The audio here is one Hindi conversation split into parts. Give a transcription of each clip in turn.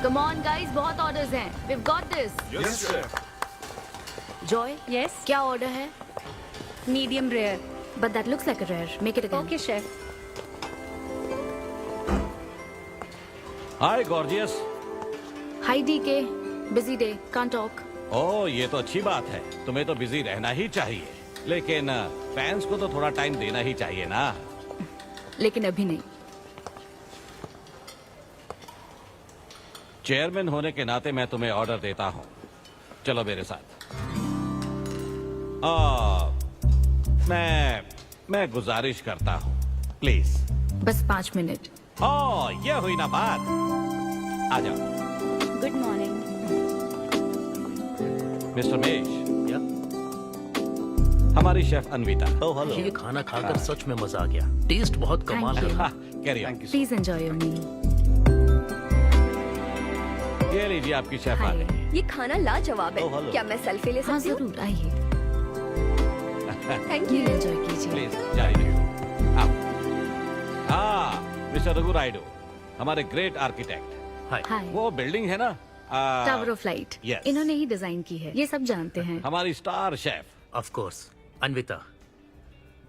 Come on guys, बहुत orders हैं. We've got this. Yes, chef. Joy, Yes, क्या order है? medium rare. But that looks like a rare. Make it again. Okay, chef. Hi gorgeous. Hi DK. Busy day. Can't talk. ओह ये तो अच्छी बात है, तुम्हें तो बिजी रहना ही चाहिए, लेकिन फैंस को तो थोड़ा टाइम देना ही चाहिए ना। लेकिन अभी नहीं. चेयरमैन होने के नाते मैं तुम्हें ऑर्डर देता हूँ, चलो मेरे साथ। मैं गुजारिश करता हूँ, प्लीज। बस 5 मिनट. ओह ये हुई ना बात, आ जाओ। Good morning. मिस्टर मेश, हमारी शेफ अन्विता। Oh hello. ये खाना खाकर सच में मजा आ गया। टेस्ट बहुत कमाल Thank you. है। Carry on. Please enjoy your meal. ये लीजिए आपकी शेफ आ Hi. गई। ये खाना लाजवाब Oh, है। hello. क्या मैं सेल्फी ले हाँ सकती हूँ? जरूर आइए. Thank Meal you. enjoy कीजिए. प्लीज जारी रखिए। आओ। हाँ मिस्टर रघु राइडू, हमारे ग्रेट आर्किटेक्ट। हाय। Hi. वो बिल्डिंग है ना, टावर ऑफ लाइट. yes. इन्होंने ही डिजाइन की है. ये सब जानते हैं. हमारी star chef. Of course. Anvita,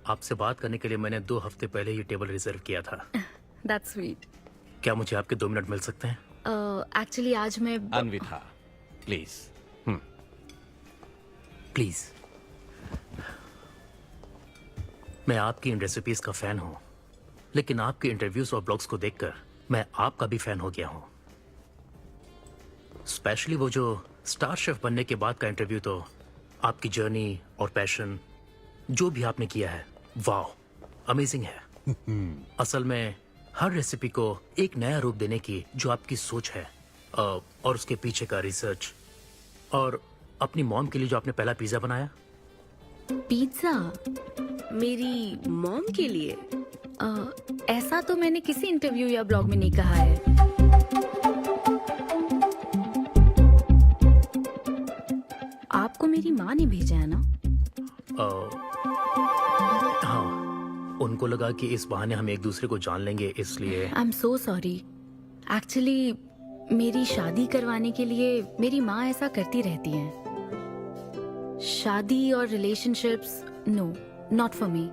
आपसे बात करने के लिए मैंने 2 हफ्ते पहले ये टेबल रिजर्व किया था। That's sweet. क्या मुझे आपके 2 मिनट मिल सकते हैं? एक्चुअली आज मैं अन्विता प्लीज। प्लीज। मैं आपकी इन रेसिपीज का फैन हूँ, लेकिन आपके इंटरव्यूज और ब्लॉग्स को देखकर मैं आपका भी फैन हो गया हूँ। स्पेशली वो जो स्टार शेफ बनने के बाद का इंटरव्यू, तो आपकी जर्नी और पैशन जो भी आपने किया है, वाह अमेजिंग है। असल में हर रेसिपी को एक नया रूप देने की जो आपकी सोच है, और उसके पीछे का रिसर्च, और अपनी मॉम के लिए जो आपने पहला पिज्जा बनाया। पिज्जा. मेरी मॉम के लिए? ऐसा तो मैंने किसी इंटरव्यू या ब्लॉग में नहीं कहा है. आपको मेरी माँ ने भेजा है ना? हाँ, उनको लगा कि इस बहाने हम एक दूसरे को जान लेंगे, इसलिए। आई एम सो सॉरी. एक्चुअली मेरी शादी करवाने के लिए मेरी माँ ऐसा करती रहती हैं. शादी और relationships, no, not for me.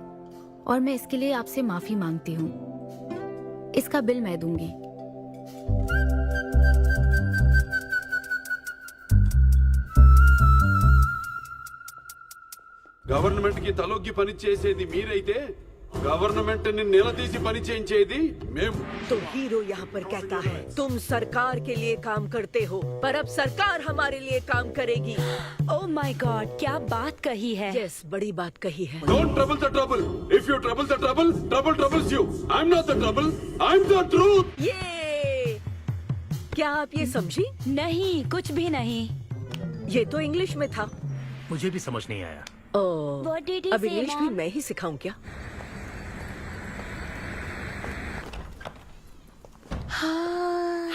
और मैं इसके लिए आपसे माफी मांगती हूँ. इसका बिल मैं दूंगी. గవర్నమెంట్ కి తలొగ్గి పని చేసేది మీరైతే గవర్నమెంట్ ని నిలదీసి పని చేయించేది మేము. तो हीरो यहाँ पर कहता है तुम सरकार के लिए काम करते हो, पर अब सरकार हमारे लिए काम करेगी। Oh my God, क्या बात कही है. यस, बड़ी बात कही है। Don't trouble the trouble. If you trouble the trouble, trouble troubles you. I'm not the trouble. I'm the truth. ये क्या आप ये समझी? नहीं, कुछ भी नहीं. ये तो इंग्लिश में था। मुझे भी समझ नहीं आया। ओह, What did he अब say, इंग्लिश भी Mom? मैं ही सिखाऊं क्या?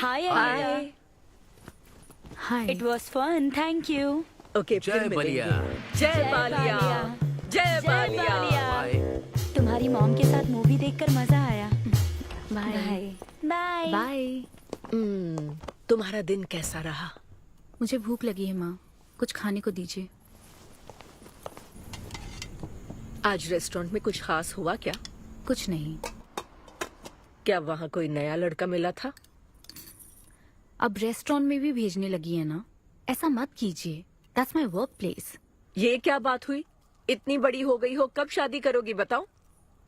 Hi, Anita. Hi. Hi. It was fun, thank you. Okay, जय फिर बलिया। मिलेंगे। जय बालिया। जय बालिया। बाय। तुम्हारी मॉम के साथ मूवी देखकर मजा आया. बाय. बाय. बाय. तुम्हारा दिन कैसा रहा? मुझे भूख लगी है माँ. कुछ खाने को दीजिए. आज रेस्टोरेंट में कुछ खास हुआ क्या? कुछ नहीं. क्या वहाँ कोई नया लड़का मिला था? अब रेस्टोरेंट में भी भेजने लगी है ना. ऐसा मत कीजिए. That's my work place. ये क्या बात हुई? इतनी बड़ी हो गई हो, कब शादी करोगी बताओ?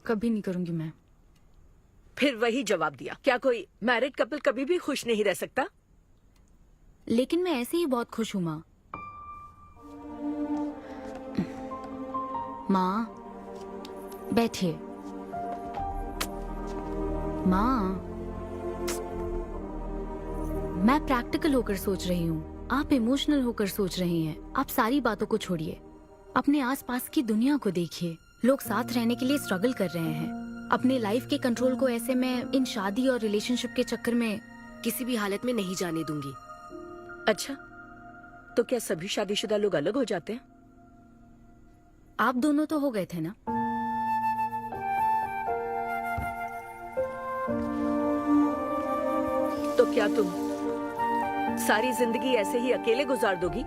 कभी नहीं करूंगी मैं. फिर वही जवाब दिया। क्या कोई मैरिड कपल कभी भी खुश नहीं रह सकता? लेकिन मैं ऐसे ही बहुत खुश हूँ माँ. माँ बैठिए. माँ, मैं प्रैक्टिकल होकर सोच रही हूँ. आप इमोशनल होकर सोच रही हैं. आप सारी बातों को छोड़िए. अपने आसपास की दुनिया को देखिए. लोग साथ रहने के लिए स्ट्रगल कर रहे हैं. अपने लाइफ के कंट्रोल को ऐसे मैं इन शादी और रिलेशनशिप के चक्कर में किसी भी हालत में नहीं जाने दूंगी. अच्छा, तो क्या सभी शादीशुदा लोग अलग हो जाते हैं? आप दोनों तो हो गए थे ना. तो क्या तुम सारी जिंदगी ऐसे ही अकेले गुजार दोगी?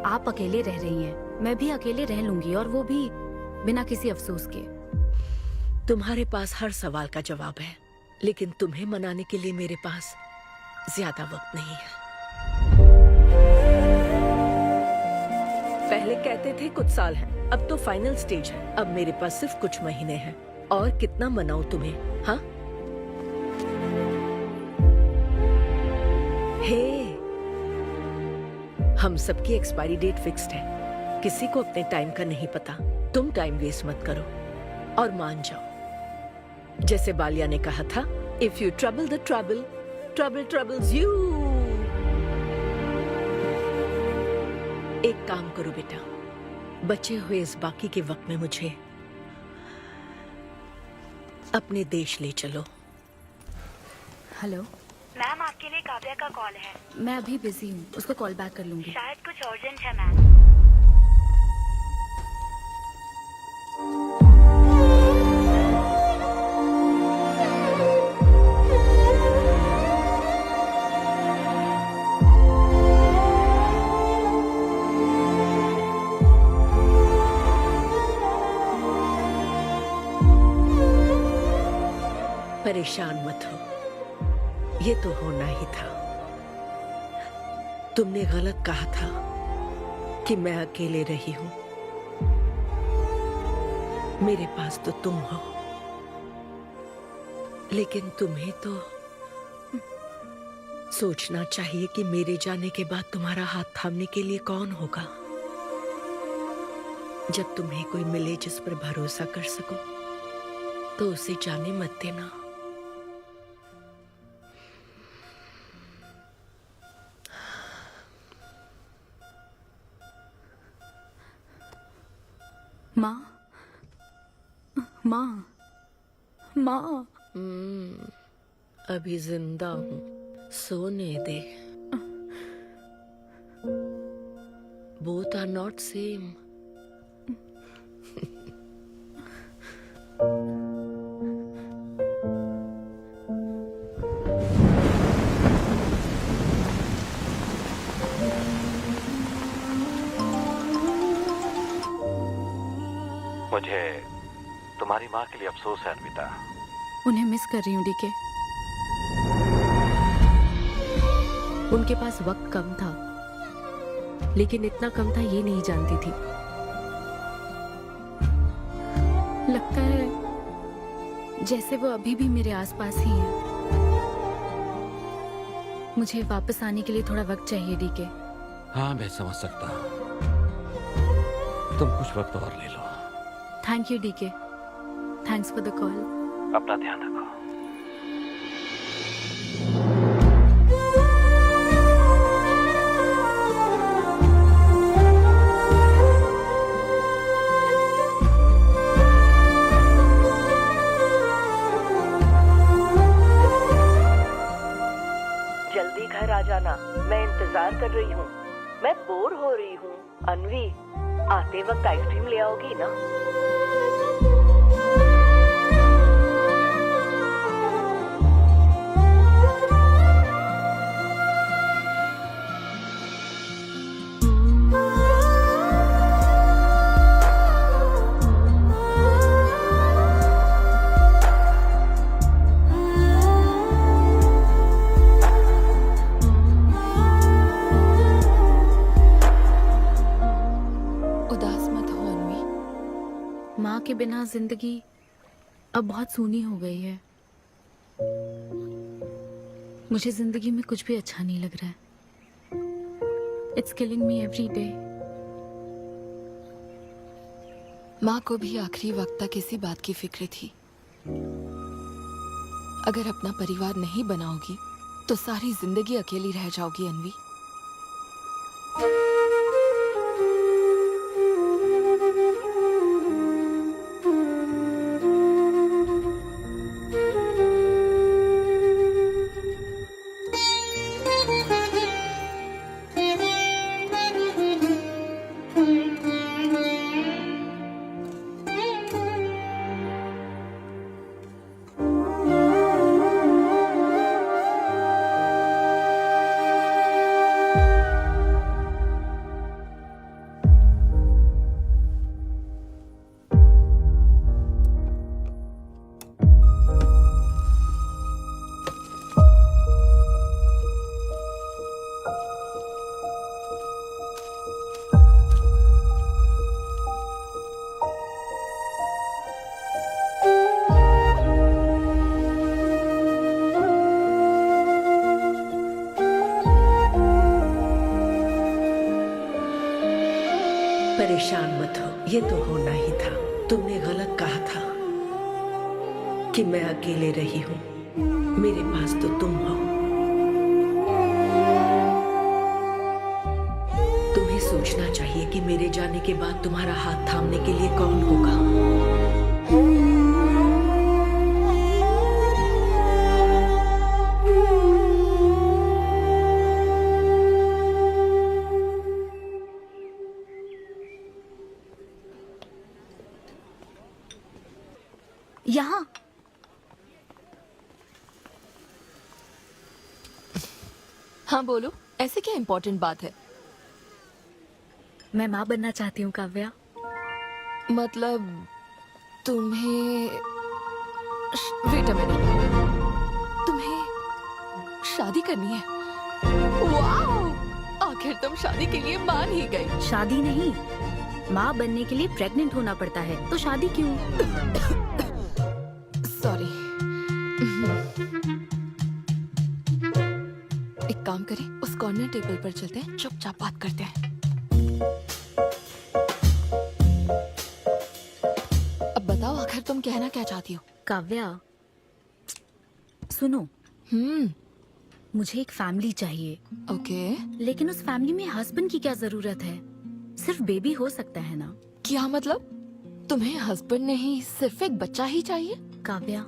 आप अकेले रह रही हैं, मैं भी अकेले रह लूंगी, और वो भी बिना किसी अफसोस के। तुम्हारे पास हर सवाल का जवाब है, लेकिन तुम्हें मनाने के लिए मेरे पास ज्यादा वक्त नहीं है। पहले कहते थे कुछ साल हैं, अब तो फाइनल स्टेज है। अब मेरे पास सिर्फ कुछ महीने हैं, और कितना मनाऊं तुम्हें? हाँ, हे, हम सबकी एक्सपायरी डेट फिक्स्ड है। किसी को अपने टाइम का नहीं पता। तुम टाइम वेस्ट मत करो और मान जाओ। जैसे बालिया ने कहा था, if you trouble the trouble, trouble troubles you. एक काम करो बेटा, बचे हुए इस बाकी के वक्त में मुझे अपने देश ले चलो। हेलो मैम, आपके लिए काव्या का कॉल है। मैं अभी बिजी हूँ, उसको कॉल बैक कर लूंगी। शायद कुछ अर्जेंट है मैम। परेशान मत हो, ये तो होना ही था। तुमने गलत कहा था कि मैं अकेले रही हूं। मेरे पास तो तुम हो, लेकिन तुम्हें तो सोचना चाहिए कि मेरे जाने के बाद तुम्हारा हाथ थामने के लिए कौन होगा। जब तुम्हें कोई मिले जिस पर भरोसा कर सको, तो उसे जाने मत देना। माँ, माँ, माँ। अभी जिंदा हूँ, सोने दे। Both are not same. मुझे तुम्हारी माँ के लिए अफसोस है अन्विता। उन्हें मिस कर रही हूँ डीके। उनके पास वक्त कम था, लेकिन इतना कम था ये नहीं जानती थी। लगता है जैसे वो अभी भी मेरे आसपास ही है। मुझे वापस आने के लिए थोड़ा वक्त चाहिए डीके। हाँ, मैं समझ सकता हूँ। तुम कुछ वक्त और ले लो। Thank you DK. Thanks for the call. अपना ध्यान रखो। जल्दी घर आ जाना, मैं इंतजार कर रही हूँ। मैं बोर हो रही हूँ। अनवी, आते वक्त आइसक्रीम ले आओगी ना? उदास मत हो अनवी। माँ के बिना जिंदगी अब बहुत सूनी हो गई है। मुझे जिंदगी में कुछ भी अच्छा नहीं लग रहा है। It's killing me every day. माँ को भी आखिरी वक्त तक इसी बात की फिक्र थी। अगर अपना परिवार नहीं बनाओगी तो सारी जिंदगी अकेली रह जाओगी अनवी। परेशान मत हो, ये तो होना ही था। तुमने गलत कहा था कि मैं अकेले रही हूँ। मेरे पास तो तुम हो। तुम्हें सोचना चाहिए कि मेरे जाने के बाद तुम्हारा हाथ थामने के लिए कौन होगा। यहाँ हाँ बोलो, ऐसे क्या इम्पोर्टेंट बात है? मैं माँ बनना चाहती हूँ काव्या। मतलब तुम्हें वेट अ मिनट, तुम्हें शादी करनी है? वाओ! आखिर तुम शादी के लिए मान ही गई। शादी नहीं, माँ बनने के लिए प्रेग्नेंट होना पड़ता है, तो शादी क्यों? सॉरी। एक काम करें, उस कॉर्नर टेबल पर चलते हैं, चुपचाप बात करते हैं। अब बताओ, आखिर तुम कहना क्या चाहती हो? काव्या सुनो, मुझे एक फैमिली चाहिए, ओके। लेकिन उस फैमिली में हस्बैंड की क्या जरूरत है? सिर्फ बेबी हो सकता है ना? क्या मतलब? तुम्हें हस्बैंड नहीं, सिर्फ एक बच्चा ही चाहिए? काव्या,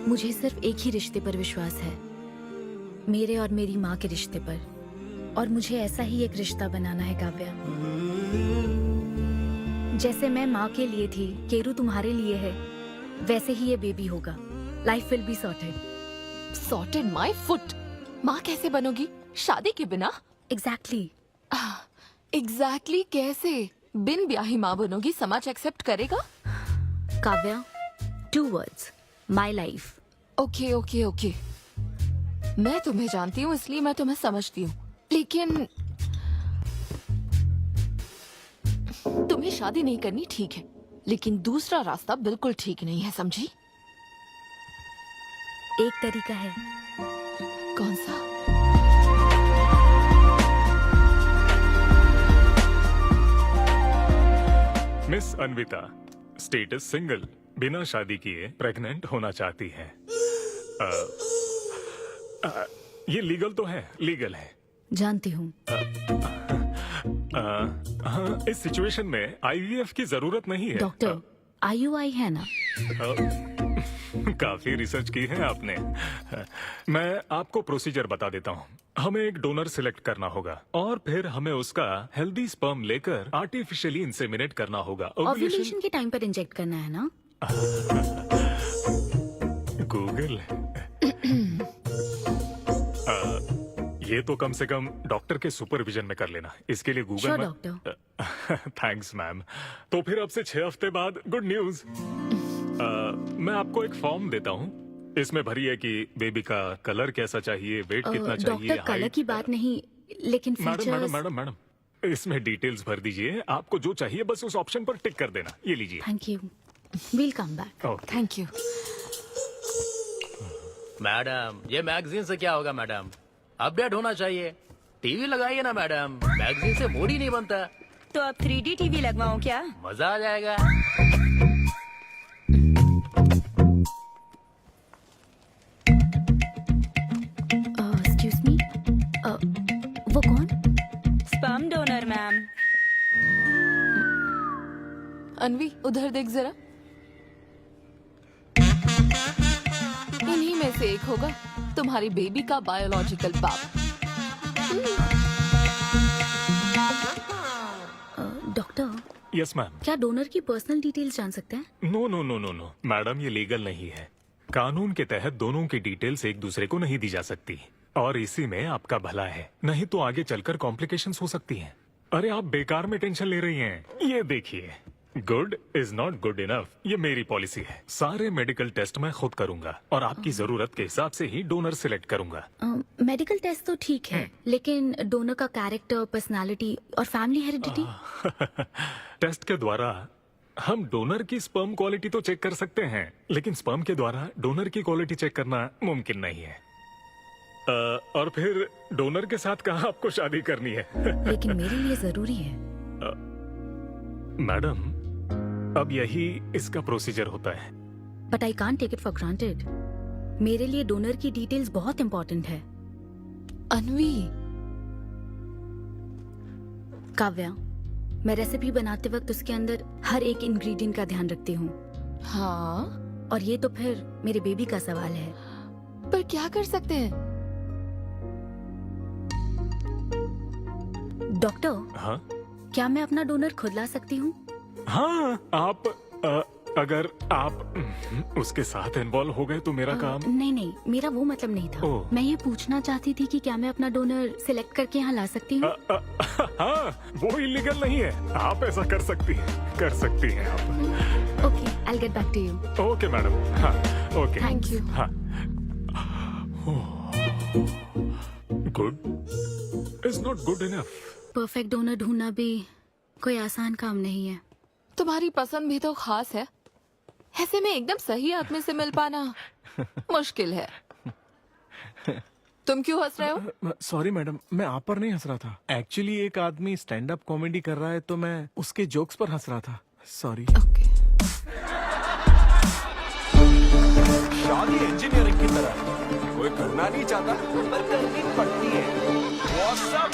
मुझे सिर्फ एक ही रिश्ते पर विश्वास है, मेरे और मेरी माँ के रिश्ते पर, और मुझे ऐसा ही एक रिश्ता बनाना है काव्या। जैसे मैं माँ के लिए थी, केरू तुम्हारे लिए है, वैसे ही ये बेबी होगा। Life will be sorted. Sorted my foot. माँ कैसे बनोगी शादी के बिना? एग्जैक्टली। एग्जैक्टली कैसे? बिन ब्याही माँ बनोगी, समाज एक्सेप्ट करेगा? Kavya, 2 words, my life. Okay okay okay, मैं तुम्हें जानती हूँ इसलिए मैं तुम्हें समझती हूँ, लेकिन तुम्हें शादी नहीं करनी ठीक है, लेकिन दूसरा रास्ता बिल्कुल ठीक नहीं है, समझी? एक तरीका है। कौन सा? मिस अन्विता, स्टेटस सिंगल, बिना शादी किए प्रेग्नेंट होना चाहती हैं। ये लीगल तो है, लीगल है। जानती हूँ। हाँ, इस सिचुएशन में आईवीएफ की जरूरत नहीं है। डॉक्टर, IUI है ना? काफी रिसर्च की है आपने। मैं आपको प्रोसीजर बता देता हूँ। हमें एक डोनर सिलेक्ट करना होगा और फिर हमें उसका हेल्दी स्पर्म लेकर आर्टिफिशियली इंसेमिनेट करना होगा। ओव्यूलेशन के टाइम पर इंजेक्ट करना है ना? गूगल। ये तो कम से कम डॉक्टर के सुपरविजन में कर लेना, इसके लिए गूगल में। डॉक्टर। Thanks ma'am. तो फिर अब से 6 हफ्ते बाद गुड न्यूज। मैं आपको एक फॉर्म देता हूँ, इसमें भरिए कि बेबी का कलर कैसा चाहिए, वेट कितना चाहिए। डॉक्टर, कलर की बात नहीं, लेकिन मैडम मैडम मैडम, इसमें डिटेल्स भर दीजिए। आपको जो चाहिए बस उस ऑप्शन पर टिक कर देना। ये लीजिए। Thank you, will come back. Thank you. Madam, ये मैगजीन से क्या होगा मैडम? अपडेट होना चाहिए। टीवी लगाइए ना मैडम, मैगजीन से मूड ही नहीं बनता। तो अब 3D टीवी लगवाऊं क्या? मजा आ जाएगा। एक्सक्यूज मी, वो कौन? Sperm donor ma'am. अनवी, उधर देख जरा। इन्हीं में से एक होगा, तुम्हारी बेबी का बायोलॉजिकल बाप। Doctor, yes ma'am. क्या डोनर की पर्सनल डिटेल्स जान सकते हैं? No no no no no madam, ये लीगल नहीं है। कानून के तहत दोनों की डिटेल्स एक दूसरे को नहीं दी जा सकती, और इसी में आपका भला है, नहीं तो आगे चलकर कॉम्प्लिकेशंस हो सकती हैं। अरे आप बेकार में टेंशन ले रही हैं। ये देखिए, good is not good enough, ये मेरी पॉलिसी है। सारे मेडिकल टेस्ट मैं खुद करूंगा और आपकी जरूरत के हिसाब से ही डोनर सिलेक्ट करूंगा। मेडिकल टेस्ट तो ठीक है, लेकिन डोनर का कैरेक्टर, पर्सनालिटी और फैमिली हेरिडिटी? टेस्ट के द्वारा हम डोनर की स्पर्म क्वालिटी तो चेक कर सकते हैं, लेकिन स्पर्म के द्वारा डोनर की क्वालिटी चेक करना मुमकिन नहीं है। और फिर डोनर के साथ कहाँ आपको शादी करनी है? लेकिन मेरे लिए जरूरी है। मैडम, अब यही इसका प्रोसीजर होता है। But I can't take it for granted. मेरे लिए डोनर की डिटेल्स बहुत इंपॉर्टेंट है। अनवी, काव्या, मैं रेसिपी बनाते वक्त उसके अंदर हर एक इंग्रेडिएंट का ध्यान रखती हूँ। हाँ, और ये तो फिर मेरे बेबी का सवाल है। पर क्या कर सकते हैं? डॉक्टर, हाँ क्या मैं अपना डोनर खुद ला सकती हूँ? हाँ, आप अगर आप उसके साथ इन्वॉल्व हो गए तो मेरा काम। नहीं नहीं, मेरा वो मतलब नहीं था। ओह। मैं ये पूछना चाहती थी कि क्या मैं अपना डोनर सिलेक्ट करके यहाँ ला सकती हूँ? हाँ, वो इलीगल नहीं है। आप ऐसा कर सकती हैं आप। Okay, I will get back to you. Okay madam. हाँ, ओके। Thank you. हाँ, good is not good enough. Perfect donor ढूंढना भी कोई आसान काम नहीं है। तुम्हारी पसंद भी तो खास है, ऐसे में एकदम सही आदमी से मिल पाना मुश्किल है। तुम क्यों हंस रहे हो? सॉरी मैडम, मैं आप पर नहीं हंस रहा था। एक्चुअली एक आदमी स्टैंड अप कॉमेडी कर रहा है तो मैं उसके जोक्स पर हंस रहा था। सॉरी। ओके। शादी इंजीनियरिंग की तरह कोई करना नहीं चाहता पर करनी पड़ती है। What's up,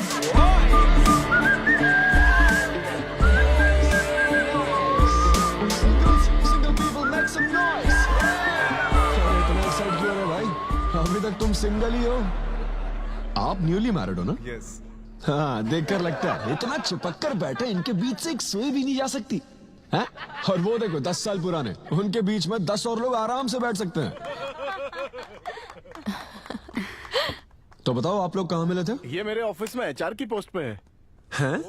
अभी तक तुम सिंगल ही हो? आप न्यूली मैरिड हो ना? यस। हाँ, देखकर लगता है इतना चिपक कर बैठे, इनके बीच से एक सुई भी नहीं जा सकती है? और वो देखो 10 साल पुराने, उनके बीच में 10 और लोग आराम से बैठ सकते हैं। तो बताओ, आप लोग कहाँ मिले थे? ये मेरे ऑफिस में एचआर की पोस्ट पे है। हैं?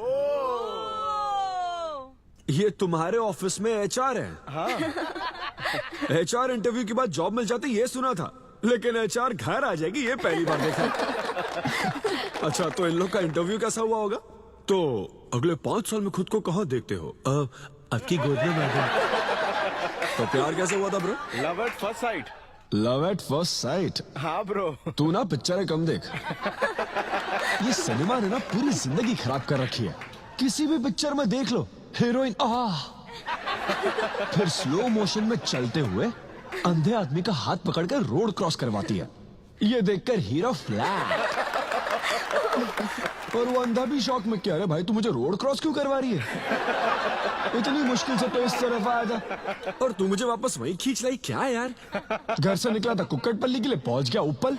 ये तुम्हारे ऑफिस में एचआर है? हाँ। एचआर इंटरव्यू के बाद जॉब मिल जाती ये सुना था, लेकिन एचआर घर आ जाएगी ये पहली बार देखा। अच्छा, तो इन लोग का इंटरव्यू कैसा हुआ होगा? तो अगले 5 साल में खुद को कहाँ देखते हो? आपकी गोद में मैडम। तो प्यार कैसे हुआ था bro? Love at first sight. Love at first sight? हाँ ब्रो। तू ना पिक्चरें कम देख। ये सिनेमा ने ना पूरी जिंदगी खराब कर रखी है। किसी भी पिक्चर में देख लो, हीरोइन फिर स्लो मोशन में चलते हुए अंधे आदमी का हाथ पकड़कर रोड क्रॉस करवाती है। ये देखकर हीरो फ्लैट। और वो अंधा भी शौक में, क्या रे भाई, तू मुझे रोड क्रॉस क्यों करवा रही है? इतनी मुश्किल से तो इस तरफ आया था और तू मुझे वापस वहीं खींच लाई। क्या यार, घर से निकला था कुक्कड़पल्ली के लिए, पहुंच गया ऊपर।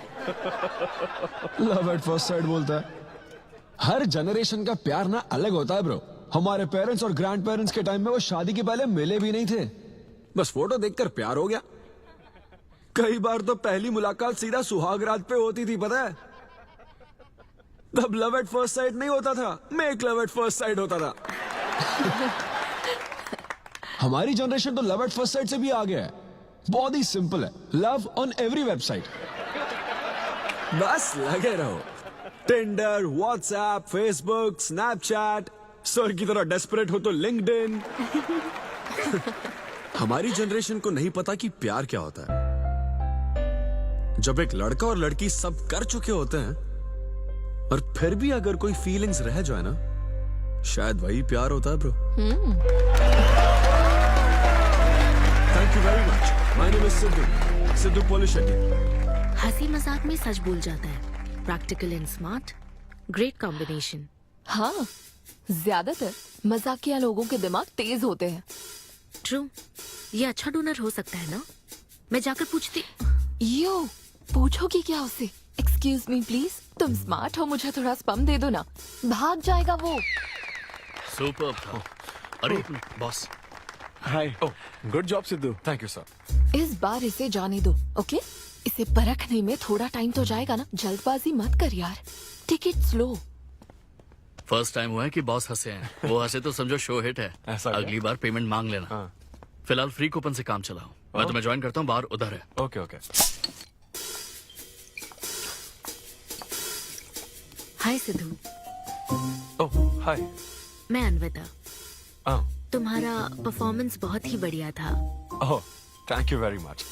लव एट फर्स्ट साइट बोलता है। हर जनरेशन का प्यार ना अलग होता है ब्रो। हमारे पेरेंट्स और ग्रैंड पेरेंट्स के टाइम में वो शादी के पहले मिले भी नहीं थे, बस फोटो देखकर प्यार हो गया। कई बार तो पहली मुलाकात सीधा सुहागरात पे होती थी, पता है? तब लव एट फर्स्ट साइट नहीं होता था, make love at first sight होता था। हमारी जनरेशन तो लव एट फर्स्ट साइट से भी आगे है। बहुत ही सिंपल है, लव ऑन एवरी वेबसाइट। बस लगे रहो, Tinder, WhatsApp, Facebook, Snapchat, sir की तरह डेस्परेट हो तो लिंक्डइन। हमारी जनरेशन को नहीं पता कि प्यार क्या होता है। जब एक लड़का और लड़की सब कर चुके होते हैं और फिर भी अगर कोई फीलिंग्स रह जाए ना, शायद वही प्यार होता है bro. Thank you very much. My name is Siddhu Polishetty. हंसी मजाक में सच बोल जाता है। Practical and smart, great combination. हाँ, ज्यादातर मजाकिया लोगों के दिमाग तेज होते हैं। ट्रू, ये अच्छा डोनर हो सकता है ना? मैं जाकर पूछती। यो, पूछोगी क्या उससे? एक्सक्यूज मी प्लीज, तुम स्मार्ट हो, मुझे थोड़ा स्पम दे दो ना। भाग जाएगा वो। सुपर था। अरे boss. Hi. Good job Sidhu. Thank you sir. इस बार इसे जाने दो, ओके? इसे परखने में थोड़ा टाइम तो जाएगा ना, जल्दबाजी मत कर यार। Take it slow. First time हुआ है कि बॉस हंसे हैं। वो हंसे तो समझो शो हिट है। ऐसा क्या? अगली बार पेमेंट मांग लेना। हाँ। फिलहाल फ्री कूपन से काम चलाओ। मैं तुम्हें ज्वाइन करता हूँ, बाहर उधर है। Okay okay. Hi Siddhu. Oh hi. मैं अनविता। ओह तुम्हारा परफॉर्मेंस बहुत ही बढ़िया था। Oh, thank you very much.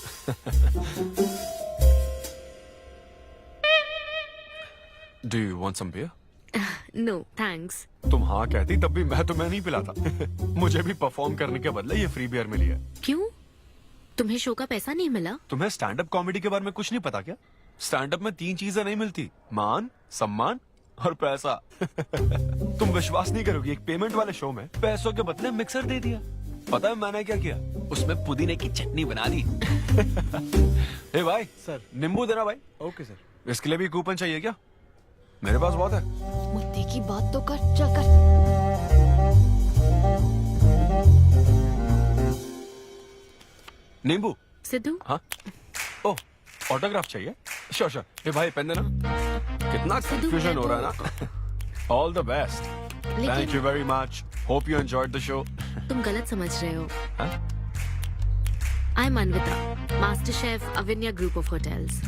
Do you want some beer? No thanks. तुम हाँ कहती तब भी मैं तुम्हें नहीं पिलाता। मुझे भी परफॉर्म करने के बदले ये फ्री बियर मिली है। क्यों? तुम्हें शो का पैसा नहीं मिला? तुम्हें स्टैंड अप कॉमेडी के बारे में कुछ नहीं पता क्या? स्टैंड अप में 3 चीजें नहीं मिलती, मान, सम्मान और पैसा। तुम विश्वास नहीं करोगी, एक पेमेंट वाले शो में पैसों के बदले मिक्सर दे दिया। पता है मैंने क्या किया? उसमें पुदीने की चटनी बना दी। ए भाई सर, नींबू देना भाई। Okay sir. इसके लिए भी कूपन चाहिए क्या? मेरे पास बहुत है। मुद्दे की बात तो कर, चल कर। नींबू? सिद्धू? हाँ। ओह, ऑटोग्राफ चाहिए? Sure sure. ए भाई पेन देना। कितना कंफ्यूजन हो रहा है ना। All the best. Thank you very much. Hope you enjoyed the show. तुम गलत समझ रहे हो। I am Anvita, master chef Avinya group of hotels.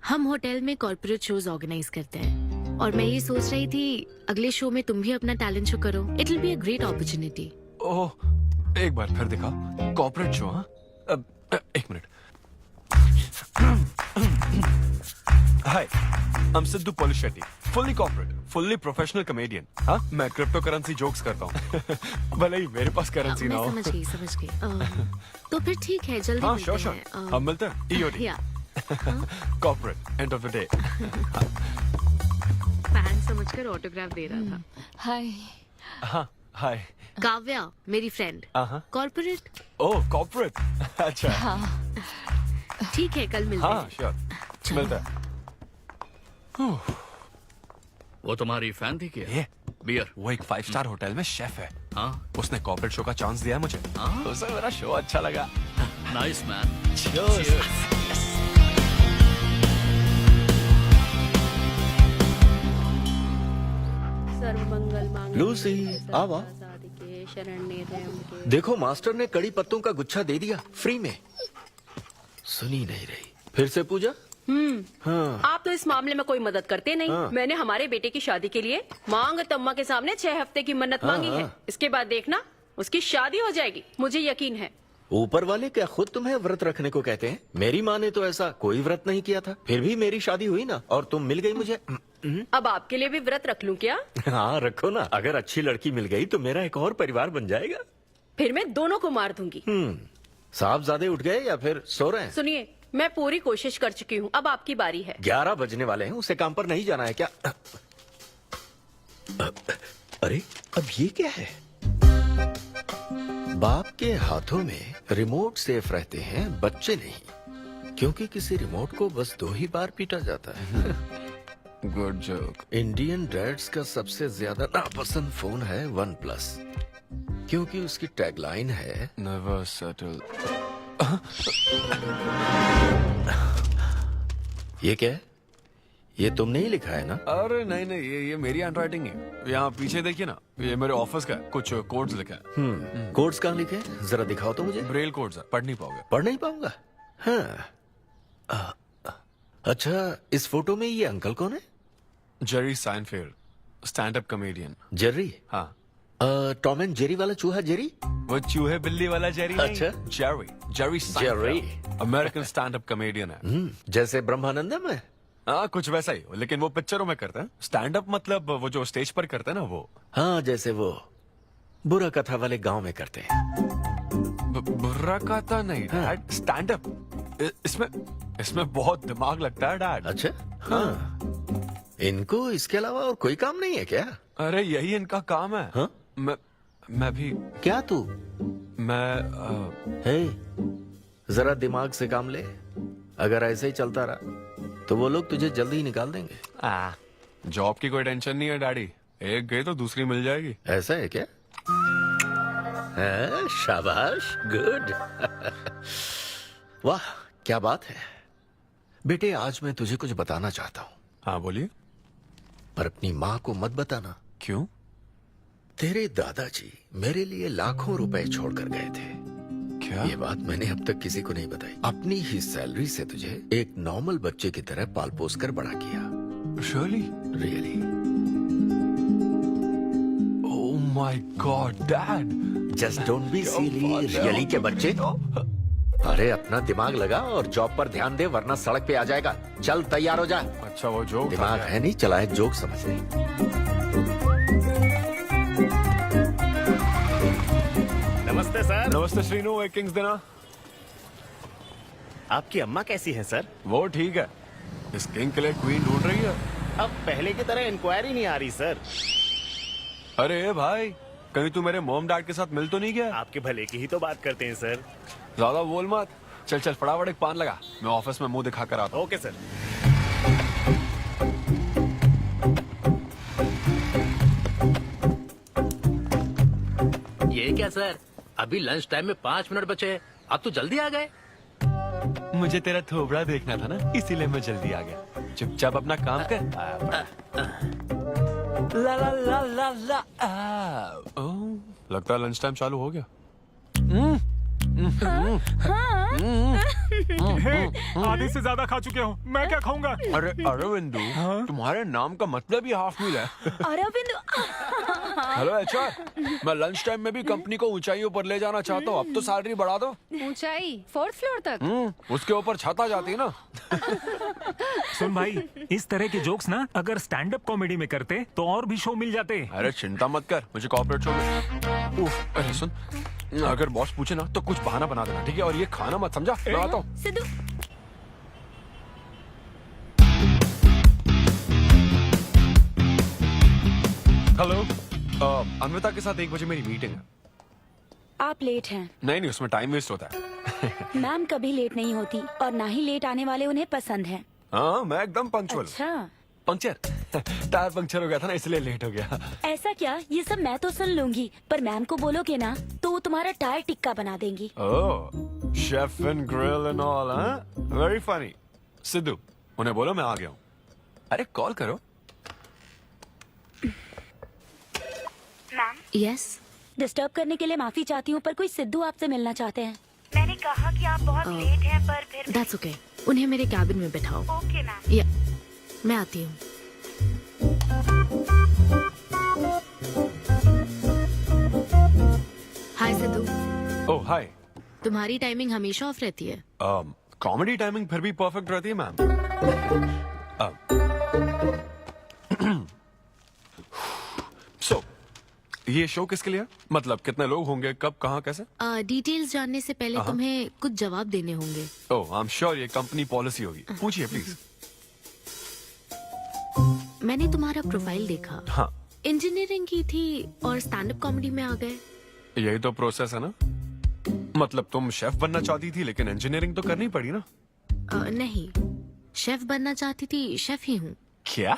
हम होटल में कॉर्पोरेट शोज ऑर्गेनाइज करते हैं और मैं ये सोच रही थी अगले शो में तुम भी अपना टैलेंट शो करो। It will be a great opportunity. Oh, एक बार फिर दिखा। Corporate show? हाँ, एक minute. Hi, I'm Siddhu Polishetty, fully corporate, fully professional comedian। हाँ, मैं क्रिप्टो करेंसी जोक्स करता हूँ। भले ही मेरे पास करेंसी ना हो। समझ गई। तो फिर ठीक है, जल्दी हाँ, मिलते श्योर हैं। हम मिलते हैं। EOD। या corporate, end of the day. Fan समझकर ऑटोग्राफ दे रहा था। हाय। हाँ, हाय। काव्या मेरी फ्रेंड। कॉर्पोरेट? ओह, कॉर्पोरेट। अच्छा। हाँ। ठीक है, कल मिलते हाँ, हैं। श्योर, मिलते हैं। वो तुम्हारी फैन थी क्या? ये बियर? वो एक 5 स्टार होटल में शेफ है। हाँ, उसने कॉर्पोरेट शो का चांस दिया मुझे। उसे मेरा शो अच्छा लगा। Nice man. लूसी, आवा। देखो मास्टर ने कड़ी पत्तों का गुच्छा दे दिया फ्री में। सुनी नहीं रही। फिर से पूजा? हाँ। आप तो इस मामले में कोई मदद करते नहीं। हाँ। मैंने हमारे बेटे की शादी के लिए मांग तम्मा के सामने 6 हफ्ते की मन्नत मांगी है। इसके बाद देखना उसकी शादी हो जाएगी, मुझे यकीन है। ऊपर वाले क्या खुद तुम्हें व्रत रखने को कहते हैं? मेरी माँ ने तो ऐसा कोई व्रत नहीं किया था, फिर भी मेरी शादी हुई ना, और तुम मिल गई मुझे। अब आपके लिए भी व्रत रख लूं क्या? हाँ रखो ना, अगर अच्छी लड़की मिल गई तो मेरा एक और परिवार बन जाएगा। फिर मैं दोनों को मार दूंगी। साहबजादे उठ गए या फिर सो रहे हैं? सुनिए, मैं पूरी कोशिश कर चुकी हूँ, अब आपकी बारी है। 11 बजने वाले हैं, उसे काम पर नहीं जाना है क्या? अरे अब ये क्या है? बाप के हाथों में रिमोट सेफ रहते हैं, बच्चे नहीं, क्योंकि किसी रिमोट को बस 2 ही बार पीटा जाता है। Good joke. इंडियन डैड्स का सबसे ज्यादा नापसंद फोन है OnePlus, क्योंकि उसकी टैगलाइन है नेवर सेटल। ये क्या है? ये तुमने ही लिखा है ना? अरे नहीं नहीं, ये मेरी हैंडराइटिंग है। यहाँ पीछे देखिए ना, ये मेरे ऑफिस का है, कुछ कोड्स लिखा है। कोड्स कहाँ लिखे हैं? जरा दिखाओ तो मुझे। ब्रेल कोड्स है, पढ़ नहीं पाओगे। पढ़ नहीं पाऊंगा? हाँ। अच्छा, इस फोटो में ये अंकल कौन है? Jerry Seinfeld, stand up comedian. Jerry? हाँ। टॉम एंड जेरी वाला चूहा जेरी? वो चूहे बिल्ली वाला जेरी नहीं। अच्छा। Jerry Jerry American stand up comedian है। जैसे ब्रह्मानंदम है? हाँ, कुछ वैसा ही, लेकिन वो पिक्चरों में करता है। स्टैंड अप मतलब वो जो स्टेज पर करते हैं ना, वो। हाँ, जैसे वो बुरा कथा वाले गांव में करते हैं। बुरा कथा नहीं डैड, स्टैंड अप। इसमें बहुत दिमाग लगता है डैड। अच्छा। हाँ। इनको इसके अलावा और कोई काम नहीं है क्या? अरे यही इनका काम है। हाँ? मैं भी। क्या तू? मैं हे, जरा दिमाग से काम ले। अगर ऐसे ही चलता रहा तो वो लोग तुझे जल्दी ही निकाल देंगे। जॉब की कोई टेंशन नहीं है डैडी, एक गई तो दूसरी मिल जाएगी। ऐसा है क्या? है, शाबाश, गुड। वाह क्या बात है बेटे। आज मैं तुझे कुछ बताना चाहता हूँ। हाँ बोलिए। पर अपनी माँ को मत बताना। क्यों? तेरे दादाजी मेरे लिए लाखों रुपए छोड़कर गए थे। क्या? ये बात मैंने अब तक किसी को नहीं बताई। अपनी ही सैलरी से तुझे एक नॉर्मल बच्चे की तरह पाल पोस कर बड़ा किया। Really? Oh my God dad, just don't be silly. Really के बच्चे? अरे अपना दिमाग लगा और जॉब पर ध्यान दे, वरना सड़क पे आ जाएगा। चल तैयार हो जा। अच्छा वो जोक दिमाग है नहीं, चला है जोक समझ नहीं। नमस्ते सर। नमस्ते श्रीनु, एक किंग्स देना। आपकी अम्मा कैसी है सर? वो ठीक है, इस किंग के लिए क्वीन ढूंढ रही है। अब पहले की तरह इंक्वायरी नहीं आ रही सर। अरे भाई, कहीं तू मेरे मॉम डैड के साथ मिल तो नहीं गया? आपके भले की ही तो बात करते हैं सर। ज्यादा बोल मत। चल चल फटाफट एक पान लगा, मैं ऑफिस में मुंह दिखा कर आता हूँ। Okay sir. ये क्या सर, अभी लंच टाइम में 5 मिनट बचे हैं, आप तो जल्दी आ गए। मुझे तेरा थोबड़ा देखना था ना, इसीलिए मैं जल्दी आ गया। चुपचाप अपना काम कर। ला ला ला ला ला। लगता है लंच टाइम चालू हो गया। आधे से ज्यादा खा चुके हो, मैं क्या खाऊंगा? अरे अरविंदु, तुम्हारे नाम का मतलब ही हाफ मील है। अरविंद। हेलो एचआर, मैं लंच टाइम में भी कंपनी को ऊंचाइयों पर ले जाना चाहता हूँ। अब तो सैलरी बढ़ा दो। ऊंचाई 4th फ्लोर तक? उसके ऊपर छत आ जाती है ना। सुन भाई, इस तरह के जोक्स ना अगर स्टैंड अप कॉमेडी में करते तो और भी शो मिल जाते। अरे चिंता मत कर, मुझे कॉर्पोरेट शो में। अरे सुन, अगर बॉस पूछे ना तो कुछ बहाना बना देना, ठीक है? और ये खाना मत, समझा? मैं आता हूँ। सिद्धू। हेलो, अन्विता के साथ 1 बजे मेरी मीटिंग है। आप लेट हैं। नहीं, उसमें टाइम वेस्ट होता है। मैम कभी लेट नहीं होती और ना ही लेट आने वाले उन्हें पसंद हैं। हाँ, मैं एकदम पंक्चुअल। अच्छा। पंक्चर टायर पंक्चर हो गया था ना, इसलिए लेट हो गया। ऐसा क्या? ये सब मैं तो सुन लूंगी, पर मैम को बोलोगे ना तो वो तुम्हारा टायर टिक्का बना देंगी। Oh, chef and grill and all, हाँ? Very funny. सिद्धू, उन्हें बोलो मैं आ गया हूँ। अरे कॉल करो। मैम, यस, डिस्टर्ब करने के लिए माफी चाहती हूँ, पर कोई सिद्धू आपसे मिलना चाहते हैं। मैंने कहा कि आप बहुत लेट हैं, पर फिर दैट्स ओके। उन्हें मेरे कैबिन में बिठाओ। Okay ma'am. या, मैं आती हूँ। हाय सिद्धू। ओह हाय। तुम्हारी टाइमिंग हमेशा ऑफ रहती है? कॉमेडी टाइमिंग फिर भी परफेक्ट रहती है मैम। सो ये शो किसके लिए है? मतलब कितने लोग होंगे, कब, कहाँ, कैसे? डिटेल्स जानने से पहले तुम्हें कुछ जवाब देने होंगे। ओह, आई एम श्योर ये कंपनी पॉलिसी होगी। पूछिए प्लीज। मैंने तुम्हारा प्रोफाइल देखा। हाँ, इंजीनियरिंग की थी और स्टैंड अप कॉमेडी में आ गए। यही तो प्रोसेस है ना। मतलब तुम शेफ बनना चाहती थी, लेकिन इंजीनियरिंग तो करनी पड़ी ना। नहीं, शेफ बनना चाहती थी, शेफ ही हूँ। क्या?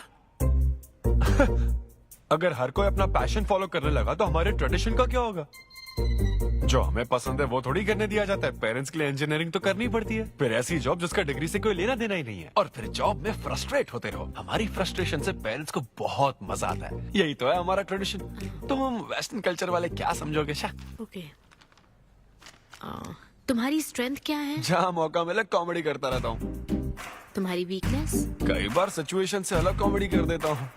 अगर हर कोई अपना पैशन फॉलो करने लगा तो हमारे ट्रेडिशन का क्या होगा? जो हमें पसंद है वो थोड़ी करने दिया जाता है। पेरेंट्स के लिए इंजीनियरिंग तो करनी पड़ती है, फिर ऐसी जॉब जिसका डिग्री से कोई लेना देना ही नहीं है, और फिर जॉब में फ्रस्ट्रेट होते रहो। हमारी फ्रस्ट्रेशन से पेरेंट्स को बहुत मजा आता है। यही तो है हमारा ट्रेडिशन। तुम वेस्टर्न कल्चर वाले क्या समझोगे? ओके। तुम्हारी स्ट्रेंथ क्या है? जहाँ मौका मिले कॉमेडी करता रहता हूँ। तुम्हारी वीकनेस? कई बार सिचुएशन से अलग कॉमेडी कर देता हूँ।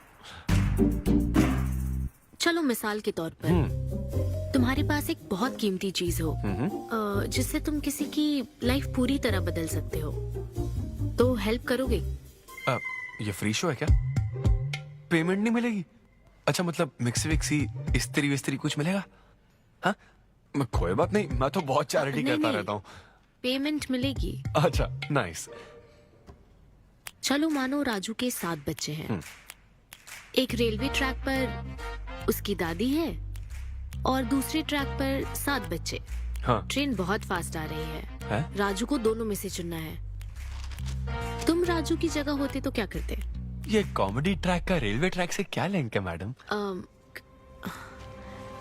चलो मिसाल के तौर पर तुम्हारे पास एक बहुत कीमती चीज हो जिससे तुम किसी की लाइफ पूरी तरह बदल सकते हो, तो हेल्प करोगे? ये फ्री शो है क्या? पेमेंट नहीं मिलेगी? अच्छा, मतलब मिक्सी विक्सी इस्त्री विस्त्री कुछ मिलेगा? हाँ, कोई बात नहीं, मैं तो बहुत चैरिटी करता रहता हूँ। पेमेंट मिलेगी। अच्छा, नाइस। चलो मानो राजू के 7 बच्चे हैं। एक रेलवे ट्रैक पर उसकी दादी है और दूसरे ट्रैक पर 7 बच्चे। हाँ। ट्रेन बहुत फास्ट आ रही है। राजू को दोनों में से चुनना है। तुम राजू की जगह होते तो क्या करते? ये कॉमेडी ट्रैक का रेलवे ट्रैक से क्या लिंक है मैडम?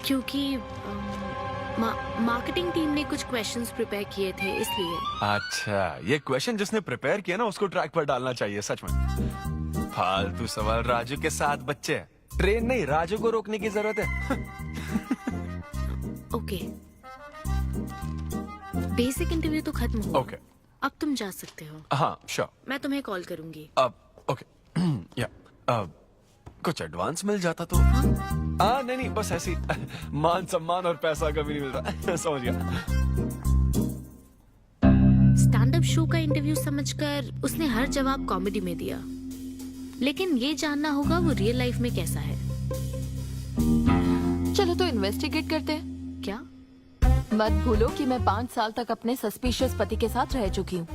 क्योंकि मार्केटिंग टीम ने कुछ क्वेश्चंस प्रिपेयर किए थे, इसलिए। अच्छा, ये क्वेश्चन जिसने प्रिपेयर किया ना उसको ट्रैक पर डालना चाहिए। सच में फालतू सवाल। राजू के 7 बच्चे हैं, ट्रेन नहीं, राजू को रोकने की जरूरत है। ओके, बेसिक इंटरव्यू तो खत्म हो। ओके, अब तुम जा सकते हो। हाँ श्योर। मैं तुम्हें कॉल करूंगी। अब ओके। या कुछ एडवांस मिल जाता तो। हाँ नहीं, बस ऐसी मान सम्मान और पैसा कभी नहीं मिलता। समझ गया। शो का इंटरव्यू समझकर उसने हर जवाब कॉमेडी में दिया, लेकिन ये जानना होगा वो रियल लाइफ में कैसा है। चलो तो इन्वेस्टिगेट करते हैं। क्या? मत भूलो कि मैं 5 साल तक अपने सस्पिशियस पति के साथ रह चुकी हूँ।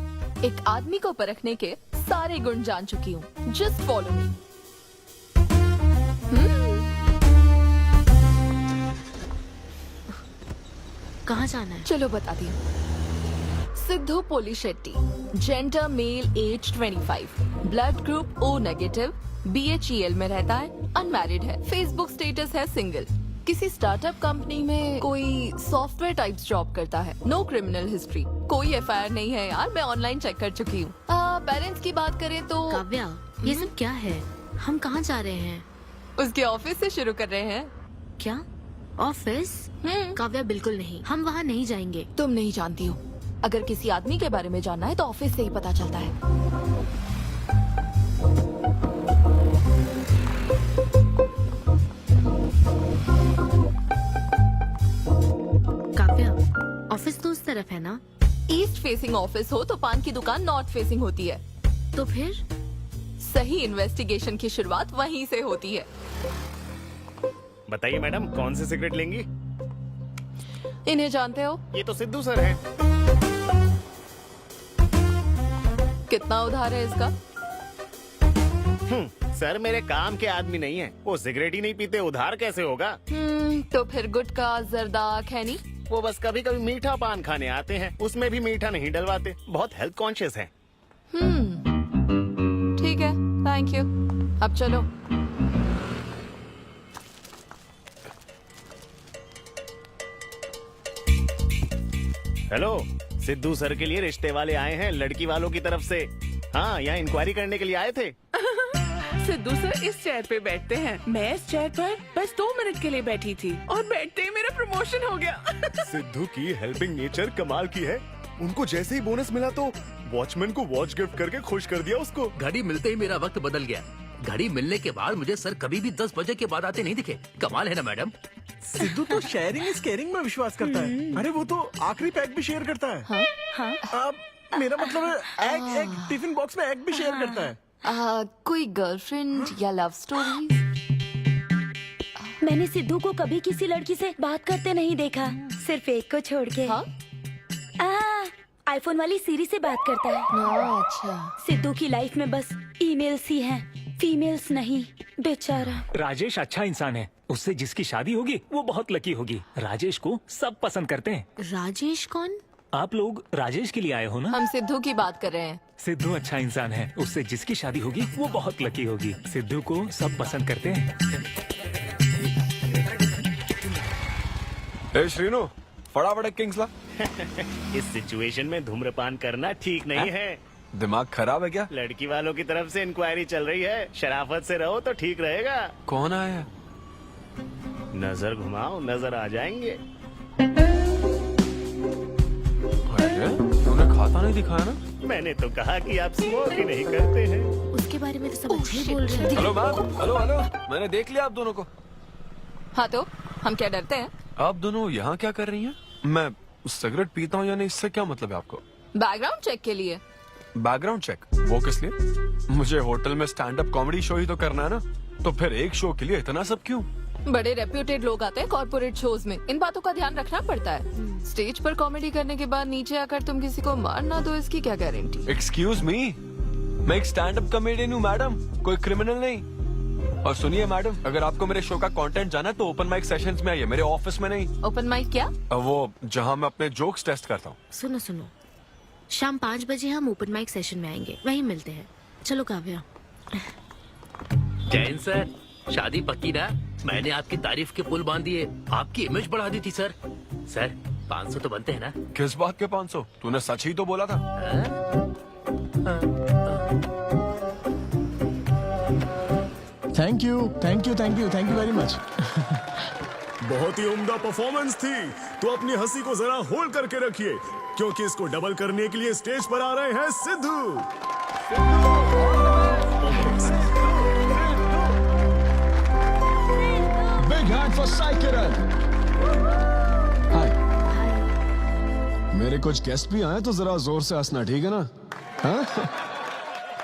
एक आदमी को परखने के सारे गुण जान चुकी हूँ। Just follow me. कहाँ जाना है? चलो बताती हूँ। Siddhu Polishetty, gender male, age 25, blood group O negative, BHEL में रहता है, अनमैरिड है, फेसबुक स्टेटस है सिंगल, किसी स्टार्टअप कंपनी में कोई सॉफ्टवेयर टाइप्स जॉब करता है, नो क्रिमिनल हिस्ट्री, कोई FIR नहीं है यार, मैं ऑनलाइन चेक कर चुकी हूँ। पेरेंट्स की बात करें तो काव्या, ये सब क्या है? हम कहाँ जा रहे हैं? उसके ऑफिस से शुरू कर रहे हैं। क्या? ऑफिस? काव्या बिल्कुल नहीं, हम वहाँ नहीं जाएंगे। तुम नहीं जानती हो, अगर किसी आदमी के बारे में जानना है तो ऑफिस से ही पता चलता है। काव्या, ऑफिस तो उस तरफ है ना? ईस्ट फेसिंग ऑफिस हो तो पान की दुकान नॉर्थ फेसिंग होती है। तो फिर सही इन्वेस्टिगेशन की शुरुआत वहीं से होती है। बताइए मैडम, कौन सी सिगरेट लेंगी? इन्हें जानते हो? ये तो सिद्धू सर हैं। कितना उधार है इसका? सर मेरे काम के आदमी नहीं है, वो सिगरेट ही नहीं पीते, उधार कैसे होगा? तो फिर गुटखा, जर्दा, खैनी? वो बस कभी कभी मीठा पान खाने आते हैं, उसमें भी मीठा नहीं डलवाते, बहुत हेल्थ कॉन्शियस है। ठीक है, थैंक यू। अब चलो। हेलो, सिद्धू सर के लिए रिश्ते वाले आए हैं लड़की वालों की तरफ से। हाँ, यहाँ इंक्वायरी करने के लिए आए थे। सिद्धू सर इस चेयर पे बैठते हैं, मैं इस चेयर पर बस 2 मिनट के लिए बैठी थी और बैठते ही मेरा प्रमोशन हो गया। सिद्धू की हेल्पिंग नेचर कमाल की है। उनको जैसे ही बोनस मिला तो वॉचमैन को वॉच गिफ्ट करके खुश कर दिया उसको। घड़ी मिलते ही मेरा वक्त बदल गया। घड़ी मिलने के बाद मुझे सर कभी भी 10 बजे के बाद आते नहीं दिखे। कमाल है ना मैडम? सिद्धू तो शेयरिंग इज केयरिंग में विश्वास करता है। अरे वो तो आखिरी पैक भी शेयर करता है। हाँ? मेरा मतलब है एग टिफिन बॉक्स में एग भी शेयर करता है। कोई गर्लफ्रेंड या लव स्टोरी? मैंने सिद्धू को कभी किसी लड़की से बात करते नहीं देखा, सिर्फ एक को छोड़ के। आईफोन वाली सीरी से बात करता है। अच्छा। सिद्धू की लाइफ में बस ईमेल्स ही हैं, फीमेल्स नहीं, बेचारा। राजेश अच्छा इंसान है, उससे जिसकी शादी होगी वो बहुत लकी होगी। राजेश को सब पसंद करते हैं। राजेश कौन? आप लोग राजेश के लिए आए हो ना? हम सिद्धू की बात कर रहे हैं। सिद्धू अच्छा इंसान है, उससे जिसकी शादी होगी वो बहुत लकी होगी। सिद्धू को सब पसंद करते हैं। ए श्रीनु, फटाफट किंग्स ला। इस सिचुएशन में धूम्रपान करना ठीक नहीं है। दिमाग खराब है क्या? लड़की वालों की तरफ से इंक्वायरी चल रही है, शराफत से रहो तो ठीक रहेगा। कौन आया? नजर घुमाओ, नजर आ जाएंगे। तूने खाता नहीं दिखाया ना? मैंने तो कहा कि आप स्मोक ही नहीं करते हैं। उसके बारे में तो सब अच्छे ही बोल रहे हैं। हेलो मैम, हेलो हेलो, मैंने देख लिया आप दोनों को। हाँ तो हम क्या डरते हैं? आप दोनों यहाँ क्या कर रही हैं? मैं सिगरेट पीता हूँ या नहीं, इससे क्या मतलब है आपको? बैकग्राउंड चेक के लिए। Background check? वो किस लिए? मुझे होटल में स्टैंड अप कॉमेडी शो ही तो करना है ना, तो फिर एक शो के लिए इतना सब क्यों? बड़े रेप्यूटेड लोग आते हैं कॉर्पोरेट शोज में, इन बातों का ध्यान रखना पड़ता है। स्टेज पर कॉमेडी करने के बाद नीचे आकर तुम किसी को मार ना दो, इसकी क्या गारंटी? एक्सक्यूज मी, मैं एक स्टैंड अप कॉमेडियन हूँ मैडम, कोई क्रिमिनल नहीं। और सुनिए मैडम, अगर आपको मेरे शो का कंटेंट जाना है तो ओपन माइक सेशंस में आइए, मेरे ऑफिस में नहीं। ओपन माइक क्या? वो जहाँ मैं अपने जोक्स टेस्ट करता हूँ। सुनो सुनो, शाम 5 बजे हम ओपन माइक सेशन में आएंगे, वहीं मिलते हैं। चलो काव्या। जैन सर, शादी पक्की ना? मैंने आपकी तारीफ के पुल बांध दिए, आपकी इमेज बढ़ा दी थी सर। सर 500 तो बनते हैं ना? किस बात के 500? तूने सच ही तो बोला था। Thank you thank you thank you thank you very much. बहुत ही उम्दा परफॉर्मेंस थी, तो अपनी हंसी को जरा होल्ड करके रखिए, क्योंकि इसको डबल करने के लिए स्टेज पर आ रहे हैं Siddhu. Big hand for Sai Kiran. Hi. मेरे कुछ गेस्ट भी आए तो जरा जोर से हंसना, ठीक है ना? हाँ?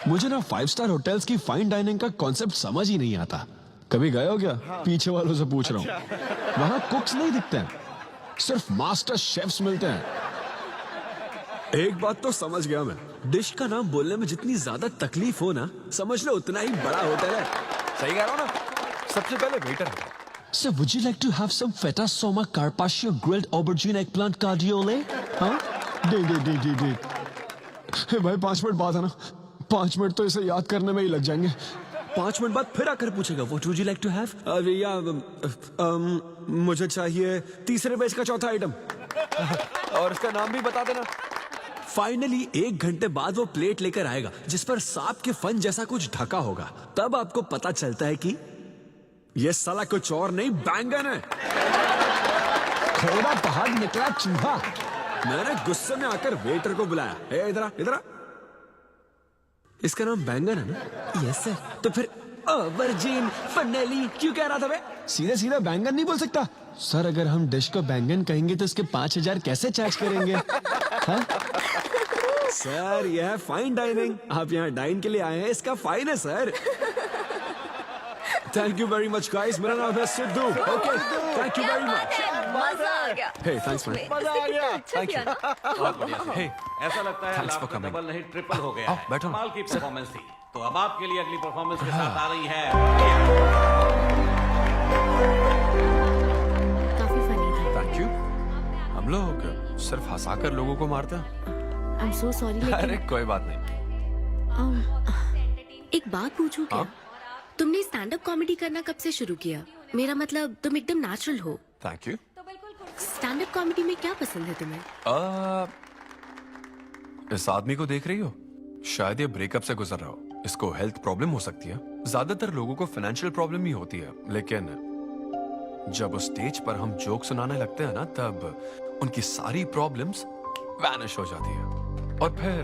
मुझे ना 5 स्टार होटल्स की फाइन डाइनिंग का कॉन्सेप्ट समझ ही नहीं आता। कभी गए हो क्या? पीछे वालों से पूछ रहा हूँ। वहां कुक्स नहीं दिखते हैं, सिर्फ मास्टर शेफ्स मिलते हैं। एक बात तो समझ गया मैं, डिश का नाम बोलने में जितनी ज्यादा तकलीफ हो ना, समझ लो उतना ही बड़ा होटल है। सही कह रहा हूँ ना? सबसे पहले वेटर है। Sir, would you like to have some feta soma carpaccio grilled aubergine eggplant cardiole? हाँ? दे। भाई 5 मिनट बाद है ना, 5 मिनट तो इसे याद करने में ही लग जाएंगे। 5 मिनट बाद फिर आकर पूछेगा, What would you like to have? मुझे चाहिए तीसरे पेज का चौथा आइटम। और इसका नाम भी बता देना। फाइनली 1 घंटे बाद वो प्लेट लेकर आएगा जिस पर सांप के फन जैसा कुछ ढका होगा। तब आपको पता चलता है कि ये साला कुछ और नहीं, बैंगन है। थोड़ा बाहर निकला चूहा। मैंने गुस्से में आकर वेटर को बुलाया, ए इधर आ, इधर आ। इसका नाम बैंगन है ना? Yes sir. तो फिर ऑबरजीन फनेली क्यों कह रहा था बे? सीधे सीधे बैंगन नहीं बोल सकता? सर अगर हम डिश को बैंगन कहेंगे तो इसके 5000 कैसे चार्ज करेंगे? हाँ? सर यह है फाइन डाइनिंग, आप यहाँ डाइन के लिए आए हैं, इसका फाइन है sir. Thank you very much guys, मेरा नाम है Sidhu. Okay, thank you very much. मजा आ गया। हे थैंक्स मैन। मजा आ गया। Thank you. बहुत बढ़िया सर। हे, ऐसा लगता है Thanks for लाभ coming. डबल नहीं ट्रिपल हो गया है। बैठो। कमाल की परफॉर्मेंस थी। तो अब आपके लिए अगली परफॉर्मेंस के साथ आ रही है। काफी फनी था। Thank you. हम लोग सिर्फ हंसाकर लोगों को मारते हैं। आई एम सो सॉरी अरे लेकिन कोई बात नहीं। एक बात पूछूं क्या? तुमने स्टैंड अप कॉमेडी करना कब से शुरू किया? मेरा मतलब तुम एकदम नेचुरल हो। Thank you. Stand up comedy में क्या पसंद है तुम्हें? इस आदमी को देख रही हो? शायद ये ब्रेकअप से गुजर रहा हो। इसको हेल्थ प्रॉब्लम हो सकती है। ज्यादातर लोगों को फाइनेंशियल प्रॉब्लम ही होती है, लेकिन जब उस स्टेज पर हम जोक सुनाने लगते हैं ना, तब उनकी सारी प्रॉब्लम्स वैनिश हो जाती है। और फिर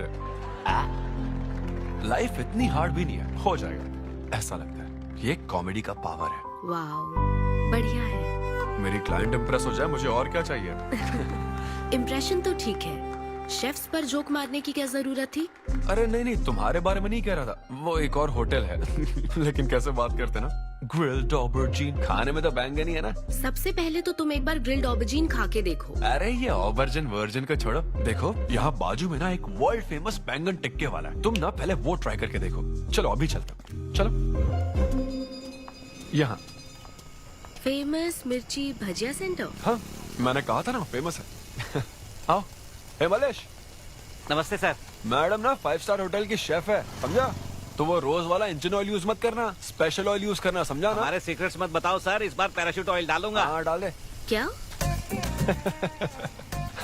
लाइफ इतनी हार्ड भी नहीं है, हो जाएगा ऐसा लगता है। ये कॉमेडी का पावर है। वाओ, बढ़िया है। मेरी क्लाइंट इंप्रेस हो जाए, मुझे और क्या चाहिए? इम्प्रेशन तो ठीक है, शेफ्स पर जोक मारने की क्या जरूरत थी? अरे नहीं नहीं, तुम्हारे बारे में नहीं कह रहा था, वो एक और होटल है। लेकिन कैसे बात करते ना, ग्रिल्ड ऑबरजीन, खाने में तो बैंगन ही है ना। सबसे पहले तो तुम एक बार ग्रिल्ड ऑबरजीन खा के देखो। अरे ये ऑबरजीन वर्जिन को छोड़ो, देखो यहाँ बाजू में ना एक वर्ल्ड फेमस बैंगन टिक्के वाला है। तुम ना पहले वो ट्राई करके देखो। चलो अभी चलता हूँ, चलो। यहाँ फेमस मिर्ची भजिया सेंटर। हाँ, मैंने कहा था ना फेमस है। आओ। हे मलेश। नमस्ते सर। मैडम ना 5 स्टार होटल की शेफ है, समझा? तो वो रोज वाला इंजन ऑयल यूज मत करना, स्पेशल ऑयल यूज करना, समझा ना? हमारे सीक्रेट्स मत बताओ सर, इस बार पैराशूट ऑयल डालूंगा। हाँ डाल दे। क्या?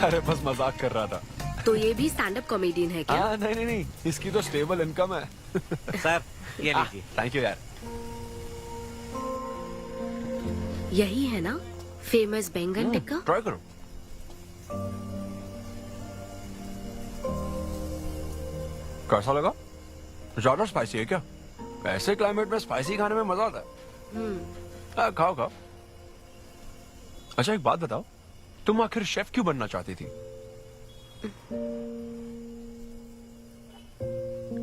अरे बस मजाक कर रहा था। तो ये भी स्टैंड अप कॉमेडियन है क्या? हाँ नहीं नहीं नहीं, इसकी तो स्टेबल इनकम है। सर ये लीजिए। थैंक यू यार। यही है ना फेमस बैंगन टिक्का? ट्राई करो। कैसा लगा? ज्यादा स्पाइसी है क्या? ऐसे क्लाइमेट में स्पाइसी खाने में मजा आता है। खाओ खाओ। अच्छा एक बात बताओ, तुम आखिर शेफ क्यों बनना चाहती थी?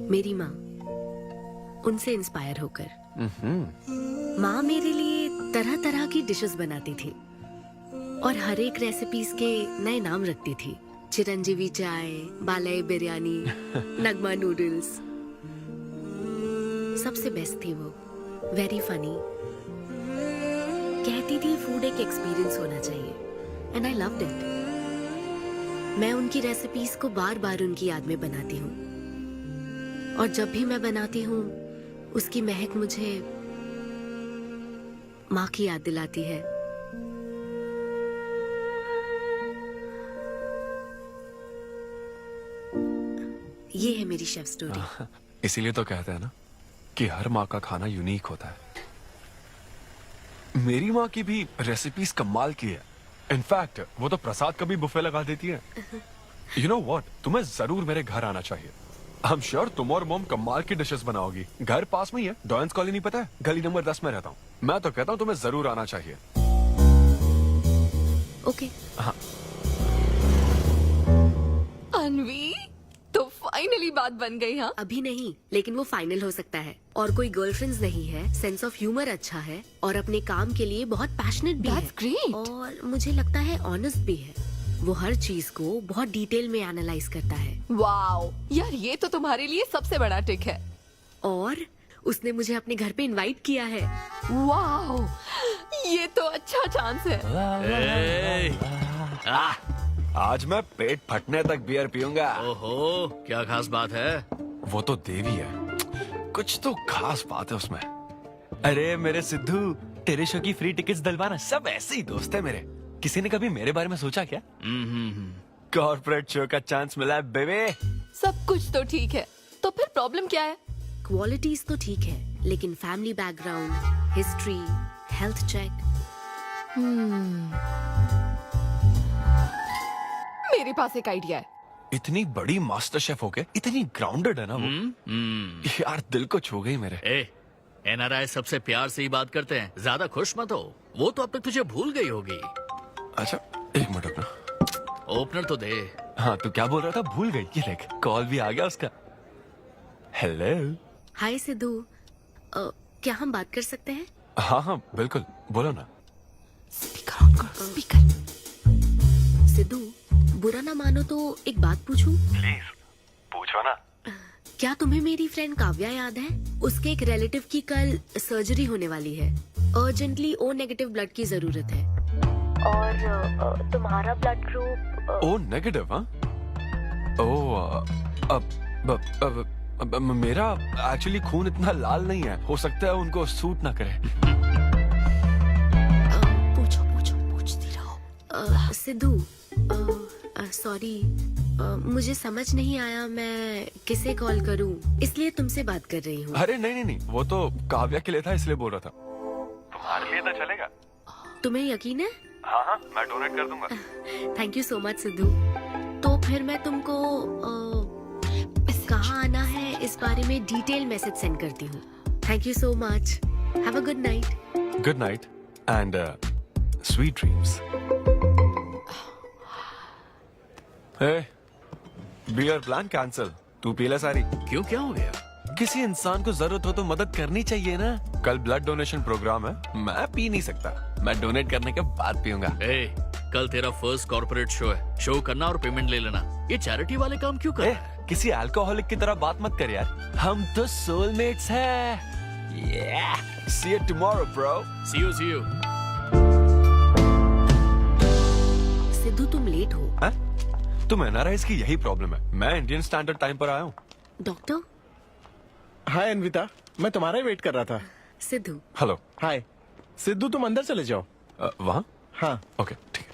मेरी माँ, उनसे इंस्पायर होकर। माँ मेरे लिए तरह तरह की डिशेस बनाती थी और हर एक रेसिपीज के नए नाम रखती थी। चिरंजीवी चाय, बालाई बिरयानी, नगमा नूडल्स। सबसे बेस्ट थी वो, वेरी फनी। कहती थी फूड एक एक्सपीरियंस होना चाहिए, एंड आई लव्ड इट। मैं उनकी रेसिपीज को बार बार उनकी याद में बनाती हूँ, और जब भी मैं बनाती हूँ उसकी महक मुझे माँ की याद दिलाती है। ये है मेरी शेफ स्टोरी। इसीलिए तो कहते हैं ना कि हर माँ का खाना यूनिक होता है। मेरी माँ की भी रेसिपीज कमाल की है। इनफैक्ट वो तो प्रसाद का भी बुफे लगा देती है। यू नो व्हाट, तुम्हें जरूर मेरे घर आना चाहिए। आई एम श्योर तुम और मॉम कमाल की डिशेस बनाओगी। घर पास में ही है, डॉयंस कॉलोनी, पता है? गली नंबर 10 में रहता हूँ। मैं तो कहता हूँ तुम्हें जरूर आना चाहिए। ओके। हाँ अन्वी, तो फाइनली बात बन गई। हाँ, अभी नहीं, लेकिन वो फाइनल हो सकता है। और कोई गर्लफ्रेंड्स नहीं है, सेंस ऑफ ह्यूमर अच्छा है और अपने काम के लिए बहुत पैशनेट भी है। ग्रेट। और मुझे लगता है ऑनेस्ट भी है। वो हर चीज को बहुत डिटेल में एनालाइज करता है। वाओ यार, ये तो तुम्हारे लिए सबसे बड़ा टिक है। और उसने मुझे अपने घर पे इनवाइट किया है। वाओ, ये तो अच्छा चांस है। आज मैं पेट फटने तक बियर पीऊंगा। ओहो, क्या खास बात है? वो तो देवी है, कुछ तो खास बात है उसमें। अरे मेरे सिद्धू, तेरे शो की फ्री टिकट्स दिलवाना, सब ऐसे ही दोस्त है मेरे। किसी ने कभी मेरे बारे में सोचा क्या? कॉर्पोरेट शो का चांस मिला है बेबे। सब कुछ तो ठीक है, तो फिर प्रॉब्लम क्या है? क्वालिटीज तो ठीक है, लेकिन family background, history, health check. मेरे पास एक आइडिया है। इतनी बड़ी मास्टर शेफ होके इतनी ग्राउंडेड है ना वो। यार दिल को छू गई मेरे। एनआरआई सबसे प्यार से ही बात करते हैं, ज्यादा खुश मत हो। वो तो अब तक तुझे भूल गई होगी। अच्छा एक मिनट रुकना। ओपनर तो दे। हाँ, तू क्या बोल रहा था? भूल गई? ये देख, कॉल भी आ गया उसका। हेलो। हाय सिद्धू, क्या हम बात कर सकते हैं? हाँ हाँ बिल्कुल, बोलो ना। स्पीकर ऑन करो, स्पीकर। सिद्धू, बुरा ना मानो तो एक बात पूछूं? प्लीज पूछो ना। क्या तुम्हें मेरी फ्रेंड काव्या याद है? उसके एक रिलेटिव की कल सर्जरी होने वाली है। अर्जेंटली O नेगेटिव ब्लड की जरूरत है। और तुम्हारा ब्लड ग्रुप? O negative? हाँ। ओ मेरा एक्चुअली खून इतना लाल नहीं है, हो सकता है उनको सूट ना करे। पूछती रहो। सिद्धू, सॉरी, मुझे समझ नहीं आया मैं किसे कॉल करूं, इसलिए तुमसे बात कर रही हूँ। अरे नहीं नहीं नहीं, वो तो काव्या के लिए था, इसलिए बोल रहा था। तुम्हारे लिए तो चलेगा? तुम्हें यकीन है? हाँ हाँ, मैं डोनेट कर दूंगा। Thank you so much Sidhu. तो फिर मैं तुमको कहाँ आना है इस बारे में डिटेल मैसेज सेंड करती हूँ। Thank you so much. Have a good night. Good night and sweet dreams. Beer plan cancel. तू पी ले सारी। क्यों, क्या हो गया? किसी इंसान को जरूरत हो तो मदद करनी चाहिए ना। कल ब्लड डोनेशन प्रोग्राम है, मैं पी नहीं सकता। मैं डोनेट करने के बाद पीऊंगा। कल तेरा फर्स्ट कॉर्पोरेट शो है, शो करना और पेमेंट ले लेना। ये चैरिटी वाले काम क्यों कर रहा है? किसी अल्कोहलिक की तरह बात मत कर यार, हम तो सोलमेट्स हैं। See you tomorrow, bro. See you. Sidhu, तुम लेट हो। हाँ? तुम एनआरआईज की यही प्रॉब्लम है। मैं इंडियन स्टैंडर्ड टाइम पर आया हूँ। डॉक्टर। हाय अन्विता, मैं तुम्हारा ही वेट कर रहा था। सिद्धू। हेलो। हाय सिद्धू, तुम अंदर चले जाओ। वहाँ? हाँ। ओके ठीक है।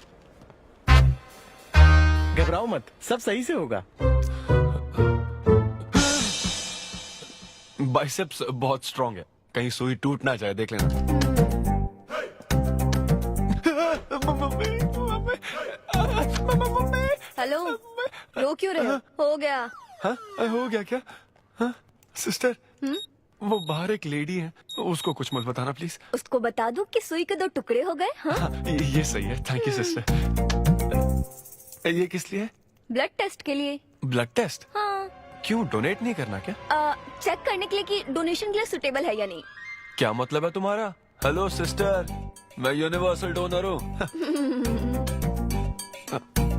घबराओ मत, सब सही से होगा। बाइसेप्स बहुत स्ट्रांग है, कहीं सुई टूट ना जाए, देख लेना। हेलो, रो क्यों रहे हो? हो गया। हाँ, हो गया क्या? हाँ, सिस्टर, वो बाहर एक लेडी है, उसको कुछ मत बताना प्लीज। उसको बता दूं कि सुई के 2 टुकड़े हो गए। हाँ? ये सही है, थैंक यू सिस्टर। ये किस लिए है? ब्लड टेस्ट के लिए। Blood test? हाँ। क्यों, डोनेट नहीं करना क्या? चेक करने के लिए कि डोनेशन के लिए सुटेबल है या नहीं। क्या मतलब है तुम्हारा? हेलो सिस्टर, मैं यूनिवर्सल डोनर हूँ।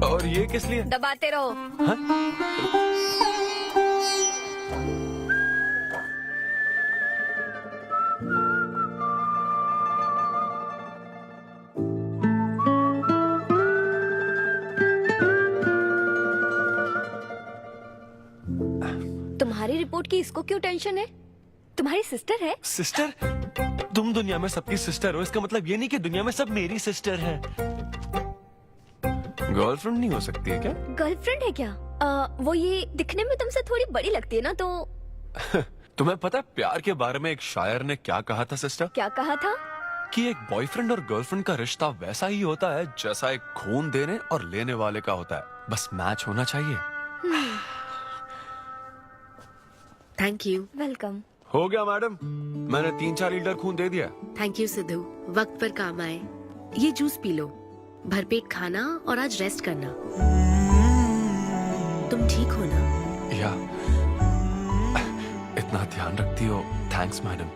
और ये किस लिए? दबाते रहो। तुम्हारी रिपोर्ट की इसको क्यों टेंशन है? तुम्हारी सिस्टर है। सिस्टर? तुम दुनिया में सबकी सिस्टर हो, इसका मतलब ये नहीं कि दुनिया में सब मेरी सिस्टर है। गर्लफ्रेंड नहीं हो सकती है क्या? गर्लफ्रेंड है क्या? वो ये दिखने में तुमसे थोड़ी बड़ी लगती है ना, तो तुम्हें पता है प्यार के बारे में एक शायर ने क्या कहा था सिस्टर? क्या कहा था? कि एक बॉयफ्रेंड और गर्लफ्रेंड का रिश्ता वैसा ही होता है जैसा एक खून देने और लेने वाले का होता है, बस मैच होना चाहिए। Thank you. वेलकम। हो गया मैडम, मैंने 3-4 लीटर खून दे दिया। थैंक यू सिद्धू, वक्त पर काम आए। ये जूस पी लो, भरपेट खाना और आज रेस्ट करना। तुम ठीक हो ना? या इतना ध्यान रखती हो, थैंक्स मैडम।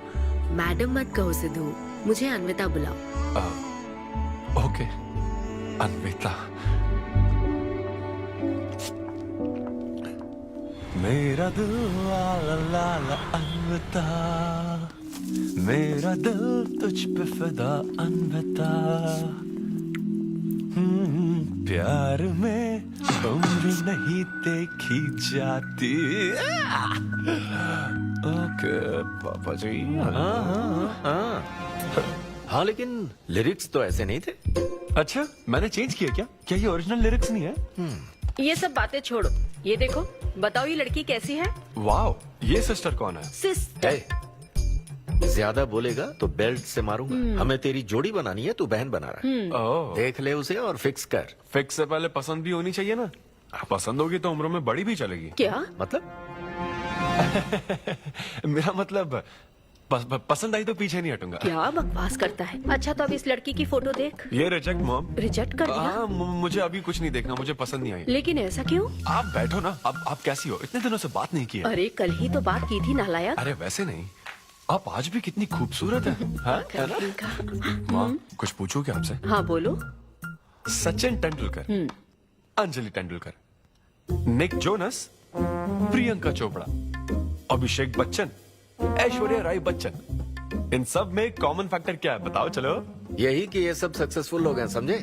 मैडम मत कहो सिद्धू, मुझे अन्विता बुलाओ। ओके अन्विता। मेरा दिल ला ला ला ला अन्विता, मेरा दिल तुझ पे फिदा अन्विता। प्यार में उम्र नहीं देखी जाती। ओके पापा जी। हाँ लेकिन लिरिक्स तो ऐसे नहीं थे। अच्छा मैंने चेंज किया क्या ये ओरिजिनल लिरिक्स नहीं है? ये सब बातें छोड़ो, ये देखो, बताओ ये लड़की कैसी है? वाओ, ये सिस्टर कौन है? सिस्टर। ज्यादा बोलेगा तो बेल्ट से मारूंगा। हमें तेरी जोड़ी बनानी है, तू बहन बना रहा है। ओह, देख ले उसे और फिक्स कर। फिक्स से पहले पसंद भी होनी चाहिए ना। पसंद होगी तो उम्र में बड़ी भी चलेगी। क्या मतलब? मेरा मतलब पसंद आई तो पीछे नहीं हटूंगा। क्या बकवास करता है। अच्छा तो अब इस लड़की की फोटो देख। ये रिजेक्ट मॉम। रिजेक्ट कर दिया? मुझे अभी कुछ नहीं देखना, मुझे पसंद नहीं आई। लेकिन ऐसा क्यों? आप बैठो ना। अब आप कैसी हो? इतने दिनों से बात नहीं की है। अरे कल ही तो बात की थी नालायक। अरे वैसे नहीं, आप आज भी कितनी खूबसूरत है, है ना? माँ कुछ पूछूं क्या आपसे? हाँ बोलो। सचिन तेंदुलकर, अंजलि तेंदुलकर, निक जोनस, प्रियंका चोपड़ा, अभिषेक बच्चन, ऐश्वर्या राय बच्चन, इन सब में कॉमन फैक्टर क्या है बताओ? चलो यही कि ये सब सक्सेसफुल लोग हैं, समझे?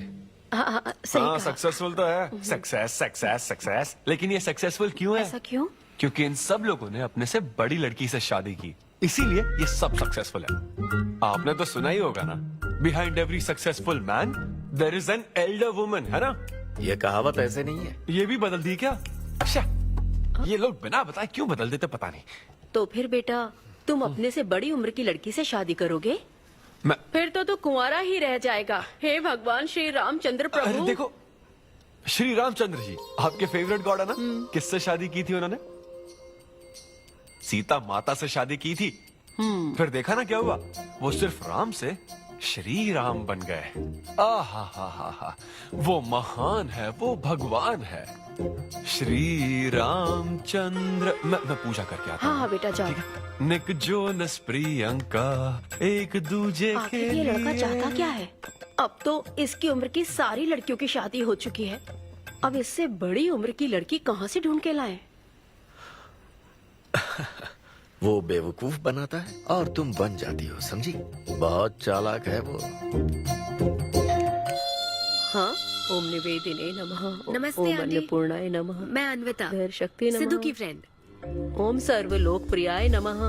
हाँ सक्सेसफुल तो है। Success success success. लेकिन ये सक्सेसफुल क्यों है? ऐसा क्यों? क्योंकि इन सब लोगों ने अपने से बड़ी लड़की से शादी की, इसीलिए ये सब सक्सेसफुल है। आपने तो सुना ही होगा ना, behind every successful man there is an elder woman, है ना? ये कहावत ऐसे नहीं है। ये भी बदल दी क्या? अच्छा, ये लोग बिना बताए क्यों बदल देते पता नहीं। तो फिर बेटा तुम अपने से बड़ी उम्र की लड़की से शादी करोगे? फिर तो तू कुंवारा ही रह जाएगा। हे भगवान श्री रामचंद्र प्रभु। अरे देखो, श्री रामचंद्र जी आपके फेवरेट गॉड है ना? किससे शादी की थी उन्होंने? सीता माता से शादी की थी। फिर देखा ना क्या हुआ, वो सिर्फ राम से श्री राम बन गए। आहा, वो महान है, वो भगवान है श्री रामचंद्र। मैं पूजा करके आता हूँ। हाँ बेटा जाओ। निक जोनस प्रियंका एक दूजे के आखिर ये लड़का चाहता क्या है? अब तो इसकी उम्र की सारी लड़कियों की शादी हो चुकी है, अब इससे बड़ी उम्र की लड़की कहाँ से ढूंढ के लाए? वो बेवकूफ बनाता है और तुम बन जाती हो, समझी? बहुत चालाक है वो। हाँ, ओम निवेदिने नमः। नमस्ते ओम आंटी। अन्नपूर्णाय नमः। मैं अन्विता, धैर्य शक्ति नमः। सिद्धू की फ्रेंड। ओम सर्वलोकप्रियाय नमः।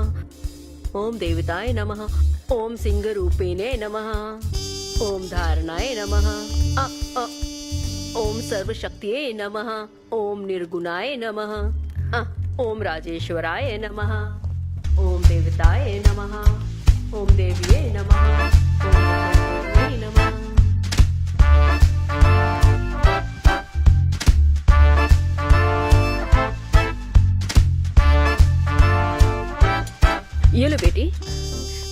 ओम देवताय नमः। ओम सिंह रूपेणे नमः। ओम धारणाय नमः। ओम सर्वशक्तिये नमः। ओम निर्गुणाय नमः। ओम राजेश्वराय नमः। ओम देवताय नमः। ओम देव्ये नमः। ओम नमः। ये लो बेटी,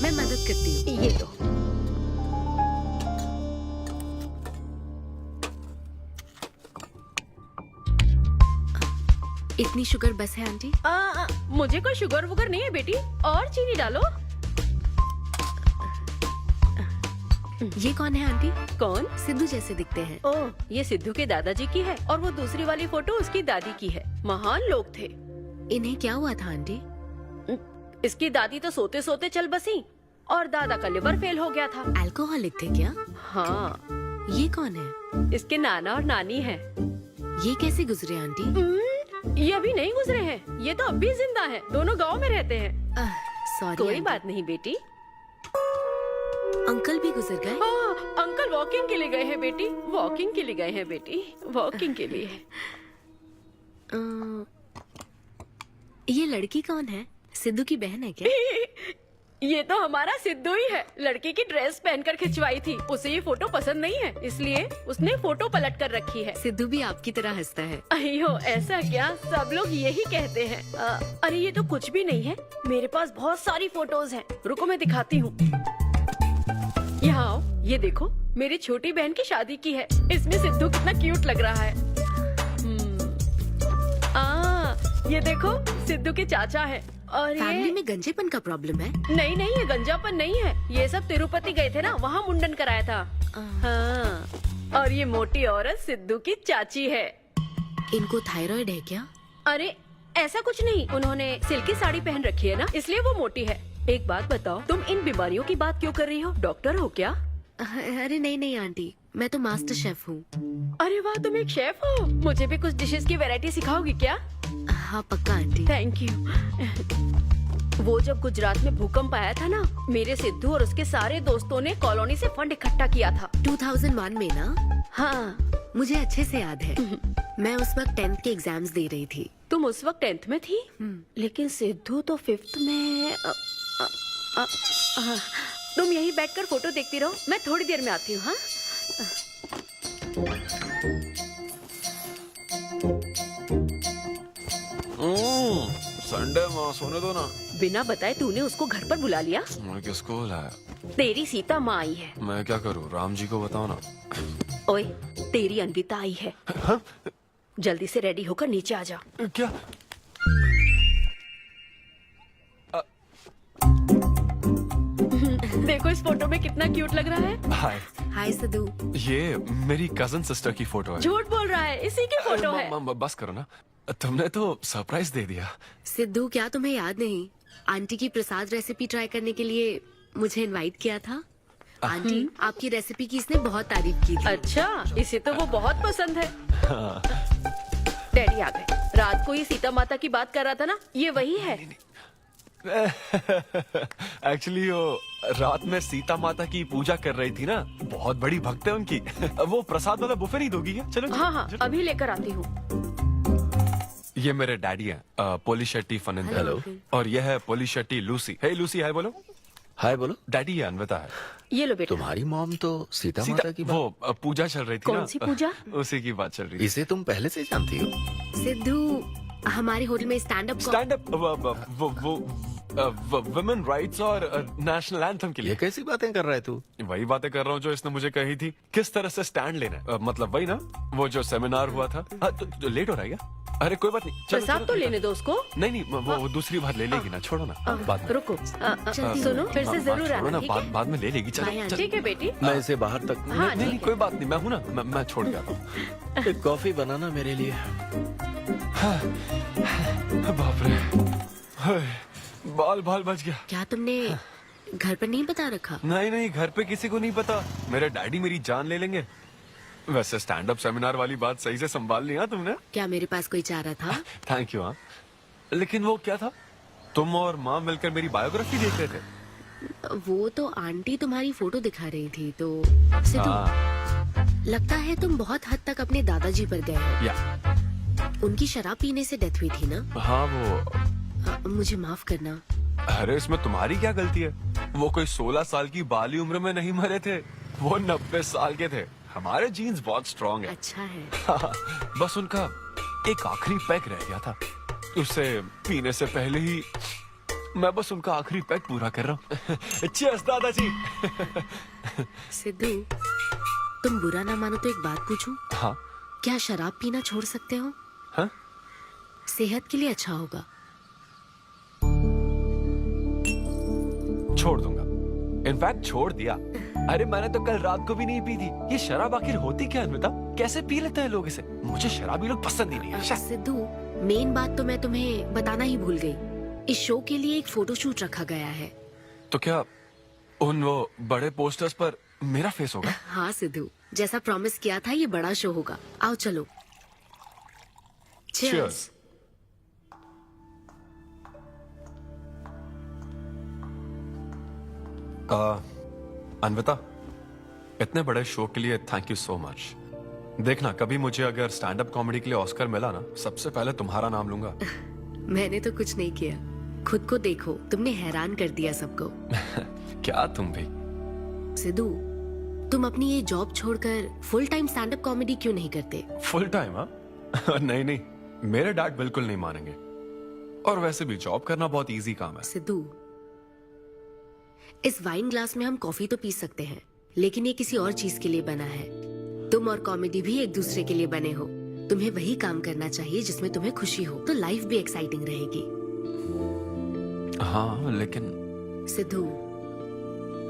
मैं मदद करती हूँ। ये लो। इतनी शुगर बस है आंटी? मुझे कोई शुगर वुगर नहीं है बेटी, और चीनी डालो। ये कौन है आंटी? कौन? सिद्धू जैसे दिखते हैं। ओह, ये सिद्धू के दादाजी की है और वो दूसरी वाली फोटो उसकी दादी की है। महान लोग थे। इन्हें क्या हुआ था आंटी? इसकी दादी तो सोते सोते चल बसी और दादा का लिवर फेल हो गया था। अल्कोहलिक थे क्या? हाँ। ये कौन है? इसके नाना और नानी है। ये कैसे गुजरे आंटी? ये अभी नहीं गुजरे हैं, ये तो अब भी जिंदा है। दोनों गांव में रहते हैं। सॉरी। कोई बात नहीं बेटी। अंकल भी गुजर गए? अंकल वॉकिंग के लिए गए हैं बेटी, वॉकिंग के लिए गए हैं बेटी, वॉकिंग के लिए। ये लड़की कौन है? सिद्धू की बहन है क्या? ये तो हमारा सिद्धू ही है। लड़की की ड्रेस पहनकर खिंचवाई थी, उसे ये फोटो पसंद नहीं है, इसलिए उसने फोटो पलट कर रखी है। सिद्धू भी आपकी तरह हंसता है। अयो ऐसा क्या? सब लोग यही कहते हैं। अरे ये तो कुछ भी नहीं है, मेरे पास बहुत सारी फोटोज हैं। रुको मैं दिखाती हूँ। यहाँ आओ, ये देखो मेरी छोटी बहन की शादी की है। इसमें सिद्धू कितना क्यूट लग रहा है। ये देखो सिद्धू के चाचा है। और फैमिली ये में गंजेपन का प्रॉब्लम है? नहीं नहीं, ये गंजापन नहीं है। ये सब तिरुपति गए थे ना, वहाँ मुंडन कराया था। हाँ। और ये मोटी औरत सिद्धू की चाची है। इनको थायराइड है क्या? अरे ऐसा कुछ नहीं, उन्होंने सिल्की साड़ी पहन रखी है ना, इसलिए वो मोटी है। एक बात बताओ, तुम इन बीमारियों की बात क्यों कर रही हो? डॉक्टर हो क्या? अरे नहीं नहीं आंटी, मैं तो मास्टर शेफ हूँ। अरे वाह, तुम एक शेफ हो। मुझे भी कुछ डिशेस की वैरायटी सिखाओगी क्या? हाँ पक्का आंटी। Thank you. वो जब गुजरात में भूकंप आया था ना, मेरे सिद्धू और उसके सारे दोस्तों ने कॉलोनी से फंड इकट्ठा किया था। 2001 में ना? हाँ मुझे अच्छे से याद है। मैं उस वक्त 10th के एग्जाम्स दे रही थी। तुम उस वक्त 10th में थी? लेकिन सिद्धू तो 5th में। तुम यहीं बैठकर फोटो देखती रहो, मैं थोड़ी देर में आती हूँ। हाँ संडे माँ सोने दो ना। बिना बताए तूने उसको घर पर बुला लिया? मैं किसको बुलाया? तेरी सीता माँ आई है। मैं क्या करूँ, राम जी को बताओ ना। ओए, तेरी अन्विता आई है। हाँ? जल्दी से रेडी होकर नीचे आ जा। क्या? देखो इस फोटो में कितना क्यूट लग रहा है। हाय। हाय सिद्धू। ये मेरी कजन सिस्टर की फोटो है। झूठ बोल रहा है, इसी की फोटो है। बस करो ना, तुमने तो सरप्राइज दे दिया। सिद्धू, क्या तुम्हें याद नहीं, आंटी की प्रसाद रेसिपी ट्राई करने के लिए मुझे इनवाइट किया था? आंटी, आपकी रेसिपी की इसने बहुत तारीफ की थी। अच्छा, इसे तो वो बहुत पसंद है। डैडी आ गए। रात को ये सीता माता की बात कर रहा था ना, ये वही है। एक्चुअली वो रात में सीता माता की पूजा कर रही थी ना, बहुत बड़ी भक्त है उनकी। वो प्रसाद वाला बुफे नहीं दोगी क्या? चलो। हाँ हाँ, अभी लेकर आती हूँ। ये मेरे डैडी हैं, पोलिशेट्टी फर्नांडिस। हेलो। और ये है पोलिशेट्टी लूसी। हे लूसी, हाय बोलो। हाय बोलो। डैडी ये अन्विता है। ये लो बेटा। तुम्हारी मॉम तो सीता माता की वो पूजा चल रही थी ना। कौन सी पूजा? उसी की बात चल रही थी। इसे तुम पहले से जानती हो? सिद्धू, हमारे होटल में स्टैंड अप वुमेन राइट्स और नेशनल एंथम के लिए। ये कैसी बातें कर रहा है तू? वही बातें कर रहा हूँ जो इसने मुझे कही थी, किस तरह से स्टैंड लेना है। मतलब वही ना, वो जो सेमिनार हुआ था। तो लेट हो रहा है क्या? अरे कोई बात नहीं, प्रसाद तो लेने दो उसको। नहीं वो दूसरी बार ले लेगी ना, छोड़ो ना। बाद में रुको। सुनो, फिर से जरूर आना, ठीक है? बाद में ले लेगी। चलो ठीक है बेटी। मैं इसे बाहर तक नहीं कोई बात नहीं, मैं हूँ ना, मैं छोड़ के आता हूँ। एक कॉफी बनाना मेरे लिए। बाप रे, बाल बच गया। क्या तुमने घर पर नहीं बता रखा? नहीं, घर पे किसी को नहीं पता। मेरे डैडी मेरी जान ले लेंगे। वैसे स्टैंड अप सेमिनार वाली बात सही से संभाल लिया तुमने। क्या मेरे पास कोई चारा था? Thank you. हाँ, लेकिन वो क्या था, तुम और माँ मिलकर मेरी बायोग्राफी देख रहे थे? वो तो आंटी तुम्हारी फोटो दिखा रही थी तो। सिद्धू, लगता है तुम बहुत हद तक अपने दादाजी पर गए हो। या उनकी शराब पीने से डेथ हुई थी ना? हाँ वो। मुझे माफ करना। अरे इसमें तुम्हारी क्या गलती है? वो कोई 16 साल की बाली उम्र में नहीं मरे थे, वो 90 साल के थे। हमारे जीन्स बहुत स्ट्रॉन्ग है। अच्छा है। बस उनका एक आखिरी पैक रह गया था, उसे पीने से पहले ही मैं बस उनका आखिरी पैक पूरा कर रहा हूँ। चीयर्स दादाजी। सिद्धू, तुम बुरा ना मानो तो एक बात पूछूं? हाँ। क्या शराब पीना छोड़ सकते हो? हाँ? सेहत के लिए अच्छा होगा। छोड़ दूंगा, इनफैक्ट छोड़ दिया। अरे मैंने तो कल रात को भी नहीं पी थी। ये शराब आखिर होती क्या है? कैसे पी लेते हैं लोग इसे? मुझे शराबी लोग पसंद ही नहीं है। सिद्धू, मेन बात तो मैं तुम्हें बताना ही भूल गई। इस शो के लिए एक फोटोशूट रखा गया है। तो क्या उन वो बड़े पोस्टर्स पर मेरा फेस होगा? हाँ सिद्धू, जैसा प्रॉमिस किया था, ये बड़ा शो होगा। आओ चलो। Cheers. अन्विता, इतने बड़े शो के लिए थैंक यू सो मच। देखना, कभी मुझे अगर स्टैंड अप कॉमेडी के लिए ऑस्कर मिला ना, सबसे पहले तुम्हारा नाम लूंगा। मैंने तो कुछ नहीं किया, खुद को देखो, तुमने हैरान कर दिया सबको। क्या तुम भी? सिद्धू, तुम अपनी ये जॉब छोड़कर full time stand up comedy क्यों नहीं करते? Full time? हाँ नहीं, मेरे डैड बिल्कुल नहीं मानेंगे। और वैसे भी जॉब करना बहुत इजी काम है। सिद्धू, इस वाइन ग्लास में हम कॉफी तो पी सकते हैं, लेकिन ये किसी और चीज के लिए बना है। तुम और कॉमेडी भी एक दूसरे के लिए बने हो। तुम्हें वही काम करना चाहिए जिसमें तुम्हें खुशी हो, तो लाइफ भी एक्साइटिंग रहेगी। हाँ लेकिन सिद्धू,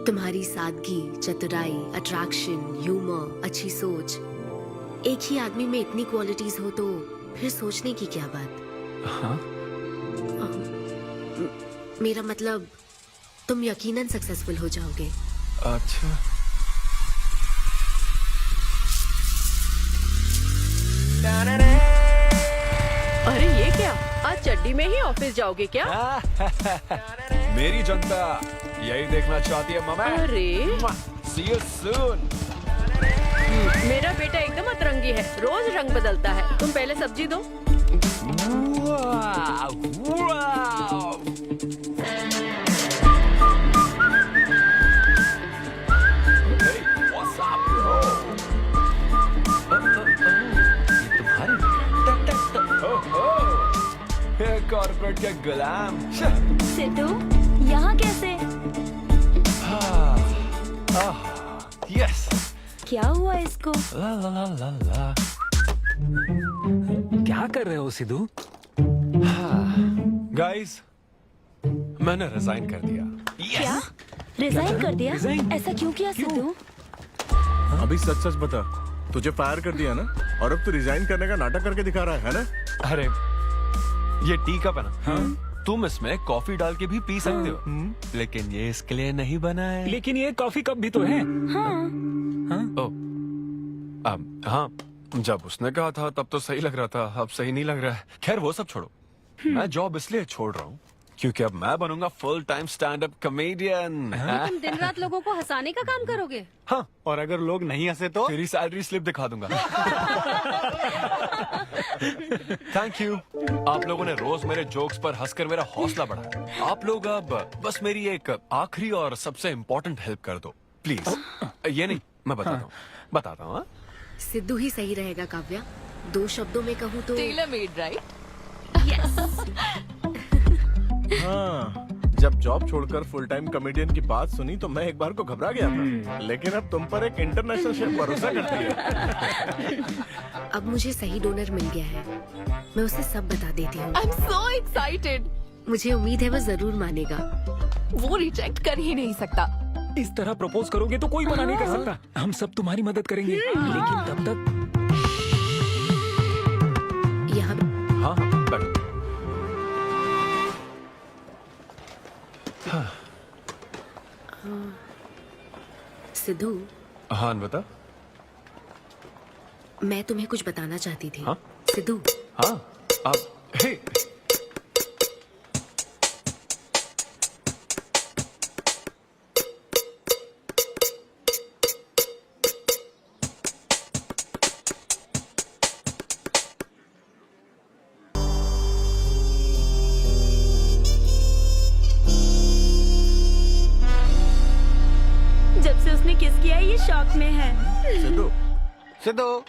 तुम्हारी सादगी, चतुराई, अट्रैक्शन, ह्यूमर, अच्छी सोच, एक ही आदमी में इतनी क्वालिटीज हो तो फिर सोचने की क्या बात। हाँ? मेरा मतलब तुम यकीनन सक्सेसफुल हो जाओगे। अच्छा। अरे ये क्या, आज चड्डी में ही ऑफिस जाओगे क्या? मेरी जनता यही देखना चाहती है मम्मी। अरे See you soon। मेरा बेटा एकदम अतरंगी है, रोज रंग बदलता है। तुम पहले सब्जी दो। कॉर्पोरेट के गुलाम। सिद्धू, यहाँ कैसे? यस। क्या हुआ इसको? ला ला ला ला ला। क्या कर रहे हो सिद्धू? गाइस, मैंने रिजाइन कर दिया। क्या? रिजाइन कर दिया? ऐसा क्यों किया सिद्धू? अभी सच सच बता, तुझे फायर कर दिया ना, और अब तू रिजाइन करने का नाटक करके दिखा रहा है ना? अरे ये टी कप है ना? हाँ? तुम इसमें कॉफी डाल के भी पी सकते हो, लेकिन ये इसके लिए नहीं बना है। लेकिन ये कॉफी कप भी तो है। हाँ, जब उसने कहा था तब तो सही लग रहा था, अब सही नहीं लग रहा है। खैर वो सब छोड़ो, मैं जॉब इसलिए छोड़ रहा हूँ क्योंकि अब मैं बनूंगा full time stand up comedian. तुम दिन रात लोगों को हंसाने का काम करोगे? हाँ, और अगर लोग नहीं हंसे तो तेरी सैलरी स्लिप दिखा दूंगा। Thank you. आप लोगों ने रोज मेरे जोक्स पर हंसकर मेरा हौसला बढ़ाया। आप लोग अब बस मेरी एक आखिरी और सबसे इम्पोर्टेंट हेल्प कर दो प्लीज। ये नहीं, मैं बताता हूँ। सिद्धू ही सही रहेगा काव्या। 2 शब्दों में कहूँ तो टेलर मेड, राइट? हाँ, जब जॉब छोड़कर फुल टाइम कॉमेडियन की बात सुनी तो मैं एक बार को घबरा गया था, लेकिन अब तुम पर एक इंटरनेशनल शेफ भरोसा करती है। अब मुझे सही डोनर मिल गया है, मैं उसे सब बता देती हूँ। आई एम सो एक्साइटेड। मुझे उम्मीद है वो जरूर मानेगा। वो रिजेक्ट कर ही नहीं सकता। इस तरह प्रपोज करोगे तो कोई मना नहीं कर सकता। हम सब तुम्हारी मदद करेंगे, लेकिन तब तक यहाँ। हाँ हाँ, बैठो। सिद्धू। हाँ बता। मैं तुम्हें कुछ बताना चाहती थी। हाँ? सिद्धू। हाँ, आप हे। जब से उसने किस किया ये शॉक में है। सिद्धू, सिद्धू।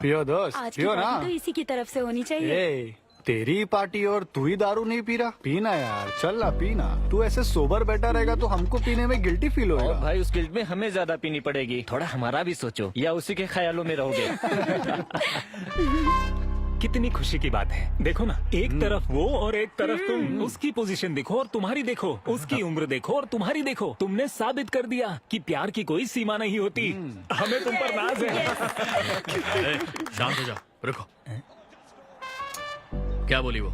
पियो दोस्त, आज की पियो ना। पार्टी तो इसी की तरफ से होनी चाहिए। ए, तेरी पार्टी और तू ही दारू नहीं पी रहा? पीना यार, चल ना पीना। तू ऐसे सोबर बैठा रहेगा तो हमको पीने में गिल्टी फील होगा। और भाई उस गिल्ट में हमें ज्यादा पीनी पड़ेगी। थोड़ा हमारा भी सोचो, या उसी के ख्यालों में रहोगे। कितनी खुशी की बात है। देखो ना, एक तरफ वो और एक तरफ तुम। उसकी पोजीशन देखो और तुम्हारी देखो, उसकी उम्र देखो और तुम्हारी देखो। तुमने साबित कर दिया कि प्यार की कोई सीमा नहीं होती। हमें तुम पर नाज है। शांत हो जाओ, रुको। क्या बोली वो?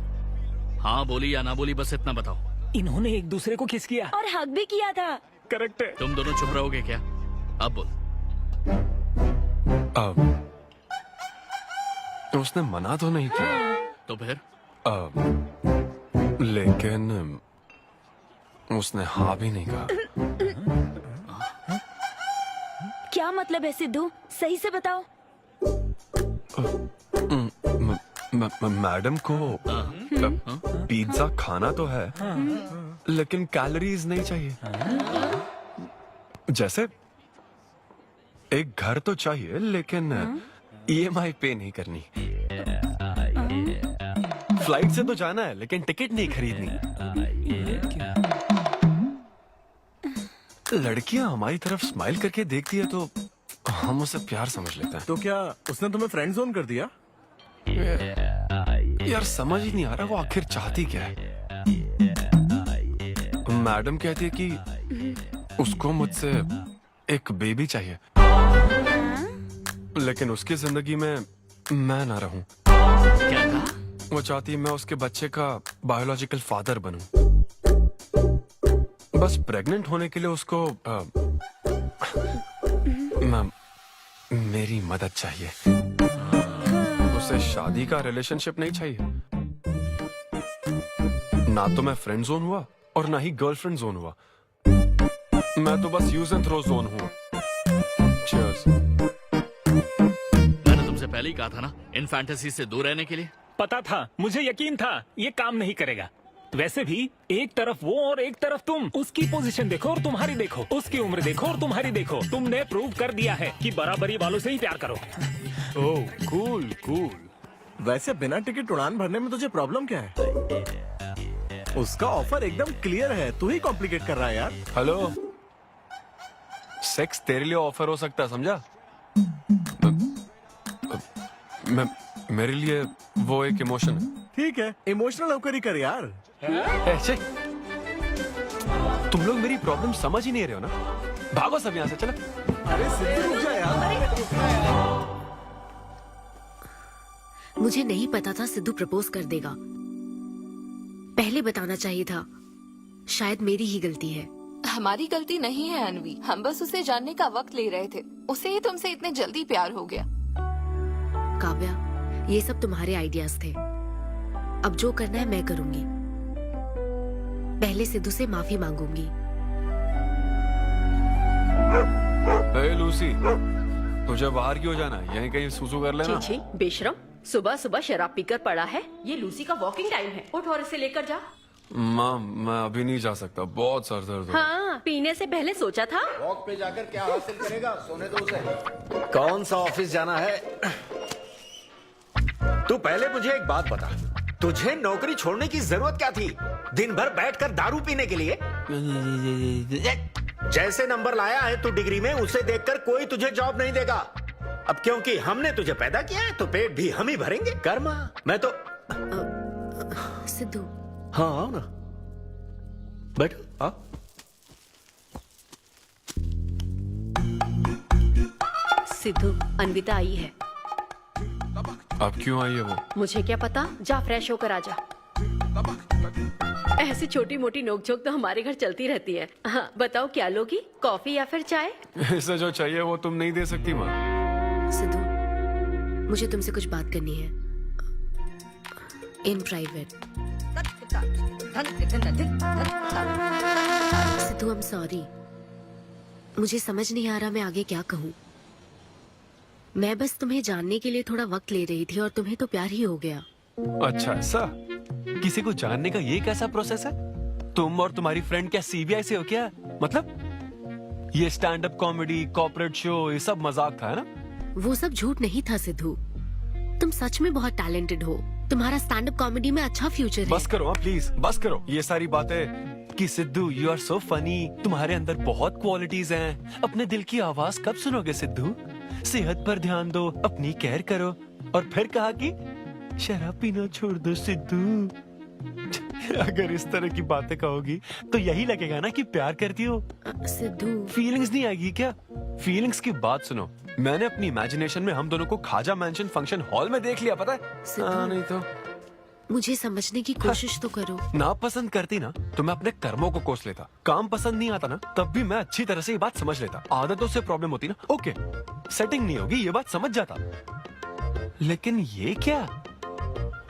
हाँ बोली या ना बोली, बस इतना बताओ। इन्होंने एक दूसरे को किस किया और हक भी किया था। करेक्ट है। तुम दोनों चुप रहोगे क्या? अब बोल। उसने मना तो नहीं किया। तो फिर? लेकिन उसने हाँ भी नहीं कहा। क्या मतलब है सिद्धू? सही से बताओ। मैडम को पिज्जा खाना तो है, लेकिन कैलोरीज नहीं चाहिए। जैसे एक घर तो चाहिए, लेकिन EMI पे नहीं करनी। फ्लाइट से तो जाना है, लेकिन टिकट नहीं खरीदनी। लड़कियां हमारी तरफ स्माइल करके देखती है तो हम उसे प्यार समझ लेते हैं। तो क्या उसने तुम्हें फ्रेंड जोन कर दिया? यार समझ ही नहीं आ रहा वो आखिर चाहती क्या है। मैडम कहती है कि उसको मुझसे एक बेबी चाहिए, लेकिन उसकी जिंदगी में मैं ना रहूं। क्या कहा? वो चाहती है मैं उसके बच्चे का बायोलॉजिकल फादर बनूं। बस प्रेग्नेंट होने के लिए उसको मेरी मदद चाहिए। उसे शादी का रिलेशनशिप नहीं चाहिए। ना तो मैं फ्रेंड जोन हुआ और ना ही गर्लफ्रेंड जोन हुआ। मैं तो बस यूज एंड थ्रो जोन हूँ। Cheers. मैंने तुमसे पहले ही कहा था ना इन फैंटेसी से दूर रहने के लिए। पता था, मुझे यकीन था ये काम नहीं करेगा। वैसे भी एक तरफ वो और एक तरफ तुम, उसकी पोजीशन देखो और तुम्हारी देखो, उसकी उम्र देखो और तुम्हारी देखो। तुमने प्रूव कर दिया है कि बराबरी वालों से ही प्यार करो। ओह कूल कूल। वैसे बिना टिकट उड़ान भरने में तुझे प्रॉब्लम क्या है? उसका ऑफर एकदम क्लियर है, तू ही कॉम्प्लिकेट कर रहा है यार। हेलो, सेक्स तेरे लिए ऑफर हो सकता है, समझा? मेरे लिए वो एक इमोशन है। ठीक है, इमोशनल होकर ही कर यार। ऐसे तुम लोग मेरी प्रॉब्लम समझ ही नहीं रहे हो ना। भागो सब यहाँ से, चलो। अरे सिद्धू रुक जा यार। मुझे नहीं पता था सिद्धू प्रपोज कर देगा। पहले बताना चाहिए था। शायद मेरी ही गलती है। हमारी गलती नहीं है अनवी, हम बस उसे जानने का वक्त ले रहे थे। उसे ही तुमसे इतने जल्दी प्यार हो गया। काव्या, ये सब तुम्हारे आइडियाज थे। अब जो करना है मैं करूंगी। पहले सिद्धू से माफी मांगूंगी। हे लूसी, तुझे बाहर क्यों जाना है? यहीं कहीं सुसु कर लेना। छी बेशरम, सुबह सुबह शराब पीकर पड़ा है। ये लूसी का वॉकिंग टाइम है, उठ और इसे लेकर जा। माँ, मैं अभी नहीं जा सकता, बहुत सर दर्द हो रहा है। हाँ, पीने से पहले सोचा था। वॉक पे जाकर क्या हासिल करेगा? सोने दो उसे। कौन सा ऑफिस जाना है? तू पहले मुझे एक बात बता, तुझे नौकरी छोड़ने की जरूरत क्या थी? दिन भर बैठकर दारू पीने के लिए? जैसे नंबर लाया है तू डिग्री में, उसे देखकर कोई तुझे जॉब नहीं देगा। अब क्योंकि हमने तुझे पैदा किया है तो पेट भी हम ही भरेंगे। कर्मा, मैं तो सिद्धू। हाँ आओ ना, बैठो। हाँ सिद्धू, अनविता आई है। अब क्यों आई है वो? मुझे क्या पता, जा फ्रेश होकर आजा। ऐसी छोटी मोटी नोकझोंक तो हमारे घर चलती रहती है। हाँ, बताओ क्या लोगी, कॉफी या फिर चाय? इसे जो चाहिए वो तुम नहीं दे सकती माँ। सिद्धू, मुझे तुमसे कुछ बात करनी है, in private. Sidhu, I am sorry. मुझे समझ नहीं आ रहा मैं आगे क्या कहूँ। मैं बस तुम्हें जानने के लिए थोड़ा वक्त ले रही थी और तुम्हें तो प्यार ही हो गया। अच्छा ऐसा? किसी को जानने का ये कैसा प्रोसेस है? तुम और तुम्हारी फ्रेंड क्या सीबीआई से हो क्या? मतलब ये stand up comedy, corporate show, ये सब मजाक था, है ना? वो सब झूठ नहीं था सिद्धू। तुम सच में बहुत टैलेंटेड हो। तुम्हारा स्टैंड अप कॉमेडी में अच्छा फ्यूचर है। बस करो हाँ प्लीज, बस करो ये सारी बातें कि Sidhu you are so funny, तुम्हारे अंदर बहुत क्वालिटीज हैं। अपने दिल की आवाज कब सुनोगे सिद्धू? सेहत पर ध्यान दो, अपनी केयर करो। और फिर कहा कि शराब पीना छोड़ दो सिद्धू। अगर इस तरह की बातें कहोगी तो यही लगेगा ना कि प्यार करती हो। सिद्धू, फीलिंग्स नहीं आएगी क्या? फीलिंग्स की बात सुनो, मैंने अपनी इमेजिनेशन में हम दोनों को खाजा मैंशन फंक्शन हॉल में देख लिया, पता है? नहीं तो मुझे समझने की कोशिश तो करो। ना पसंद करती ना तो मैं अपने कर्मों को कोस लेता। काम पसंद नहीं आता ना तब भी मैं अच्छी तरह से ये बात समझ लेता। आदतों से प्रॉब्लम होती ना, ओके सेटिंग नहीं होगी, ये बात समझ जाता। लेकिन ये क्या,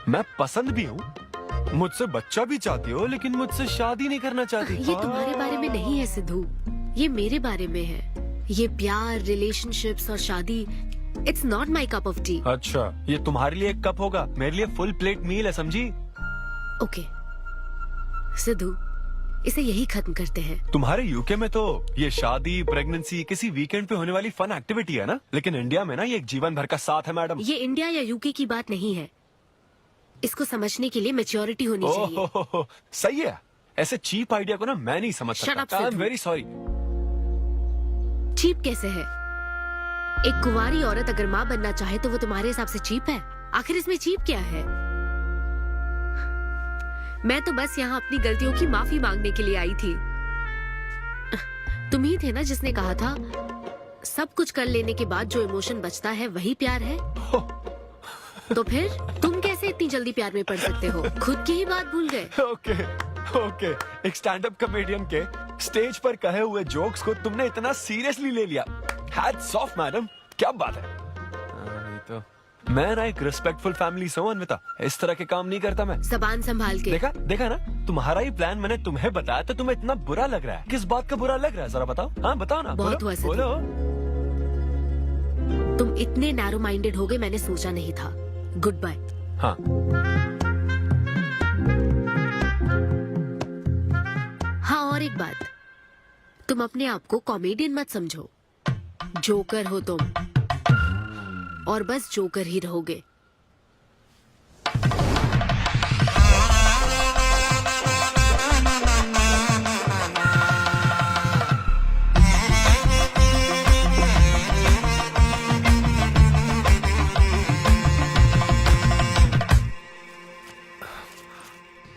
मैं पसंद भी हूँ, मुझसे बच्चा भी चाहती हो, लेकिन मुझसे शादी नहीं करना चाहती। ये तुम्हारे बारे में नहीं है सिद्धू, ये मेरे बारे में है। ये प्यार, रिलेशनशिप्स और शादी, it's not my cup of T. अच्छा, ये तुम्हारे लिए एक कप होगा, मेरे लिए फुल प्लेट मील है, समझी? ओके सिद्धू, इसे यही खत्म करते हैं। तुम्हारे यूके में तो ये शादी, प्रेगनेंसी किसी वीकेंड पे होने वाली फन एक्टिविटी है ना, लेकिन इंडिया में ना ये एक जीवन भर का साथ है मैडम। ये इंडिया या यूके की बात नहीं है। इसको समझने के लिए मैच्योरिटी होनी चाहिए। सही है, ऐसे चीप आइडिया को ना मैं नहीं समझ Shut up, सकता। I am Sidhu. Very sorry. Cheap कैसे है? एक कुंवारी औरत अगर माँ बनना चाहे तो वो तुम्हारे हिसाब से चीप है? आखिर इसमें चीप क्या है? मैं तो बस यहाँ अपनी गलतियों की माफी मांगने के लिए आई थी। तुम ही थे ना जिसने कहा था सब कुछ कर लेने के बाद जो इमोशन बचता है वही प्यार है। तो फिर तुम कैसे इतनी जल्दी प्यार में पड़ सकते हो? खुद की ही बात भूल गए। ओके एक स्टैंड अप कॉमेडियन के स्टेज पर कहे हुए जोक्स को तुमने इतना सीरियसली ले लिया। हैट्स ऑफ मैडम, क्या बात है। नहीं तो मैं ना एक रिस्पेक्टफुल फैमिली से हूं अन्विता, इस तरह के काम नहीं करता मैं। जबान संभाल के। देखा ना, तुम्हारा ही प्लान मैंने तुम्हें बताया तो तुम्हें इतना बुरा लग रहा है। किस बात का बुरा लग रहा है जरा बताओ। हाँ बताओ ना। बहुत हुआ बोलो। तुम इतने नैरो माइंडेड हो गए मैंने सोचा नहीं था। Good bye. हाँ हाँ, और एक बात, तुम अपने आप को कॉमेडियन मत समझो। जोकर हो तुम, और बस जोकर ही रहोगे।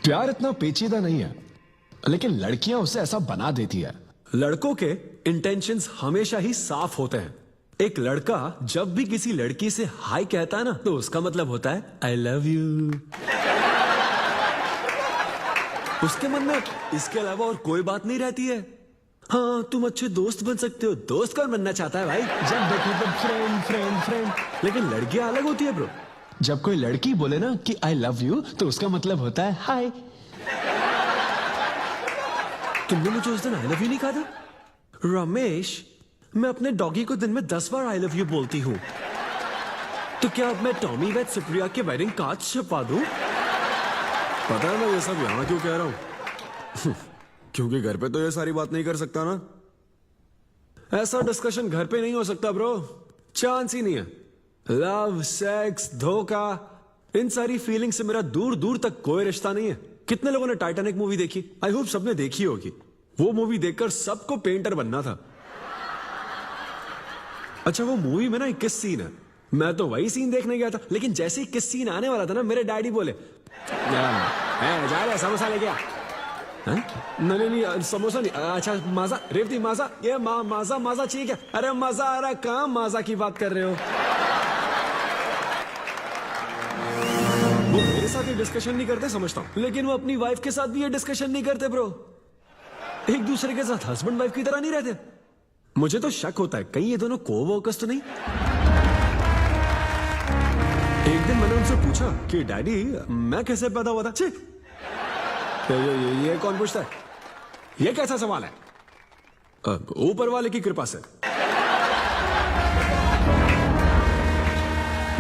प्यार इतना पेचीदा नहीं है, लेकिन लड़कियां उसे ऐसा बना देती है। लड़कों के इंटेंशंस हमेशा ही साफ होते हैं। एक लड़का जब भी किसी लड़की से हाय कहता है ना, तो उसका मतलब होता है आई लव यू। उसके मन में इसके अलावा और कोई बात नहीं रहती है। हाँ, तुम अच्छे दोस्त बन सकते हो। दोस्त कौन बनना चाहता है भाई? जब देखो तब फ्रेंड फ्रेंड फ्रेंड। लेकिन लड़कियां अलग होती है ब्रो। जब कोई लड़की बोले ना कि आई लव यू, तो उसका मतलब होता है हाय। तुमने मुझे उस दिन आई लव यू नहीं कहा था? रमेश, मैं अपने डॉगी को दिन में 10 बार आई लव यू बोलती हूँ। तो क्या अब मैं टॉमी वेद सुप्रिया के वेडिंग कार्ड छपवा दूं? पता है मैं ये सब यहाँ क्यों कह रहा हूँ? क्योंकि घर पे तो ये सारी बात नहीं कर सकता ना। ऐसा डिस्कशन घर पे नहीं हो सकता ब्रो, चांस ही नहीं है। लव, सेक्स, धोखा, इन सारी फीलिंग से मेरा दूर दूर तक कोई रिश्ता नहीं है। कितने लोगों ने टाइटैनिक मूवी देखी? आई होप सबने देखी होगी। वो मूवी देखकर सबको पेंटर बनना था। अच्छा, वो मूवी में ना 21 सीन है। मैं तो वही सीन देखने गया था, लेकिन जैसे ही 21 सीन आने वाला था ना, मेरे डैडी बोले जा रहे समोसा लेके आ। नहीं समोसा नहीं। अच्छा माजा, रेवती माजा, ये माजा माजा चाहिए क्या? अरे मजा आ रहा है। कहाँ माजा की बात कर रहे हो? वो मेरे साथ ये डिस्कशन नहीं करते समझता हूँ, लेकिन वो अपनी वाइफ के साथ भी ये डिस्कशन नहीं करते ब्रो। एक दूसरे के साथ हस्बैंड वाइफ की तरह नहीं रहते। मुझे तो शक होता है कहीं ये दोनों कोवर्कर्स तो नहीं। एक दिन मैंने उनसे पूछा कि डैडी मैं कैसे पैदा हुआ था? ये कौन पूछता है? ये कैसा सवाल है? ऊपर वाले की कृपा से।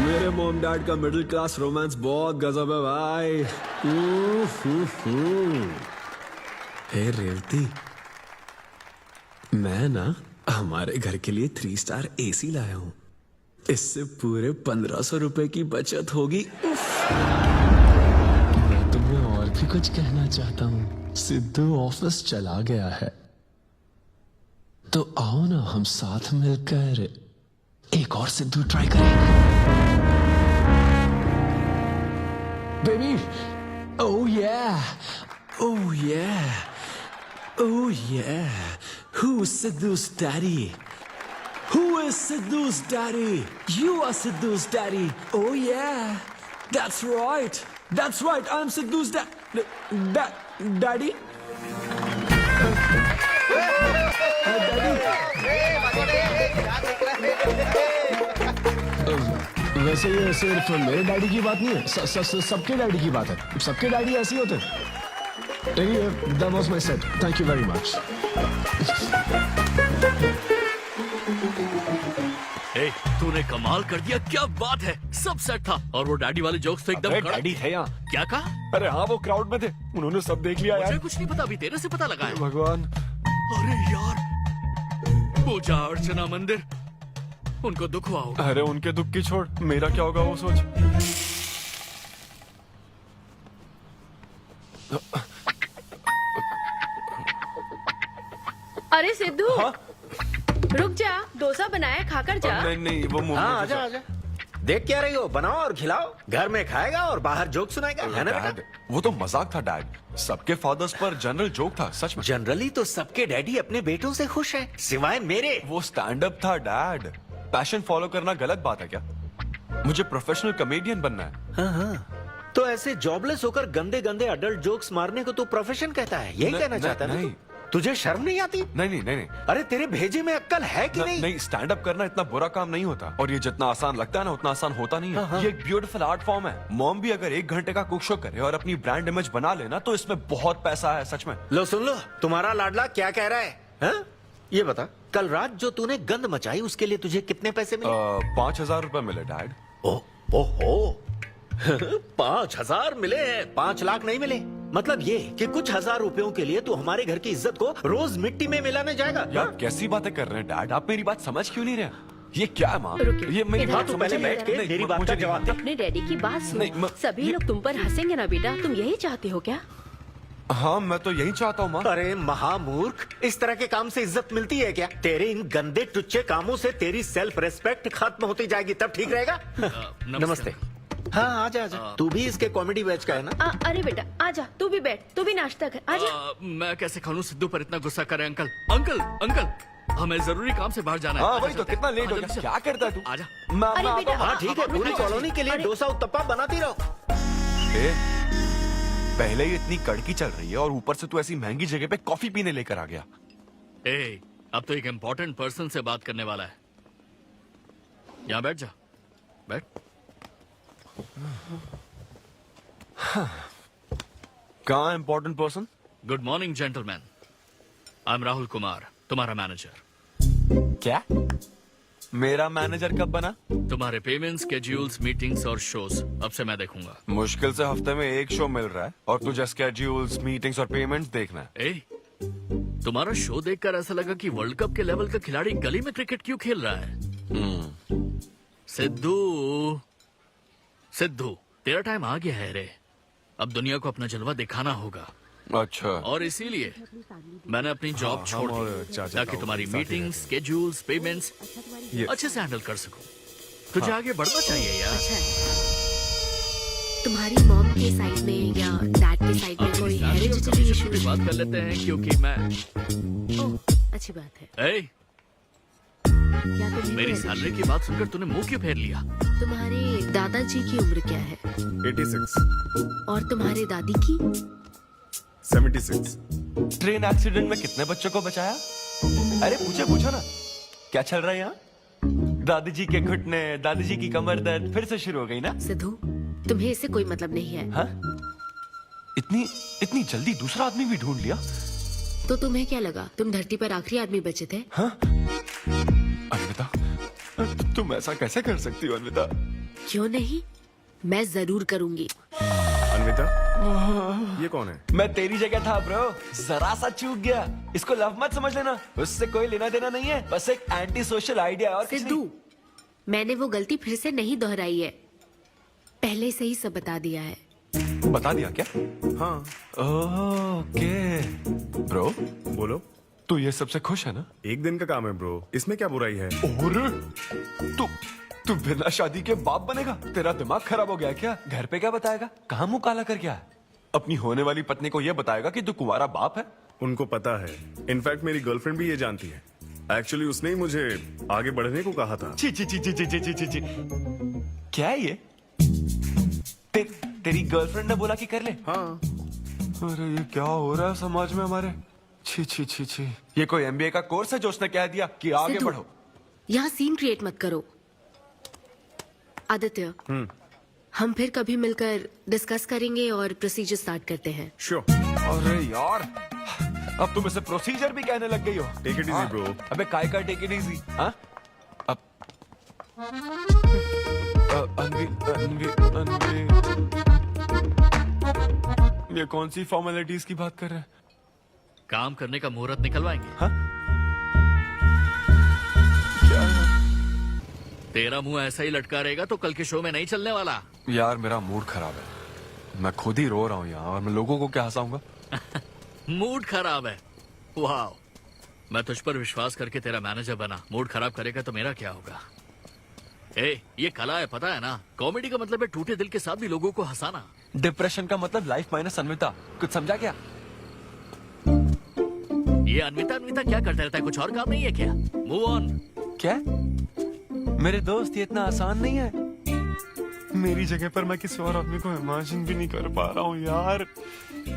मेरे मॉम डैड का मिडिल क्लास रोमांस बहुत गजब है भाई। हे रेवती, मैं ना हमारे घर के लिए 3 स्टार AC लाया हूं। इससे पूरे 1500 रुपए की बचत होगी। मैं तुम्हें और भी कुछ कहना चाहता हूँ। सिद्धू ऑफिस चला गया है, तो आओ ना हम साथ मिलकर एक और सिद्धू ट्राई करें। Baby, oh yeah, oh yeah, oh yeah. Who's Sidhu's daddy? Who is Sidhu's daddy? You are Sidhu's daddy. Oh yeah, that's right. That's right. I'm Sidhu's daddy. वैसे ये सिर्फ मेरे डैडी की बात नहीं है, सबके डैडी की बात है। सबके डैडी ऐसे ही होते हैं। That was my set. Thank you very much. ए, तूने कमाल कर दिया। क्या बात है, सब सेट था और वो डैडी वाले जोक्स तो एकदम कड़क। डैडी थे यहाँ। क्या कहा? अरे हाँ, वो क्राउड में थे, उन्होंने सब देख लिया यार। मुझे कुछ नहीं पता, अभी तेरे से पता लगा है। भगवान। अरे यार, पूजा अर्चना मंदिर, उनको दुख हुआ होगा। अरे उनके दुख की छोड़, मेरा क्या होगा वो सोच। अरे सिद्धू, रुक जा, डोसा बनाया, खाकर जा। नहीं नहीं वो मुंह हाँ में आजा आजा। देख क्या रही हो, बनाओ और खिलाओ। घर में खाएगा और बाहर जोक सुनाएगा, है ना बेटा? डैड वो तो मजाक था डैड। सबके फादर्स पर जनरल जोक था, सच में। जनरली तो सबके डैडी अपने बेटों से खुश हैं, सिवाय मेरे। वो स्टैंड अप था डैड। पैशन फॉलो करना गलत बात है क्या? मुझे प्रोफेशनल कॉमेडियन बनना है। हाँ हाँ, तो ऐसे जॉबलेस होकर गंदे गंदे अडल्ट जोक्स मारने को तू प्रोफेशन कहता है, यही कहना चाहता है ना? तुझे शर्म नहीं आती? नहीं नहीं नहीं नहीं। अरे तेरे भेजे में अक्कल है कि नहीं? नहीं, स्टैंड अप करना इतना बुरा काम नहीं होता, और ये जितना आसान लगता है ना उतना आसान होता नहीं है। हाँ। ये एक ब्यूटीफुल आर्ट फॉर्म है। मॉम भी अगर 1 घंटे का कुक शो करे और अपनी ब्रांड इमेज बना लेना तो इसमें बहुत पैसा है, सच में। लो सुन लो, तुम्हारा लाडला क्या कह रहा है, हाँ? ये बता, कल रात जो तूने गंद मचाई उसके लिए तुझे कितने पैसे मिले? 5,000 रुपए मिले डैड। ओहो 5,000 मिले हैं, 5 लाख नहीं मिले। मतलब ये कि कुछ हजार रुपयों के लिए तू हमारे घर की इज्जत को रोज मिट्टी में मिलाने जाएगा? यार कैसी बातें कर रहे हैं डैड, आप मेरी बात समझ क्यों नहीं रहे? ये क्या है माँ? ये मेरी बात तू पहले बैठ के मेरी बात का जवाब दे। अपने डैडी की बात सुनो। सभी लोग तुम पर हंसेंगे ना बेटा, तुम यही चाहते हो क्या? हाँ मैं तो यही चाहता हूँ माँ। अरे महामूर्ख, इस तरह के काम से इज्जत मिलती है क्या? तेरे इन गंदे टुच्चे कामों से तेरी सेल्फ रेस्पेक्ट खत्म होती जाएगी, तब ठीक रहेगा। नमस्ते। हाँ आजा आजा, तू भी इसके कॉमेडी बैच का है ना? अरे बेटा आजा, तू भी बैठ, तू भी नाश्ता कर, आजा। मैं कैसे खा लूं? सिद्धू पर इतना गुस्सा करे अंकल। अंकल अंकल हमें जरूरी काम से बाहर जाना है। हाँ वही तो, कितना लेट हो गया, क्या करता है तू? आजा। अरे बेटा, हाँ ठीक है, पूरी कॉलोनी के लिए डोसा उत्तप्पा बनाती रहो। पहले ही इतनी कड़की चल रही है और ऊपर से तू ऐसी महंगी जगह पे कॉफी पीने लेकर आ गया। अब तो एक इम्पोर्टेंट पर्सन से बात करने वाला है। यहाँ बैठ जा, बैठ। कहाँ important person? Good morning gentleman, I am Rahul Kumar, तुम्हारा मैनेजर। क्या? मेरा मैनेजर कब बना? तुम्हारे पेमेंट, स्केड्यूल्स, मीटिंग्स और शोज अब से मैं देखूंगा। मुश्किल से हफ्ते में 1 शो मिल रहा है और तुझे स्केड्यूल्स, मीटिंग्स और पेमेंट्स देखना है। तुम्हारा शो देखकर ऐसा लगा कि वर्ल्ड कप के लेवल का खिलाड़ी गली में क्रिकेट क्यों खेल रहा है। सिद्धू सिद्धू, तेरा टाइम आ गया है रे। अब दुनिया को अपना जलवा दिखाना होगा। अच्छा। और इसीलिए मैंने अपनी जॉब छोड़ दी ताकि तुम्हारी मीटिंग्स, स्केड्यूल्स, पेमेंट्स अच्छे से हैंडल कर सकूं। तुझे आगे बढ़ना चाहिए यार। तुम्हारी मॉम के साइड में या डैड के साइड में कोई हेरिडिटरी इशू? की बात कर लेते हैं क्योंकि मैं अच्छी बात है। क्या मेरी सैलरी की बात सुनकर तूने मुंह क्यों फेर लिया? तुम्हारे दादाजी की उम्र क्या है? 86। और तुम्हारे दादी की? 76। ट्रेन एक्सीडेंट में कितने बच्चों को बचाया? अरे पूछो ना, क्या चल रहा है यहाँ? दादी जी के घुटने, दादी जी की कमर दर्द फिर से शुरू हो गई ना? सिद्धू, तुम्हें इससे कोई मतलब नहीं है। हाँ? इतनी जल्दी दूसरा आदमी भी ढूंढ लिया? तो तुम्हें क्या लगा तुम धरती पर आखिरी आदमी बचे थे? हाँ? अन्विता, तुम ऐसा कैसे कर सकती हो अन्विता? क्यों नहीं, मैं जरूर करूंगी। अन्विता, ये कौन है? मैं तेरी जगह था ब्रो, जरा सा चूक गया। इसको लव मत समझ लेना, उससे कोई लेना देना नहीं है, बस एक एंटी सोशल आइडिया और सिद्धू, मैंने वो गलती फिर से नहीं दोहराई है, पहले से ही सब बता दिया है। बता दिया क्या? हाँ। ओके ब्रो, बोलो। तू ये सबसे खुश है ना? एक दिन का काम है ब्रो, इसमें क्या बुराई है? और तू बिना शादी के बाप बनेगा? तेरा दिमाग खराब हो गया क्या? घर पे क्या बताएगा? कहाँ मुंह काला कर क्या है? अपनी होने वाली पत्नी को ये बताएगा कि तू कुंवारा बाप है? उनको पता है, इनफैक्ट मेरी गर्लफ्रेंड भी ये जानती है। एक्चुअली उसने ही मुझे आगे बढ़ने को कहा था। ची ची ची ची ची ची ची ची। क्या है ये? तेरी गर्लफ्रेंड ने बोला कि कर ले? हाँ। अरे ये क्या हो रहा है समाज में हमारे? छी छी छी छी। ये कोई MBA का कोर्स है जो उसने कह दिया कि आगे बढ़ो? यहाँ सीन क्रिएट मत करो। आदित्य, हम फिर कभी मिलकर डिस्कस करेंगे और प्रोसीजर स्टार्ट करते हैं। श्योर। अरे यार, अब तुम इसे प्रोसीजर भी कहने लग गई हो। Take it easy bro. अबे काय का टेक इट इजी? हाँ? अब अनवी ये कौन सी फॉर्मेलिटीज की बात कर रहे हैं? काम करने का मुहूर्त निकलवाएंगे। हाँ? तेरा मुंह ऐसा ही लटका रहेगा तो कल के शो में नहीं चलने वाला। यार मेरा मूड खराब है, मैं खुद ही रो रहा हूँ यहाँ, और मैं लोगों को क्या हंसाऊंगा? मूड खराब है? वाह, मैं तुझ पर विश्वास करके तेरा मैनेजर बना, मूड खराब करेगा तो मेरा क्या होगा? ए, ये कला है, पता है ना? कॉमेडी का मतलब है टूटे दिल के साथ भी लोगों को हंसाना। डिप्रेशन का मतलब लाइफ माइनस अन्विता, कुछ समझा क्या? ये अन्विता अन्विता क्या करता रहता है, कुछ और काम नहीं है क्या? Move on. क्या मेरे दोस्त, ये इतना आसान नहीं है। मेरी जगह पर मैं किसी और आदमी को इमेजिन भी नहीं कर पा रहा हूँ यार।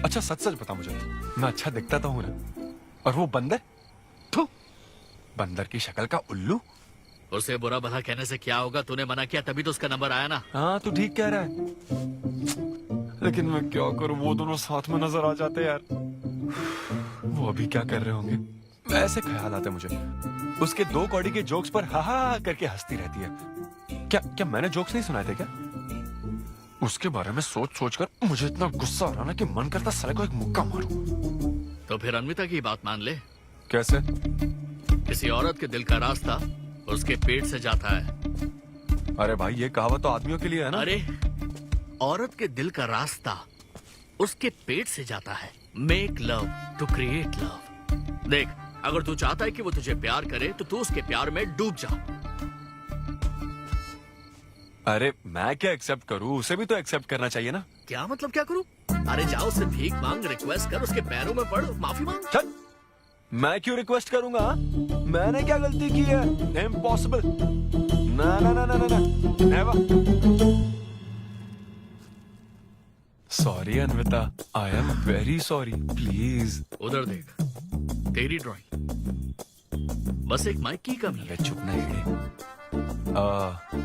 अच्छा सच सच बता मुझे, मैं अच्छा दिखता तो हूँ ना? और वो बंदर, बंदर की शक्ल का उल्लू। उसे बुरा भला कहने से क्या होगा? तूने मना किया तभी तो उसका नंबर आया ना। हाँ तू ठीक कह रहा है, लेकिन मैं क्या करूं, वो दोनों साथ में नजर आ जाते यार। वो अभी क्या कर रहे होंगे? ऐसे ख्याल आते मुझे, उसके 2 कौड़ी के जोक्स पर हा हा करके हंसती रहती है। क्या मैंने जोक्स नहीं सुनाए थे क्या? उसके बारे में सोच सोच कर मुझे इतना गुस्सा आ रहा ना कि मन करता साले को एक मुक्का मारूं। तो फिर अन्विता की बात मान ले। कैसे? किसी औरत के दिल का रास्ता उसके पेट से जाता है। अरे भाई ये कहावत तो आदमियों के लिए है ना। अरे औरत के दिल का रास्ता उसके पेट से जाता है। Make love to create love. देख, अगर तू चाहता है कि वो तुझे प्यार करे तो तू उसके प्यार में डूब जा। अरे मैं क्या एक्सेप्ट करूं, उसे भी तो एक्सेप्ट करना चाहिए ना। क्या मतलब क्या करूं? अरे जाओ उससे भीख मांग, रिक्वेस्ट कर, उसके पैरों में पड़, माफी मांग। चल, मैं क्यों रिक्वेस्ट करूंगा? मैंने क्या गलती की है? इम्पॉसिबल। ना ना ना ना ना never. Sorry Anvita, I am very sorry, please. उधर देख, तेरी ड्राइंग, बस एक माइक की कमी है। चुप नहीं।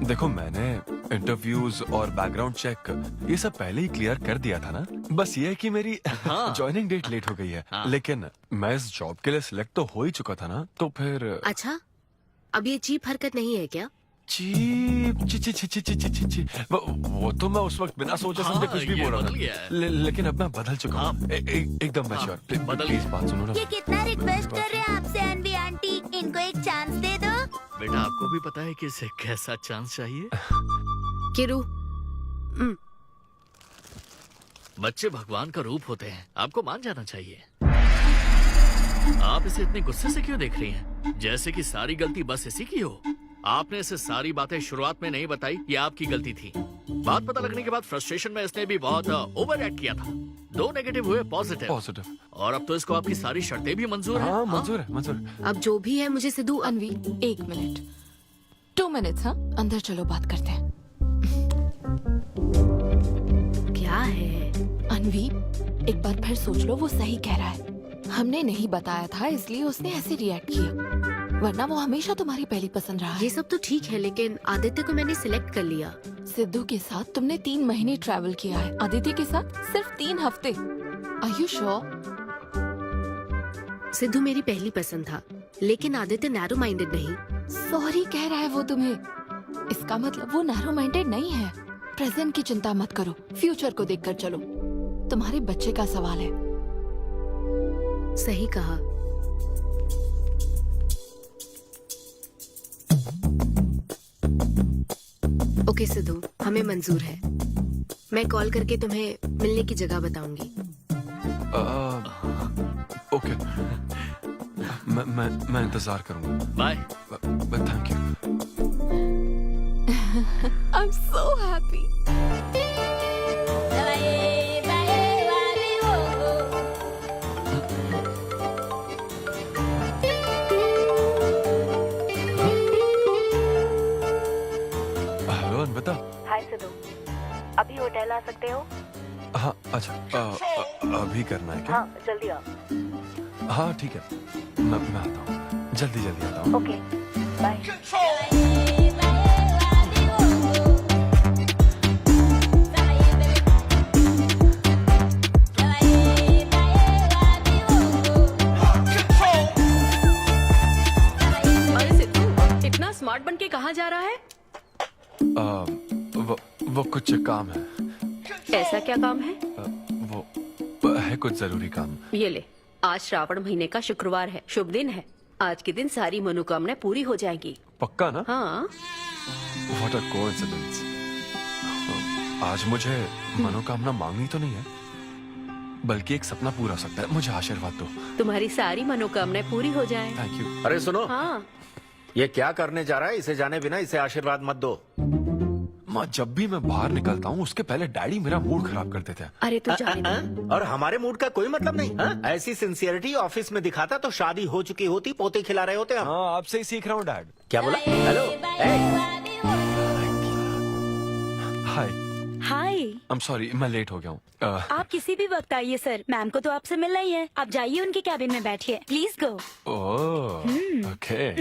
देखो मैंने इंटरव्यूज और बैकग्राउंड चेक ये सब पहले ही क्लियर कर दिया था ना। बस ये है कि मेरी ज्वाइनिंग डेट लेट हो गई है। लेकिन मैं इस जॉब के लिए सिलेक्ट तो हो ही चुका था ना, तो फिर। अच्छा, अब ये चीप हरकत नहीं है क्या? चीप ची ची ची ची ची ची ची। वो तो मैं उस वक्त बिना सोचे समझे कुछ भी बोल रहा था, लेकिन अब मैं बदल चुका हूँ। एकदम मैच्योर। प्लीज बात सुनो ना। ये कितना रिक्वेस्ट कर रहे हैं आपसे अनवी आंटी, इनको एक चांस दे दो। बेटा आपको भी पता है कि इसे कैसा चांस चाहिए? किरू, बच्चे भगवान का रूप होते हैं, आपको मान जाना चाहिए। आप इसे इतने गुस्से से क्यों देख रही हैं? जैसे कि सारी गलती बस इसी की हो। आपने इसे सारी बातें शुरुआत में नहीं बताई, ये आपकी गलती थी। बात पता लगने के बाद फ्रस्ट्रेशन में इसने भी बहुत ओवर एक्ट किया था। 2 नेगेटिव हुए पॉजिटिव, और अब तो इसको आपकी सारी शर्तें भी मंजूर हैं। हाँ, मंजूर है, मंजूर है। अब जो भी है मुझे सिद्धू। अनवी 1 मिनट, 2 मिनट्स। हाँ अंदर चलो, बात करते हैं। क्या है अनवी, एक बार फिर सोच लो, वो सही कह रहा है। हमने नहीं बताया था इसलिए उसने ऐसे रिएक्ट किया, वरना वो हमेशा तुम्हारी पहली पसंद रहा है। ये सब तो ठीक है, लेकिन आदित्य को मैंने सिलेक्ट कर लिया। सिद्धू के साथ तुमने 3 महीने ट्रैवल किया है, आदित्य के साथ सिर्फ 3 हफ्ते। Are you sure? सिद्धू मेरी पहली पसंद था, लेकिन आदित्य नैरो माइंडेड नहीं। सॉरी कह रहा है वो तुम्हें, इसका मतलब वो नैरो माइंडेड नहीं है। प्रेजेंट की चिंता मत करो, फ्यूचर को देखकर चलो। तुम्हारे बच्चे का सवाल है। सही कहा। ओके सिद्धू, हमें मंजूर है। मैं कॉल करके तुम्हें मिलने की जगह बताऊंगी। ओके, मैं इंतजार करूंगा। Bye. Thank you. I am so happy. बता। हाय सिद्धू, अभी होटल आ सकते हो? हाँ अच्छा, अभी करना है क्या? हाँ जल्दी आओ। हाँ ठीक है, मैं आता हूँ, जल्दी आता हूँ। Okay bye. अरे सिद्धू, इतना स्मार्ट बन के कहाँ जा रहा है? वो कुछ काम है। ऐसा क्या काम है? वो है कुछ जरूरी काम। ये ले, आज श्रावण महीने का शुक्रवार है, शुभ दिन है। आज के दिन सारी मनोकामनाएं पूरी हो जाएंगी। पक्का ना? हाँ। What a coincidence। आज मुझे मनोकामना मांगनी तो नहीं है? बल्कि एक सपना पूरा हो सकता है। मुझे आशीर्वाद दो। तुम्हारी सारी मनोकामनाएं पूरी हो जाएं। Thank you. अरे सुनो, हाँ, ये क्या करने जा रहा है? इसे जाने बिना इसे आशीर्वाद मत दो। माँ, जब भी मैं बाहर निकलता हूँ उसके पहले डैडी मेरा मूड खराब कर देते हैं। अरे तू जाने दे। और हमारे मूड का कोई मतलब नहीं। हाँ? ऐसी सिंसियरिटी ऑफिस में दिखाता तो शादी हो चुकी होती, पोते खिला रहे होते हम। हाँ, आपसे ही सीख रहा हूँ डैड। क्या बोला? Hello, hi. Hi, I am sorry, मैं लेट हो गया हूँ। आप किसी भी वक्त आइए सर, मैम को तो आपसे मिलना ही है। आप जाइए उनके कैबिन में बैठिए, प्लीज गो। Oh, okay.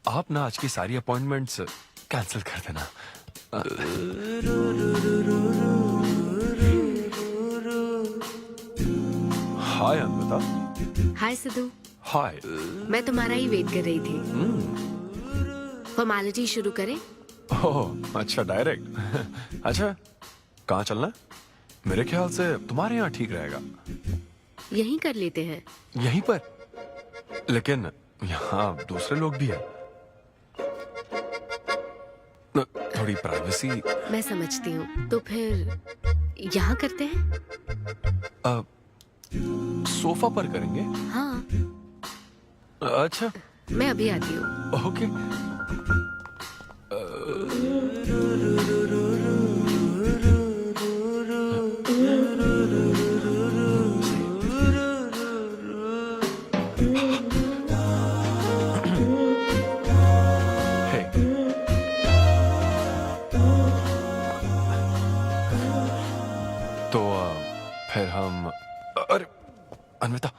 आप ना आज की सारी अपॉइंटमेंट्स कैंसिल कर देना। हाय अन्विता। हाय सिद्धू। हाय। मैं तुम्हारा ही वेट कर रही थी। फॉर्मेलिटी शुरू करें? ओह, अच्छा, डायरेक्ट। अच्छा, कहाँ चलना है? मेरे ख्याल से तुम्हारे यहाँ ठीक रहेगा। यहीं कर लेते हैं। यहीं पर? लेकिन यहाँ दूसरे लोग भी हैं। थोड़ी प्राइवेसी। मैं समझती हूँ, तो फिर यहाँ करते हैं? सोफा पर करेंगे? हाँ। अच्छा, मैं अभी आती हूँ। ओके। फिर हम, अरे अन्विता,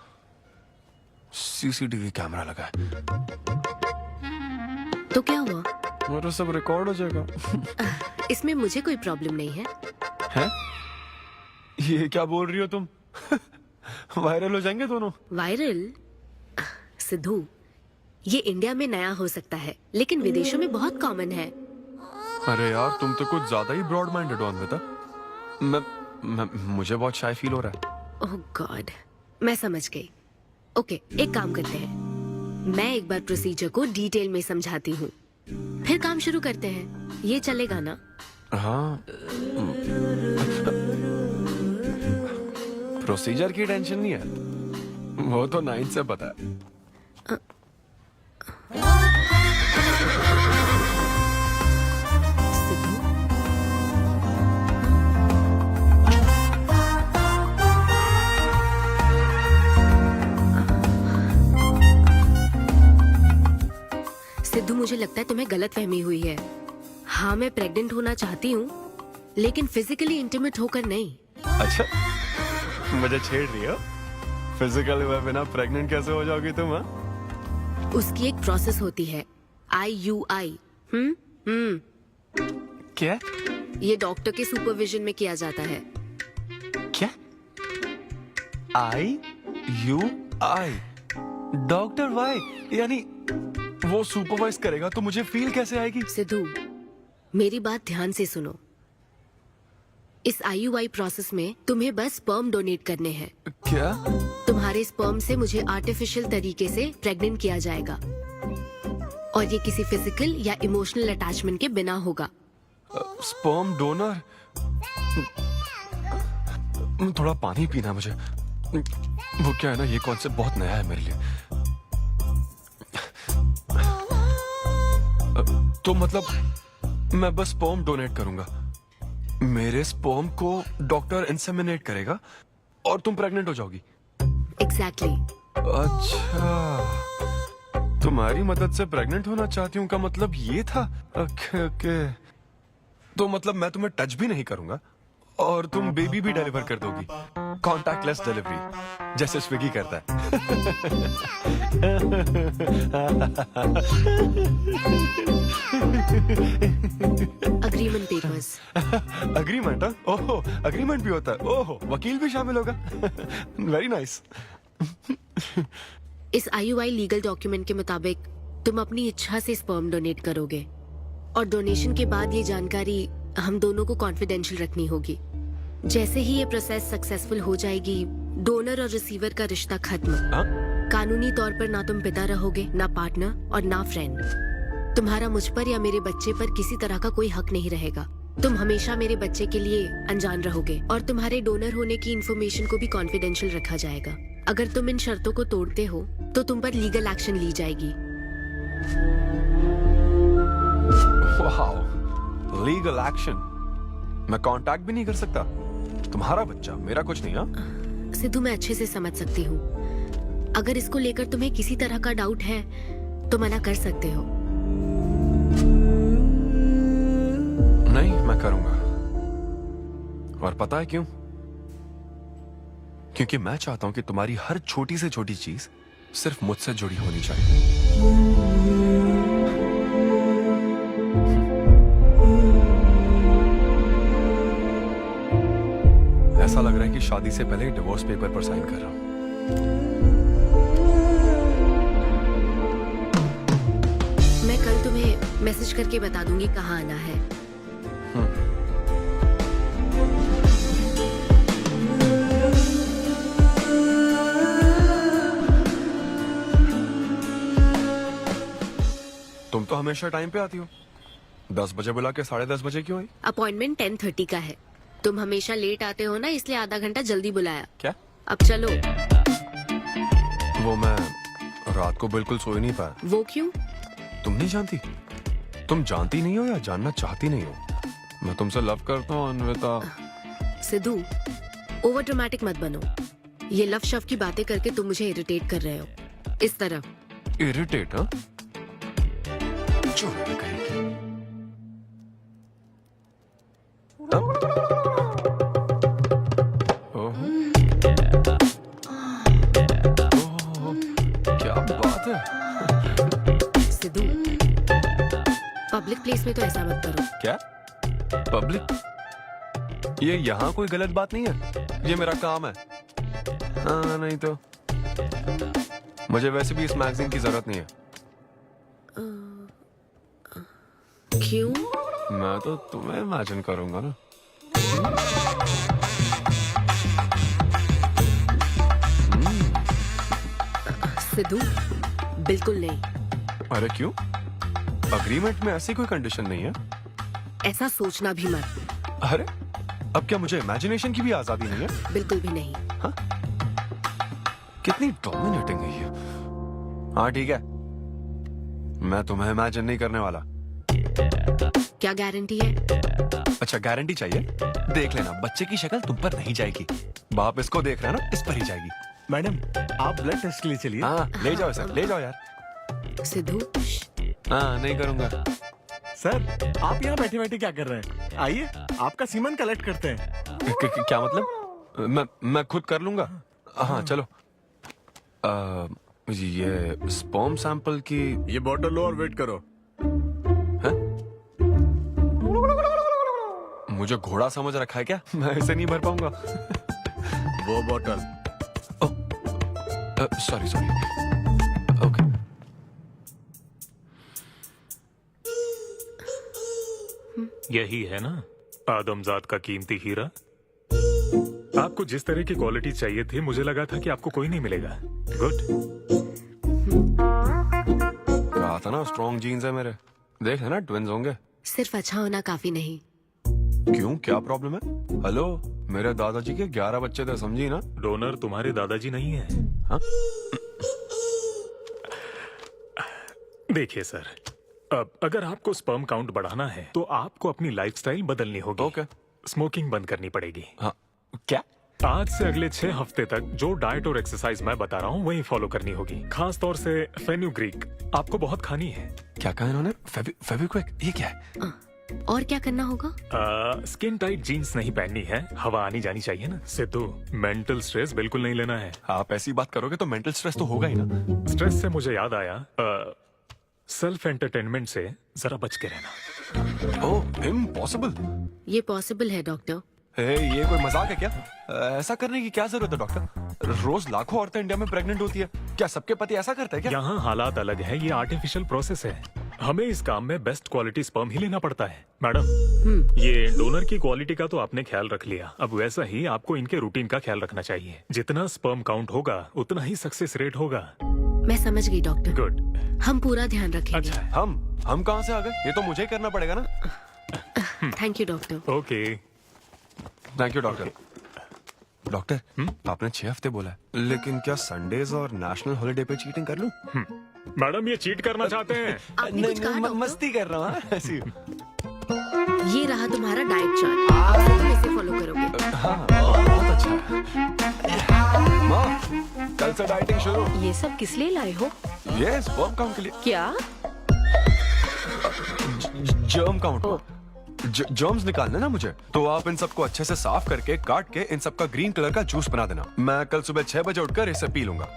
सीसीटीवी कैमरा लगा है। तो क्या हुआ? मेरा सब रिकॉर्ड हो जाएगा। इसमें मुझे कोई प्रॉब्लम नहीं है। हैं? ये क्या बोल रही हो तुम? वायरल हो जाएंगे दोनों। वायरल? सिद्धू, ये इंडिया में नया हो सकता है, लेकिन विदेशों में बहुत कॉमन है। अरे यार, तुम तो कुछ ज्यादा ही ब्रॉड माइंडेड हो अन्विता। मुझे बहुत शाय फील हो रहा है। ओह गॉड, मैं समझ गई। ओके, एक काम करते हैं, मैं एक बार प्रोसीजर को डिटेल में समझाती हूँ, फिर काम शुरू करते हैं। ये चलेगा ना? हाँ। प्रोसीजर की टेंशन नहीं है, वो तो 9 से पता है। सिद्धू, मुझे लगता है तुम्हें गलतफहमी हुई है। हाँ, मैं प्रेग्नेंट होना चाहती हूँ, लेकिन फिजिकली इंटीमेट होकर नहीं। अच्छा, मुझे छेड़ रही हो? फिजिकली हुए बिना प्रेग्नेंट कैसे हो जाओगी तुम? हाँ, उसकी एक प्रोसेस होती है, IUI। क्या? ये डॉक्टर के सुपरविजन में किया जाता है। क्या? IUI? Doctor why? यानी वो सुपरवाइज करेगा तो मुझे फील कैसे आएगी? सिद्धू, मेरी बात ध्यान से सुनो। इस IUI प्रोसेस में तुम्हें बस स्पर्म डोनेट करने हैं। क्या? तुम्हारे स्पर्म से मुझे आर्टिफिशियल तरीके से प्रेग्नेंट किया जाएगा, और ये किसी फिजिकल या इमोशनल अटैचमेंट के बिना होगा। Sperm donor? थोड़ा पानी पीना मुझे। वो क्या है ना, ये कॉन्सेप्ट बहुत नया है मेरे लिए। तो मतलब मैं बस स्पर्म डोनेट करूंगा, मेरे स्पर्म को डॉक्टर इंसेमिनेट करेगा और तुम प्रेग्नेंट हो जाओगी? एग्जैक्टली। अच्छा, तुम्हारी मदद से प्रेग्नेंट होना चाहती हूँ का मतलब ये था? ओके। तो मतलब मैं तुम्हें टच भी नहीं करूंगा और तुम बेबी भी डिलीवर कर दोगी, कॉन्टैक्टलेस डिलीवरी, जैसे स्विगी करता है। Agreement papers. अग्रीमेंट? ओहो, अग्रीमेंट भी होता है? ओहो, वकील भी शामिल होगा। Very nice. इस IUI लीगल डॉक्यूमेंट के मुताबिक तुम अपनी इच्छा से स्पर्म डोनेट करोगे, और डोनेशन के बाद ये जानकारी हम दोनों को कॉन्फिडेंशियल रखनी होगी। जैसे ही ये प्रोसेस सक्सेसफुल हो जाएगी, डोनर और रिसीवर का रिश्ता खत्म। कानूनी तौर पर ना तुम पिता रहोगे, ना पार्टनर और ना फ्रेंड। तुम्हारा मुझ पर या मेरे बच्चे पर किसी तरह का कोई हक नहीं रहेगा। तुम हमेशा मेरे बच्चे के लिए अनजान रहोगे और तुम्हारे डोनर होने की इंफॉर्मेशन को भी कॉन्फिडेंशियल रखा जाएगा। अगर तुम इन शर्तों को तोड़ते हो तो तुम पर लीगल एक्शन ली जाएगी। Legal action? मैं कांटेक्ट भी नहीं कर सकता? तुम्हारा बच्चा, मेरा कुछ नहीं। हाँ सिद्धू, मैं अच्छे से समझ सकती हूँ। अगर इसको लेकर तुम्हें किसी तरह का डाउट है तो मना कर सकते हो। नहीं, मैं करूंगा। और पता है क्यों? क्योंकि मैं चाहता हूं कि तुम्हारी हर छोटी से छोटी चीज सिर्फ मुझसे जुड़ी होनी चाहिए। ऐसा लग रहा है कि शादी से पहले डिवोर्स पेपर पर साइन कर रहा हूं। मैं कल तुम्हें मैसेज करके बता दूंगी कहाँ आना है। तुम तो हमेशा टाइम पे आती हो। 10 बजे बुला के 10:30 बजे क्यों आई? अपॉइंटमेंट 10:30 का है। तुम हमेशा लेट आते हो ना, इसलिए आधा घंटा जल्दी बुलाया। क्या? अब चलो। वो मैं रात को बिल्कुल सो ही नहीं पाया। वो क्यों? तुम नहीं जानती? तुम जानती नहीं हो या जानना चाहती नहीं हो? मैं तुमसे लव करता हूँ अन्विता। सिद्धू, ओवर ड्रामेटिक मत बनो। ये लव शव की बातें करके तुम मुझे इरिटेट कर रहे हो। इस तरह। इरिटेट? हाँ, क्या बात है। सिद्धू, पब्लिक प्लेस में तो ऐसा मत करो। क्या पब्लिक? ये यहाँ कोई गलत बात नहीं है, ये मेरा काम है। हाँ, नहीं तो मुझे वैसे भी इस मैगजीन की जरूरत नहीं है। क्यों? मैं तो तुम्हें इमेजिन करूंगा ना। सिद्धू, बिल्कुल नहीं। अरे क्यों? अग्रीमेंट में ऐसी कोई कंडीशन नहीं है। ऐसा सोचना भी मत। अरे अब क्या मुझे इमेजिनेशन की भी आजादी नहीं है? बिल्कुल भी नहीं। हाँ? कितनी डोमिनेटिंग है ये। हाँ ठीक है, मैं तुम्हें इमेजिन नहीं करने वाला। क्या गारंटी है? अच्छा, गारंटी चाहिए? देख लेना, बच्चे की शक्ल तुम पर नहीं जाएगी। बाप इसको देख रहा है ना, इस पर ही जाएगी। मैडम, आप ब्लड टेस्ट के लिए चलिए। हाँ, ले जाओ सर, ले जाओ यार। सिद्धू। हाँ, नहीं करूंगा। सर, आप यहाँ बैठे बैठे क्या कर रहे हैं? आइए, आपका सीमन कलेक्ट करते हैं। क्या मतलब? मैं खुद कर लूंगा। हाँ चलो। ये स्पर्म सैंपल की ये बोतल लो और वेट करो। मुझे घोड़ा समझ रखा है क्या? मैं इसे नहीं भर पाऊंगा। वो बोतल। Sorry sorry. ओके। यही है ना आदमजात का कीमती हीरा? आपको जिस तरह की क्वालिटी चाहिए थी, मुझे लगा था कि आपको कोई नहीं मिलेगा। गुड। कहा था ना, स्ट्रॉन्ग जीन्स है मेरे। देख है ना, ट्विंस होंगे। सिर्फ अच्छा होना काफी नहीं। क्यों, क्या प्रॉब्लम है? हेलो, मेरे दादाजी के 11 बच्चे थे, समझी ना? डोनर तुम्हारे दादाजी नहीं है। हाँ? देखिए सर, अब अगर आपको स्पर्म काउंट बढ़ाना है तो आपको अपनी लाइफस्टाइल बदलनी होगी। ओके। स्मोकिंग बंद करनी पड़ेगी। हाँ। क्या? आज से अगले 6 हफ्ते तक जो डाइट और एक्सरसाइज मैं बता रहा हूँ वही फॉलो करनी होगी। खास तौर से फेन्यूग्रीक आपको बहुत खानी है। क्या कहा इन्होंने? फेविक्विक? ये क्या है? और क्या करना होगा? स्किन टाइट जीन्स नहीं पहननी है, हवा आनी जानी चाहिए ना। सिद्धू, मेंटल स्ट्रेस बिल्कुल नहीं लेना है। आप ऐसी बात करोगे तो मेंटल स्ट्रेस तो होगा ही ना। स्ट्रेस से मुझे याद आया, सेल्फ एंटरटेनमेंट से जरा बच के रहना। ओह, इम्पॉसिबल। ये पॉसिबल है डॉक्टर। ये कोई मजाक है क्या? ऐसा करने की क्या जरूरत है डॉक्टर? रोज लाखों औरतें इंडिया में प्रेग्नेंट होती है, क्या सबके पति ऐसा करते हैं क्या? यहाँ हालात अलग है, ये आर्टिफिशियल प्रोसेस है। हमें इस काम में बेस्ट क्वालिटी स्पर्म ही लेना पड़ता है। मैडम, ये डोनर की क्वालिटी का तो आपने ख्याल रख लिया, अब वैसा ही आपको इनके रूटीन का ख्याल रखना चाहिए। जितना स्पर्म काउंट होगा उतना ही सक्सेस रेट होगा। मैं समझ गई डॉक्टर। गुड। हम पूरा ध्यान रखेंगे। अच्छा, हम कहाँ से आ गए? ये तो मुझे ही करना पड़ेगा ना। Thank you doctor. Okay thank you doctor. Doctor आपने 6 हफ्ते बोला है, लेकिन क्या संडेज और नेशनल हॉलिडे पे चीटिंग कर लूं? मैडम ये चीट करना चाहते हैं? नहीं, मस्ती कर रहा हूँ ऐसी। ये रहा तुम्हारा डाइट चार्ट, अब से तुम इसे फॉलो करोगे। हाँ, बहुत अच्छा है। माँ, कल से डाइटिंग शुरू। ये सब किस लिए लाए हो? ये स्पर्म काउंट के लिए। क्या? Germ count. जर्म्स निकालने ना मुझे, तो आप इन सबको अच्छे से साफ करके काट के इन सबका ग्रीन कलर का जूस बना देना। मैं कल सुबह 6 बजे उठकर इसे पी लूंगा।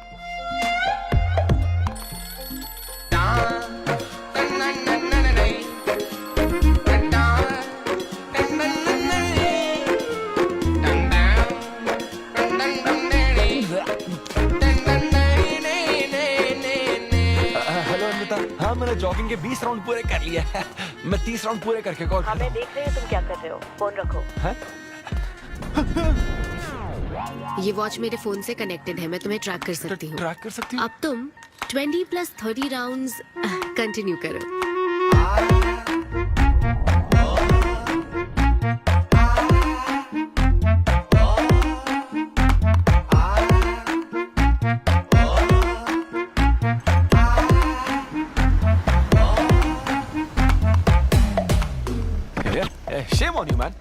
हेलो अनिता, हाँ मैंने जॉगिंग के 20 राउंड पूरे कर लिए हैं। मैं 30 राउंड पूरे करके कॉल कर रहा हूँ। देख रहे हैं तुम क्या कर रहे हो, फोन रखो। ये वॉच मेरे फोन से कनेक्टेड है, मैं तुम्हें ट्रैक कर सकती हूँ। ट्रैक कर सकती हूँ? अब तुम 20 + 30 राउंड्स कंटिन्यू करो। Shame on you, man.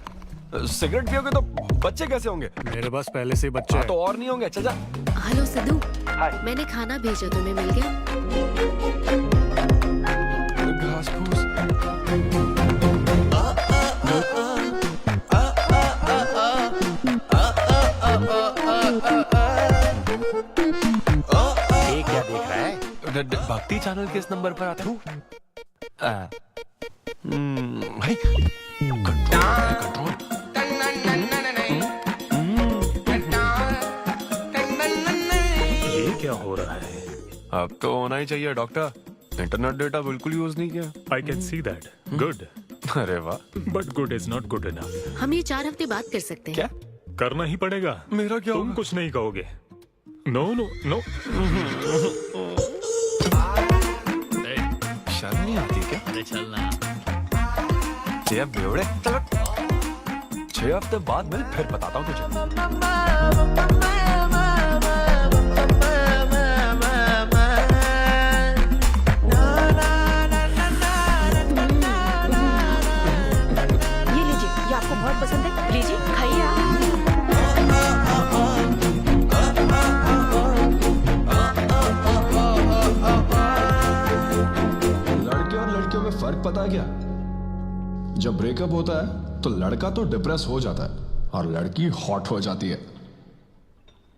Cigarette पियोगे तो बच्चे कैसे होंगे? मेरे पास पहले से ही बच्चे हैं। तो और नहीं होंगे। चल जा। हेलो सिद्धू, मैंने खाना भेजा, तुम्हें मिल गया? घास फूस। ये क्या देख रहा है? भक्ति चैनल के इस नंबर पर आता हूँ। कंट्रोल। ये क्या हो रहा है? अब तो होना ही चाहिए डॉक्टर। इंटरनेट डेटा बिल्कुल यूज नहीं किया। I can see that. Good. अरे वाह। But good is not good enough. हम ये 4 हफ्ते बाद कर सकते हैं। क्या करना ही पड़ेगा? मेरा क्या? तुम कुछ नहीं कहोगे। No no no. शर्म नहीं आती क्या? अरे चलना। 6 बेवड़े। 6 हफ्ते बाद मैं फिर बताता हूँ तुझे। ये लीजिए, ये आपको बहुत पसंद है, लीजिए खाइए आप। लड़के और लड़कियों में फर्क पता है क्या? जब ब्रेकअप होता है तो लड़का तो डिप्रेस हो जाता है और लड़की हॉट हो जाती है।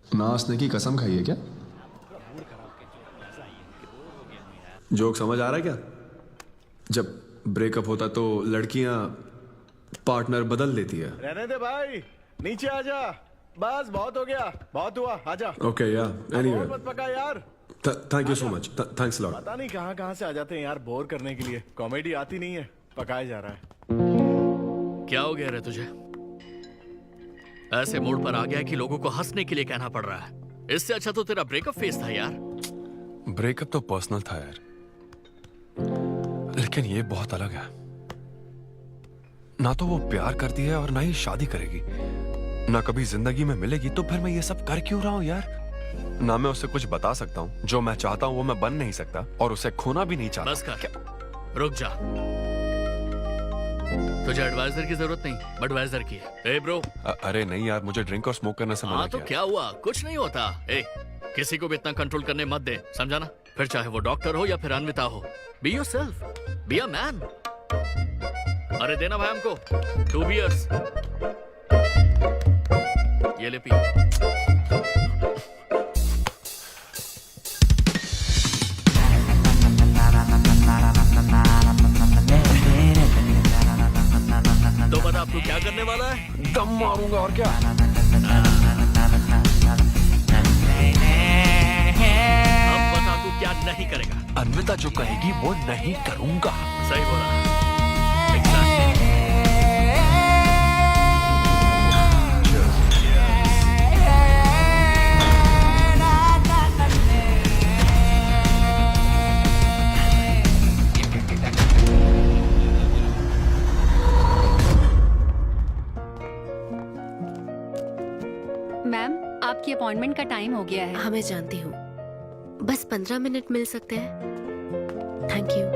नाचने की कसम खाई है क्या? जोक समझ आ रहा है क्या? जब ब्रेकअप होता तो लड़कियां पार्टनर बदल देती है। रहने दे भाई, नीचे आजा। बस बहुत हो गया, बहुत हुआ, आजा। ओके या एनीवे, मत पका यार। Thank you so much, thanks lot. पता नहीं कहाँ कहाँ से आ जाते हैं यार, बोर करने के लिए। कॉमेडी आती नहीं है, पकाया जा रहा है। क्या हो गया रे तुझे? ऐसे मूड पर आ गया कि लोगों को हंसने के लिए कहना पड़ रहा है। इससे अच्छा तो तेरा ब्रेकअप फेस था यार। ब्रेकअप तो पर्सनल था यार, लेकिन ये बहुत अलग है। ना तो वो प्यार करती है और ना ही शादी करेगी, ना कभी जिंदगी में मिलेगी, तो फिर मैं ये सब कर क्यों रहा हूं यार? ना मैं उसे कुछ बता सकता हूँ, जो मैं चाहता हूँ वो मैं बन नहीं सकता, और उसे खोना भी नहीं चाहता। बस कर, रुक जा। तुझे एडवाइजर की जरूरत नहीं, बडवाइजर की है। ए ब्रो। अरे नहीं यार, मुझे ड्रिंक और स्मोक करने से मना हाँ तो किया। क्या हुआ? कुछ नहीं होता। ए, किसी को भी इतना कंट्रोल करने मत दे, समझा ना? फिर चाहे वो डॉक्टर हो या फिर अनविता हो। Be yourself, be a man. अरे देना भाई हमको 2 बियर्स। ये ले पी। तो बता अब तू क्या करने वाला है? दम मारूंगा और क्या। अब बता तू क्या नहीं करेगा? अनविता जो कहेगी वो नहीं करूंगा। सही बोला। आपकी अपॉइंटमेंट का टाइम हो गया है। हाँ मैं जानती हूँ, बस 15 मिनट मिल सकते हैं? Thank you.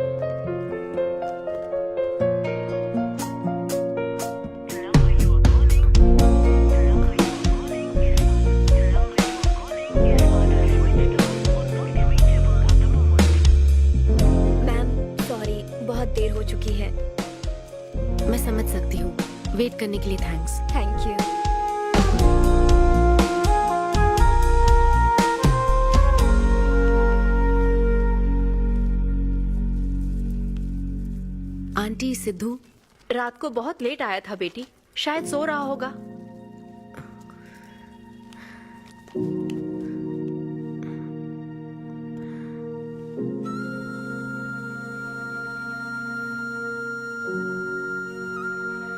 मैम सॉरी, बहुत देर हो चुकी है। मैं समझ सकती हूँ, वेट करने के लिए thanks. Thank you. Aunty, Sidhu रात को बहुत लेट आया था बेटी, शायद सो रहा होगा।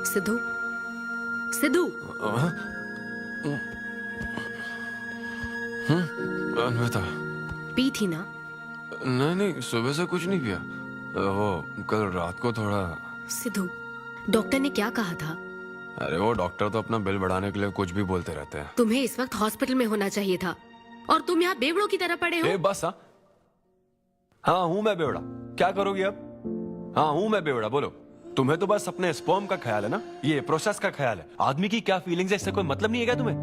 सिद्धू, सिद्धू। अन्विता, पी थी ना? नहीं, सुबह से कुछ नहीं पिया। वो कल रात को थोड़ा। सिद्धू, डॉक्टर ने क्या कहा था? अरे वो डॉक्टर तो अपना बिल बढ़ाने के लिए कुछ भी बोलते रहते हैं। तुम्हें इस वक्त हॉस्पिटल में होना चाहिए था और तुम यहाँ बेवड़ों की तरह पड़े हो। बस हाँ हूँ मैं बेवड़ा। क्या करोगी अब? हाँ हूँ मैं बेवड़ा, बोलो। तुम्हें तो बस अपने स्पर्म का ख्याल है ना, ये प्रोसेस का ख्याल है। आदमी की क्या फीलिंग्स है इससे कोई मतलब नहीं है क्या तुम्हें?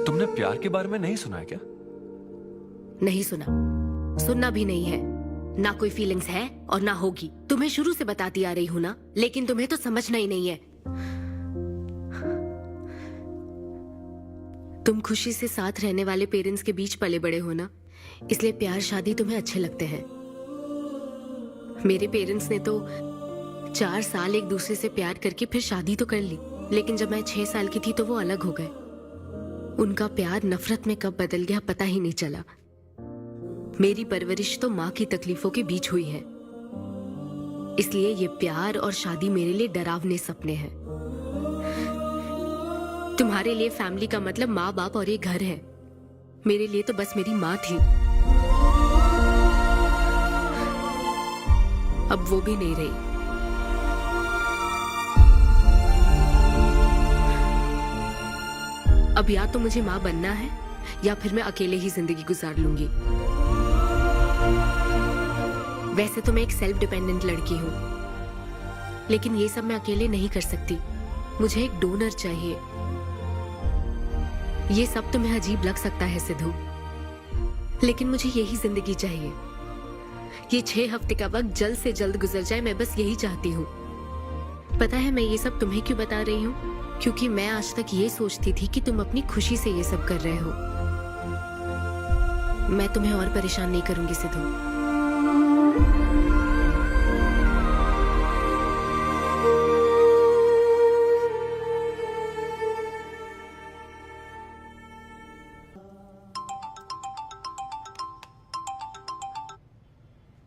तुमने प्यार के बारे में नहीं सुना है क्या? नहीं सुना, सुनना भी नहीं है। ना कोई फीलिंग्स है और ना होगी। तुम्हें शुरू से बताती आ रही हूँ ना, लेकिन तुम्हें तो समझना ही नहीं है। तुम खुशी से साथ रहने वाले पेरेंट्स के बीच पले बड़े हो ना, इसलिए प्यार शादी तुम्हें अच्छे लगते हैं। मेरे पेरेंट्स ने तो 4 साल एक दूसरे से प्यार करके फिर शादी तो कर ली, लेकिन जब मैं 6 साल की थी तो वो अलग हो गए। उनका प्यार नफरत में कब बदल गया पता ही नहीं चला। मेरी परवरिश तो माँ की तकलीफों के बीच हुई है, इसलिए ये प्यार और शादी मेरे लिए डरावने सपने हैं। तुम्हारे लिए फैमिली का मतलब माँ बाप और ये घर है, मेरे लिए तो बस मेरी माँ थी। अब वो भी नहीं रही। अब या तो मुझे माँ बनना है या फिर मैं अकेले ही जिंदगी गुजार लूंगी। वैसे तो मैं एक सेल्फ डिपेंडेंट लड़की हूँ, लेकिन ये सब मैं अकेले नहीं कर सकती। मुझे एक डोनर चाहिए। ये सब तुम्हें अजीब लग सकता है सिद्धू, लेकिन मुझे यही जिंदगी चाहिए। ये 6 हफ्ते का वक्त जल्द से जल्द गुजर जाए, मैं बस यही चाहती हूँ। पता है मैं ये सब तुम्हें क्यों बता रही हूँ? क्योंकि मैं आज तक ये सोचती थी कि तुम अपनी खुशी से ये सब कर रहे हो। मैं तुम्हें और परेशान नहीं करूंगी Sidhu.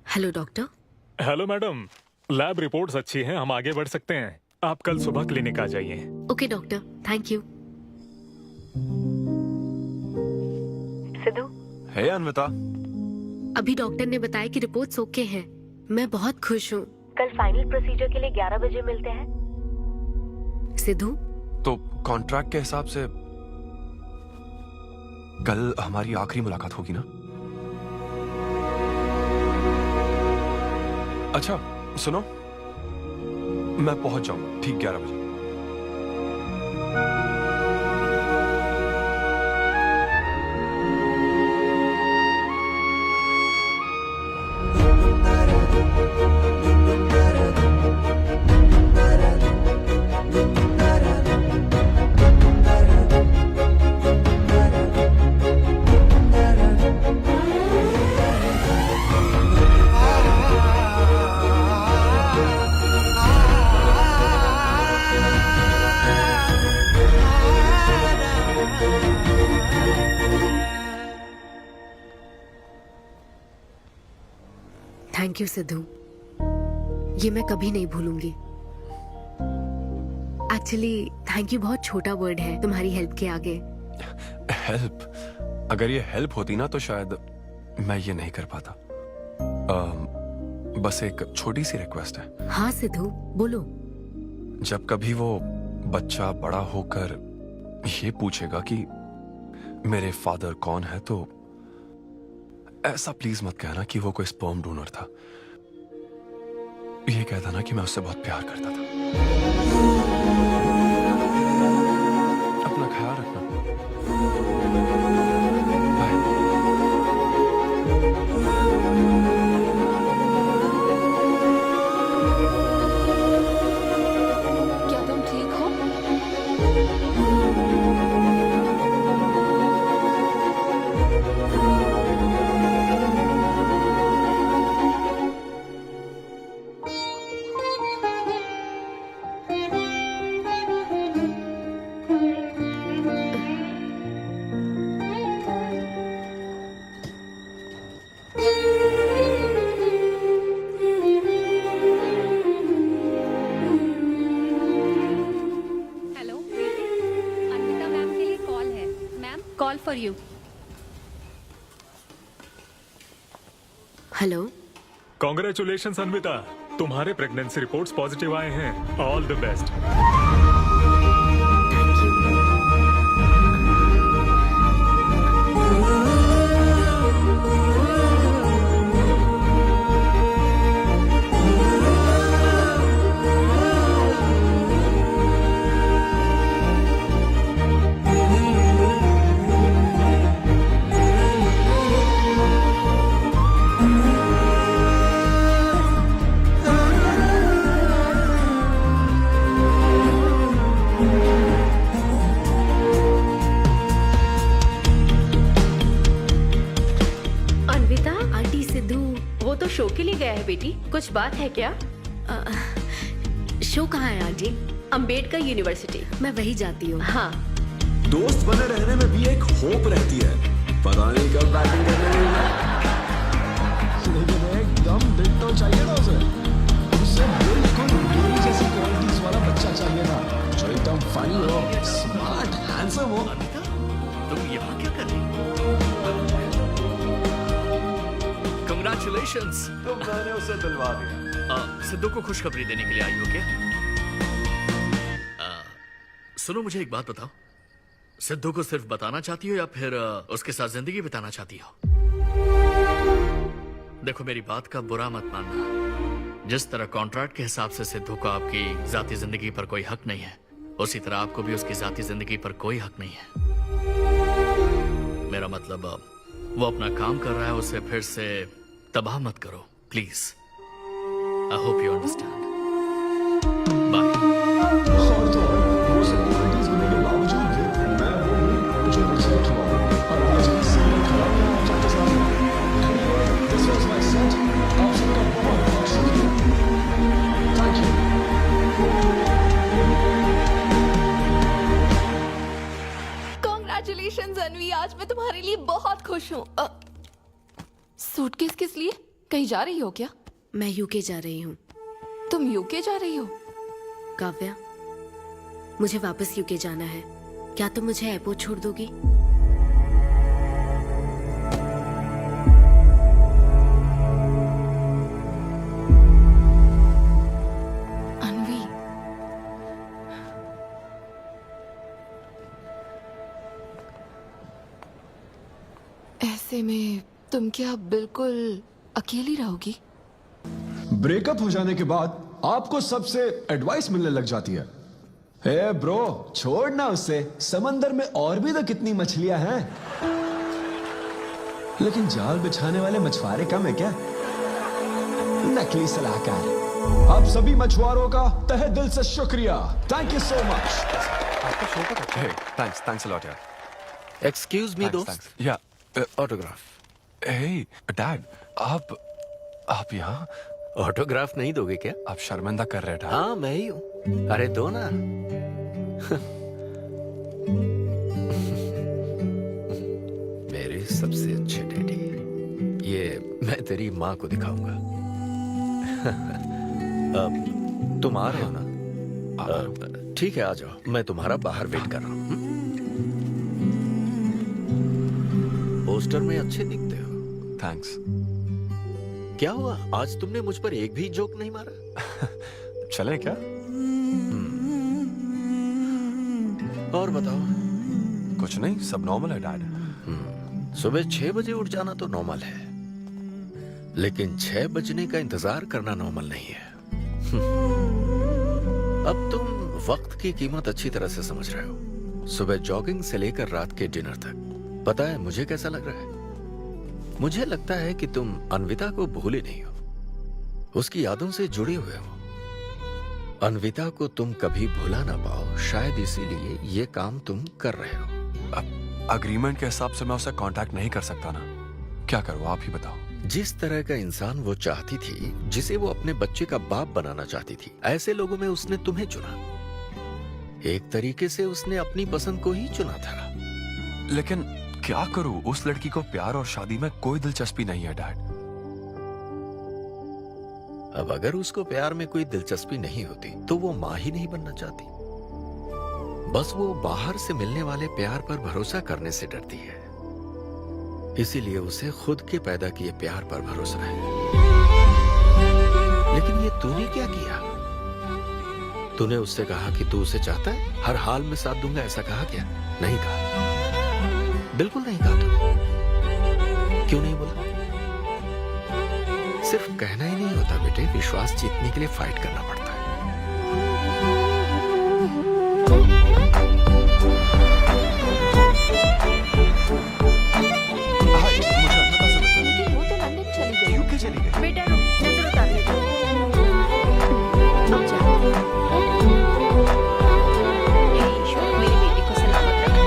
Hello doctor. Hello madam, lab reports अच्छी हैं, हम आगे बढ़ सकते हैं। आप कल सुबह क्लिनिक आ जाइए। Okay doctor, thank you. Siddhu, hey Anvita. अभी डॉक्टर ने बताया कि रिपोर्ट्स ओके हैं। मैं बहुत खुश हूँ। कल फाइनल प्रोसीजर के लिए 11 बजे मिलते हैं। सिद्धू, तो कॉन्ट्रैक्ट के हिसाब से कल हमारी आखिरी मुलाकात होगी ना? अच्छा सुनो, मैं पहुंच जाऊंगा ठीक 11 बजे। थैंक यू सिद्धू, ये मैं कभी नहीं भूलूंगी। एक्चुअली थैंक यू बहुत छोटा वर्ड है तुम्हारी हेल्प के आगे। हेल्प? अगर ये हेल्प होती ना तो शायद मैं ये नहीं कर पाता। बस एक छोटी सी रिक्वेस्ट है। हाँ सिद्धू, बोलो। जब कभी वो बच्चा बड़ा होकर ये पूछेगा कि मेरे फादर कौन है, तो ऐसा प्लीज मत कहना कि वो कोई स्पर्म डोनर था। ये कहता ना कि मैं उससे बहुत प्यार करता था। अपना ख्याल रखना। क्या तुम ठीक हो? हेलो, अन्विता मैम के लिए कॉल है। Ma'am, call for you. Hello. Congratulation Anvita, तुम्हारे प्रेगनेंसी रिपोर्ट्स पॉजिटिव आए हैं। All the best. Anvita, aunty Sidhu वो तो शो के लिए गया है बेटी, कुछ बात है क्या? शो कहाँ है आंटी? अम्बेडकर यूनिवर्सिटी। मैं वही जाती हूँ। हाँ। दोस्त बने रहने में भी एक होप रहती है, पता नहीं कब बैटिंग करने लगेगा। लेकिन एकदम दिल तो चाहिए ना उसे। उसे बिल्कुल मेरी जैसी क्वालिटीज वाला बच्चा चाहिए था, जो एकदम फनी हो, स्मार्ट, हैंडसम हो। तुम यहाँ क्या कर रही हो? Congratulations! तो मैंने उसे दिलवा दिया। सिद्धू को खुशखबरी देने के लिए आई हो क्या? सुनो, मुझे एक बात बताओ, सिद्धू को सिर्फ बताना चाहती हो या फिर उसके साथ जिंदगी बिताना चाहती हो? देखो, मेरी बात का बुरा मत मानना। जिस तरह कॉन्ट्रैक्ट के हिसाब से सिद्धू को आपकी जाती जिंदगी पर कोई हक नहीं है, उसी तरह आपको भी उसकी जाती जिंदगी पर कोई हक नहीं है। मेरा मतलब, वो अपना काम कर रहा है, उसे फिर से तबाह मत करो, please. I hope you understand. Bye. और तो और, वो सब क्वालिटीज होने के बावजूद भी मैं वो हूँ जो रिजेक्ट हुआ और आज भी सीधे खड़ा हूँ आप सबके सामने। Anyway, this was my set. आप सबका बहुत बहुत शुक्रिया। Thank you. Congratulations अन्वी, आज मैं तुम्हारे लिए बहुत खुश हूँ। सूटकेस किस लिए? कहीं जा रही हो क्या? मैं यूके जा रही हूँ। तुम यूके जा रही हो? काव्या, मुझे वापस यूके जाना है। क्या तुम मुझे एयरपोर्ट छोड़ दोगी? अन्वी, ऐसे में तुम क्या बिल्कुल अकेली रहोगी? ब्रेकअप हो जाने के बाद आपको सबसे एडवाइस मिलने लग जाती है। हे ब्रो, छोड़ना उसे, समंदर में और भी तो कितनी मछलियां हैं। लेकिन जाल बिछाने वाले मछुआरे कम है क्या? नकली सलाहकार। आप सभी मछुआरों का तहे दिल से शुक्रिया। Thank you so much. आपका शो का था? थैंक्स अ लॉट यार। एक्सक्यूज मी दोस्त। या ऑटोग्राफ। हे डैड, आप यहाँ? ऑटोग्राफ नहीं दोगे क्या? आप शर्मिंदा कर रहे थे। हाँ, मैं ही हूँ। अरे दो ना। मेरे सबसे अच्छे डैडी, ये मैं तेरी माँ को दिखाऊंगा। तुम आ रहे हो ना? ठीक है, आ जाओ, मैं तुम्हारा बाहर वेट कर रहा हूँ। पोस्टर में अच्छे दिखते हो। थैंक्स। क्या हुआ, आज तुमने मुझ पर एक भी जोक नहीं मारा? चले क्या? और बताओ, कुछ नहीं, सब नॉर्मल है डैड। सुबह 6 बजे उठ जाना तो नॉर्मल है, लेकिन 6 बजने का इंतजार करना नॉर्मल नहीं है। अब तुम वक्त की कीमत अच्छी तरह से समझ रहे हो। सुबह जॉगिंग से लेकर रात के डिनर तक। पता है मुझे कैसा लग रहा है? मुझे लगता है कि तुम अन्विता को भूले नहीं हो, उसकी यादों से जुड़े हुए हो। अन्विता को तुम कभी भुला ना पाओ, शायद इसीलिए ये काम तुम कर रहे हो। अब अग्रीमेंट के हिसाब से मैं उसे कांटेक्ट नहीं कर सकता ना, क्या करूं आप ही बताओ। जिस तरह का इंसान वो चाहती थी, जिसे वो अपने बच्चे का बाप बनाना चाहती थी, ऐसे लोगों में उसने तुम्हें चुना। एक तरीके से उसने अपनी पसंद को ही चुना था। लेकिन क्या करूं, उस लड़की को प्यार और शादी में कोई दिलचस्पी नहीं है डैड। अब अगर उसको प्यार में कोई दिलचस्पी नहीं होती तो वो माँ ही नहीं बनना चाहती। बस वो बाहर से मिलने वाले प्यार पर भरोसा करने से डरती है, इसीलिए उसे खुद के पैदा किए प्यार पर भरोसा है। लेकिन ये तूने क्या किया? तूने उससे कहा कि तू उसे चाहता है, हर हाल में साथ दूंगा, ऐसा कहा क्या? नहीं कहा, बिल्कुल नहीं कहा तूने। क्यों नहीं बोला? सिर्फ कहना ही नहीं होता बेटे, विश्वास जीतने के लिए फाइट करना पड़ता है। लेकिन वो तो लंदन चली गई। यूके चली गई। बेटा रुक, नजर उतार ले। हे ईश्वर, मेरी बेटी को सलामत रखना।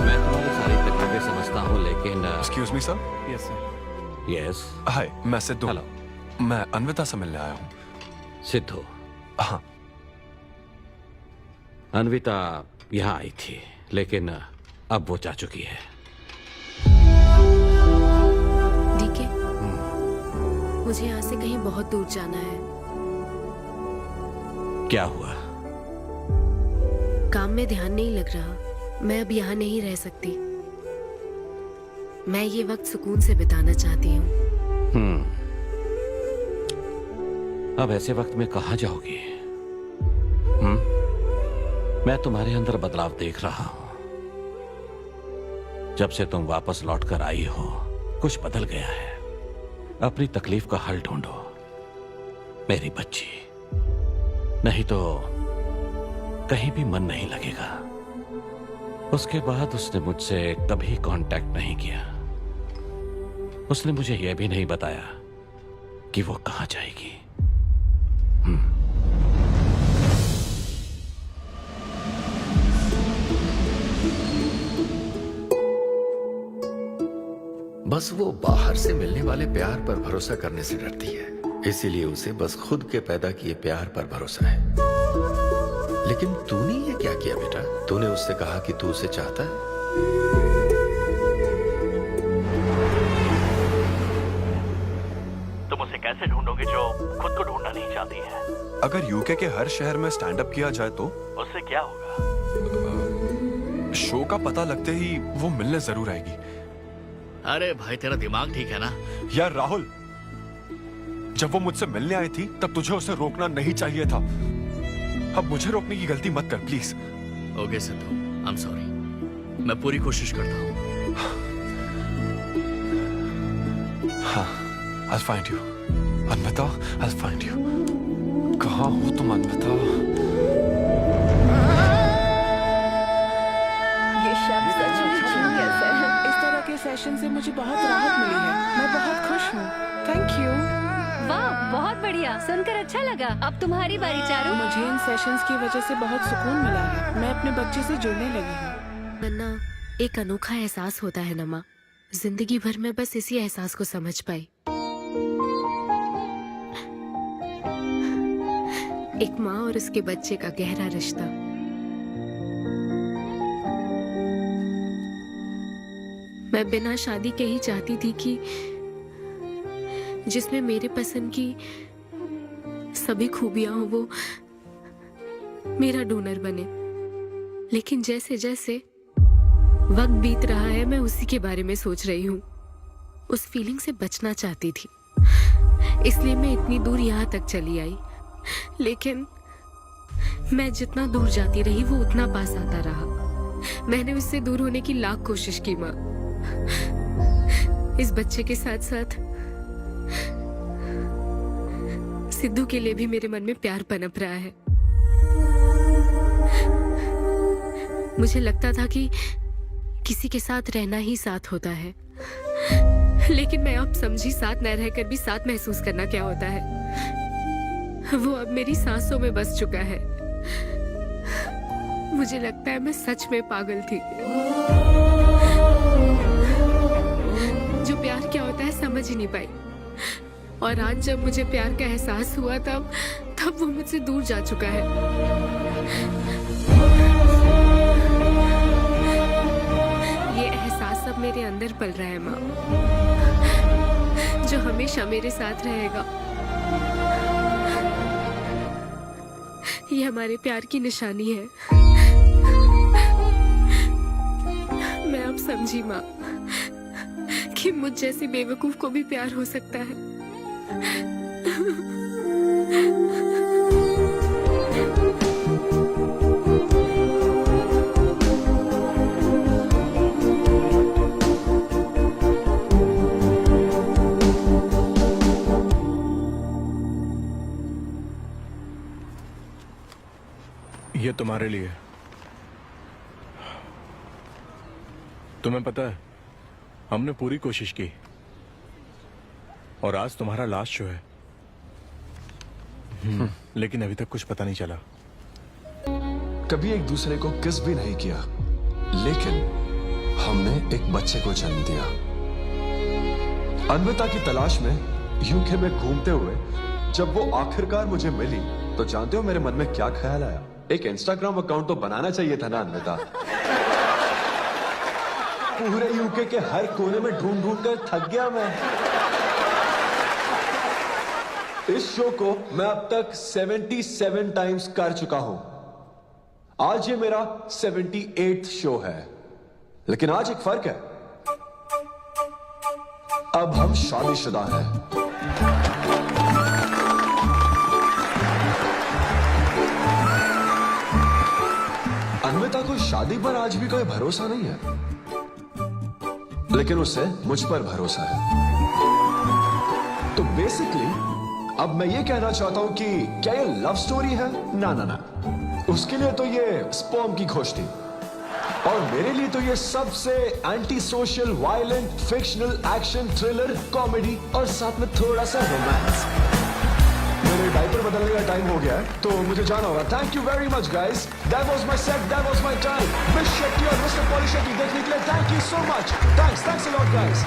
मैं तुम्हारी सारी तकलीफें समझता हूँ, लेकिन excuse me sir. Yes sir. Yes. Hi, मैं सिद्धू। हेलो। मैं अन्विता से मिलने आया हूँ। सिद्धू? हाँ। अन्विता यहाँ आई थी, लेकिन अब वो जा चुकी है। डीके, मुझे यहाँ से कहीं बहुत दूर जाना है। क्या हुआ? काम में ध्यान नहीं लग रहा। मैं अब यहाँ नहीं रह सकती। मैं ये वक्त सुकून से बिताना चाहती हूँ। अब ऐसे वक्त में कहाँ जाओगी? मैं तुम्हारे अंदर बदलाव देख रहा हूं। जब से तुम वापस लौट कर आई हो, कुछ बदल गया है। अपनी तकलीफ का हल ढूंढो मेरी बच्ची, नहीं तो कहीं भी मन नहीं लगेगा। उसके बाद उसने मुझसे कभी कांटेक्ट नहीं किया। उसने मुझे यह भी नहीं बताया कि वो कहां जाएगी। बस वो बाहर से मिलने वाले प्यार पर भरोसा करने से डरती है, इसीलिए उसे बस खुद के पैदा किए प्यार पर भरोसा है। लेकिन तूने ये क्या किया बेटा? तूने उससे कहा कि तू उसे चाहता है। तुम उसे कैसे ढूंढोगे जो खुद को ढूंढना नहीं चाहती है? अगर यूके के हर शहर में स्टैंड अप किया जाए तो उससे क्या होगा? शो का पता लगते ही वो मिलने जरूर आएगी। अरे भाई, तेरा दिमाग ठीक है ना? यार राहुल, जब वो मुझसे मिलने आई थी तब तुझे उसे रोकना नहीं चाहिए था। अब मुझे रोकने की गलती मत कर please. Okay Sidhu, I am sorry. मैं पूरी कोशिश करता हूँ। हाँ, I'll find you. Anvita, I'll find you. कहाँ हो तुम अन्विता? ये शब्द सच में जीनियस है। इस तरह के सेशन से मुझे बहुत राहत मिली है। मैं बहुत खुश हूँ। Thank you. वाह, बहुत बढ़िया, सुनकर अच्छा लगा। अब तुम्हारी बारी चारू। मुझे इन सेशंस की वजह से बहुत सुकून मिला है। मैं अपने बच्चे से जुड़ने लगी हूँ। वरना एक अनोखा एहसास होता है ना माँ। जिंदगी भर में बस इसी एहसास को समझ पाई। एक माँ और उसके बच्चे का गहरा रिश्ता। मैं बिना शादी के ही चाहती थी कि जिसमें मेरे पसंद की सभी खूबियां हो वो मेरा डोनर बने। लेकिन जैसे जैसे वक्त बीत रहा है मैं उसी के बारे में सोच रही हूँ। उस फीलिंग से बचना चाहती थी, इसलिए मैं इतनी दूर यहाँ तक चली आई। लेकिन मैं जितना दूर जाती रही वो उतना पास आता रहा। मैंने उससे दूर होने की लाख कोशिश की माँ। इस बच्चे के साथ साथ सिद्धू के लिए भी मेरे मन में प्यार पनप रहा है। मुझे लगता था कि किसी के साथ रहना ही साथ होता है, लेकिन मैं अब समझी साथ न रहकर भी साथ महसूस करना क्या होता है। वो अब मेरी सांसों में बस चुका है। मुझे लगता है मैं सच में पागल थी। जो प्यार क्या होता है समझ ही नहीं पाई, और आज जब मुझे प्यार का एहसास हुआ तब वो मुझसे दूर जा चुका है। ये एहसास अब मेरे अंदर पल रहा है माँ, जो हमेशा मेरे साथ रहेगा। ये हमारे प्यार की निशानी है। मैं अब समझी माँ कि मुझ जैसी बेवकूफ को भी प्यार हो सकता है। ये तुम्हारे लिए। तुम्हें पता है हमने पूरी कोशिश की और आज तुम्हारा लास्ट शो है, लेकिन अभी तक कुछ पता नहीं चला। कभी एक दूसरे को किस भी नहीं किया, लेकिन हमने एक बच्चे को जन्म दिया। अन्विता की तलाश में यूके में घूमते हुए जब वो आखिरकार मुझे मिली, तो जानते हो मेरे मन में क्या ख्याल आया? एक इंस्टाग्राम अकाउंट तो बनाना चाहिए था ना अन्विता। पूरे यूके के हर कोने में ढूंढ ढूंढ कर थक गया मैं। इस शो को मैं अब तक 77 टाइम्स कर चुका हूं। आज ये मेरा 78th शो है, लेकिन आज एक फर्क है, अब हम शादीशुदा हैं। अन्विता को शादी पर आज भी कोई भरोसा नहीं है, लेकिन उसे मुझ पर भरोसा है। तो बेसिकली अब मैं ये कहना चाहता हूं कि क्या ये लव स्टोरी है? ना ना ना, उसके लिए तो ये स्पर्म की खोज थी, और मेरे लिए तो ये सबसे anti social, violent, fictional, action, thriller, comedy और साथ में थोड़ा सा रोमांस। मेरे डायपर बदलने का टाइम हो गया है, तो मुझे जाना होगा। Thank you very much guys, that was my set, that was my time. Miss Shetty और मिस्टर पॉली शेट्टी देखने के लिए thank you so much. Thanks a lot guys.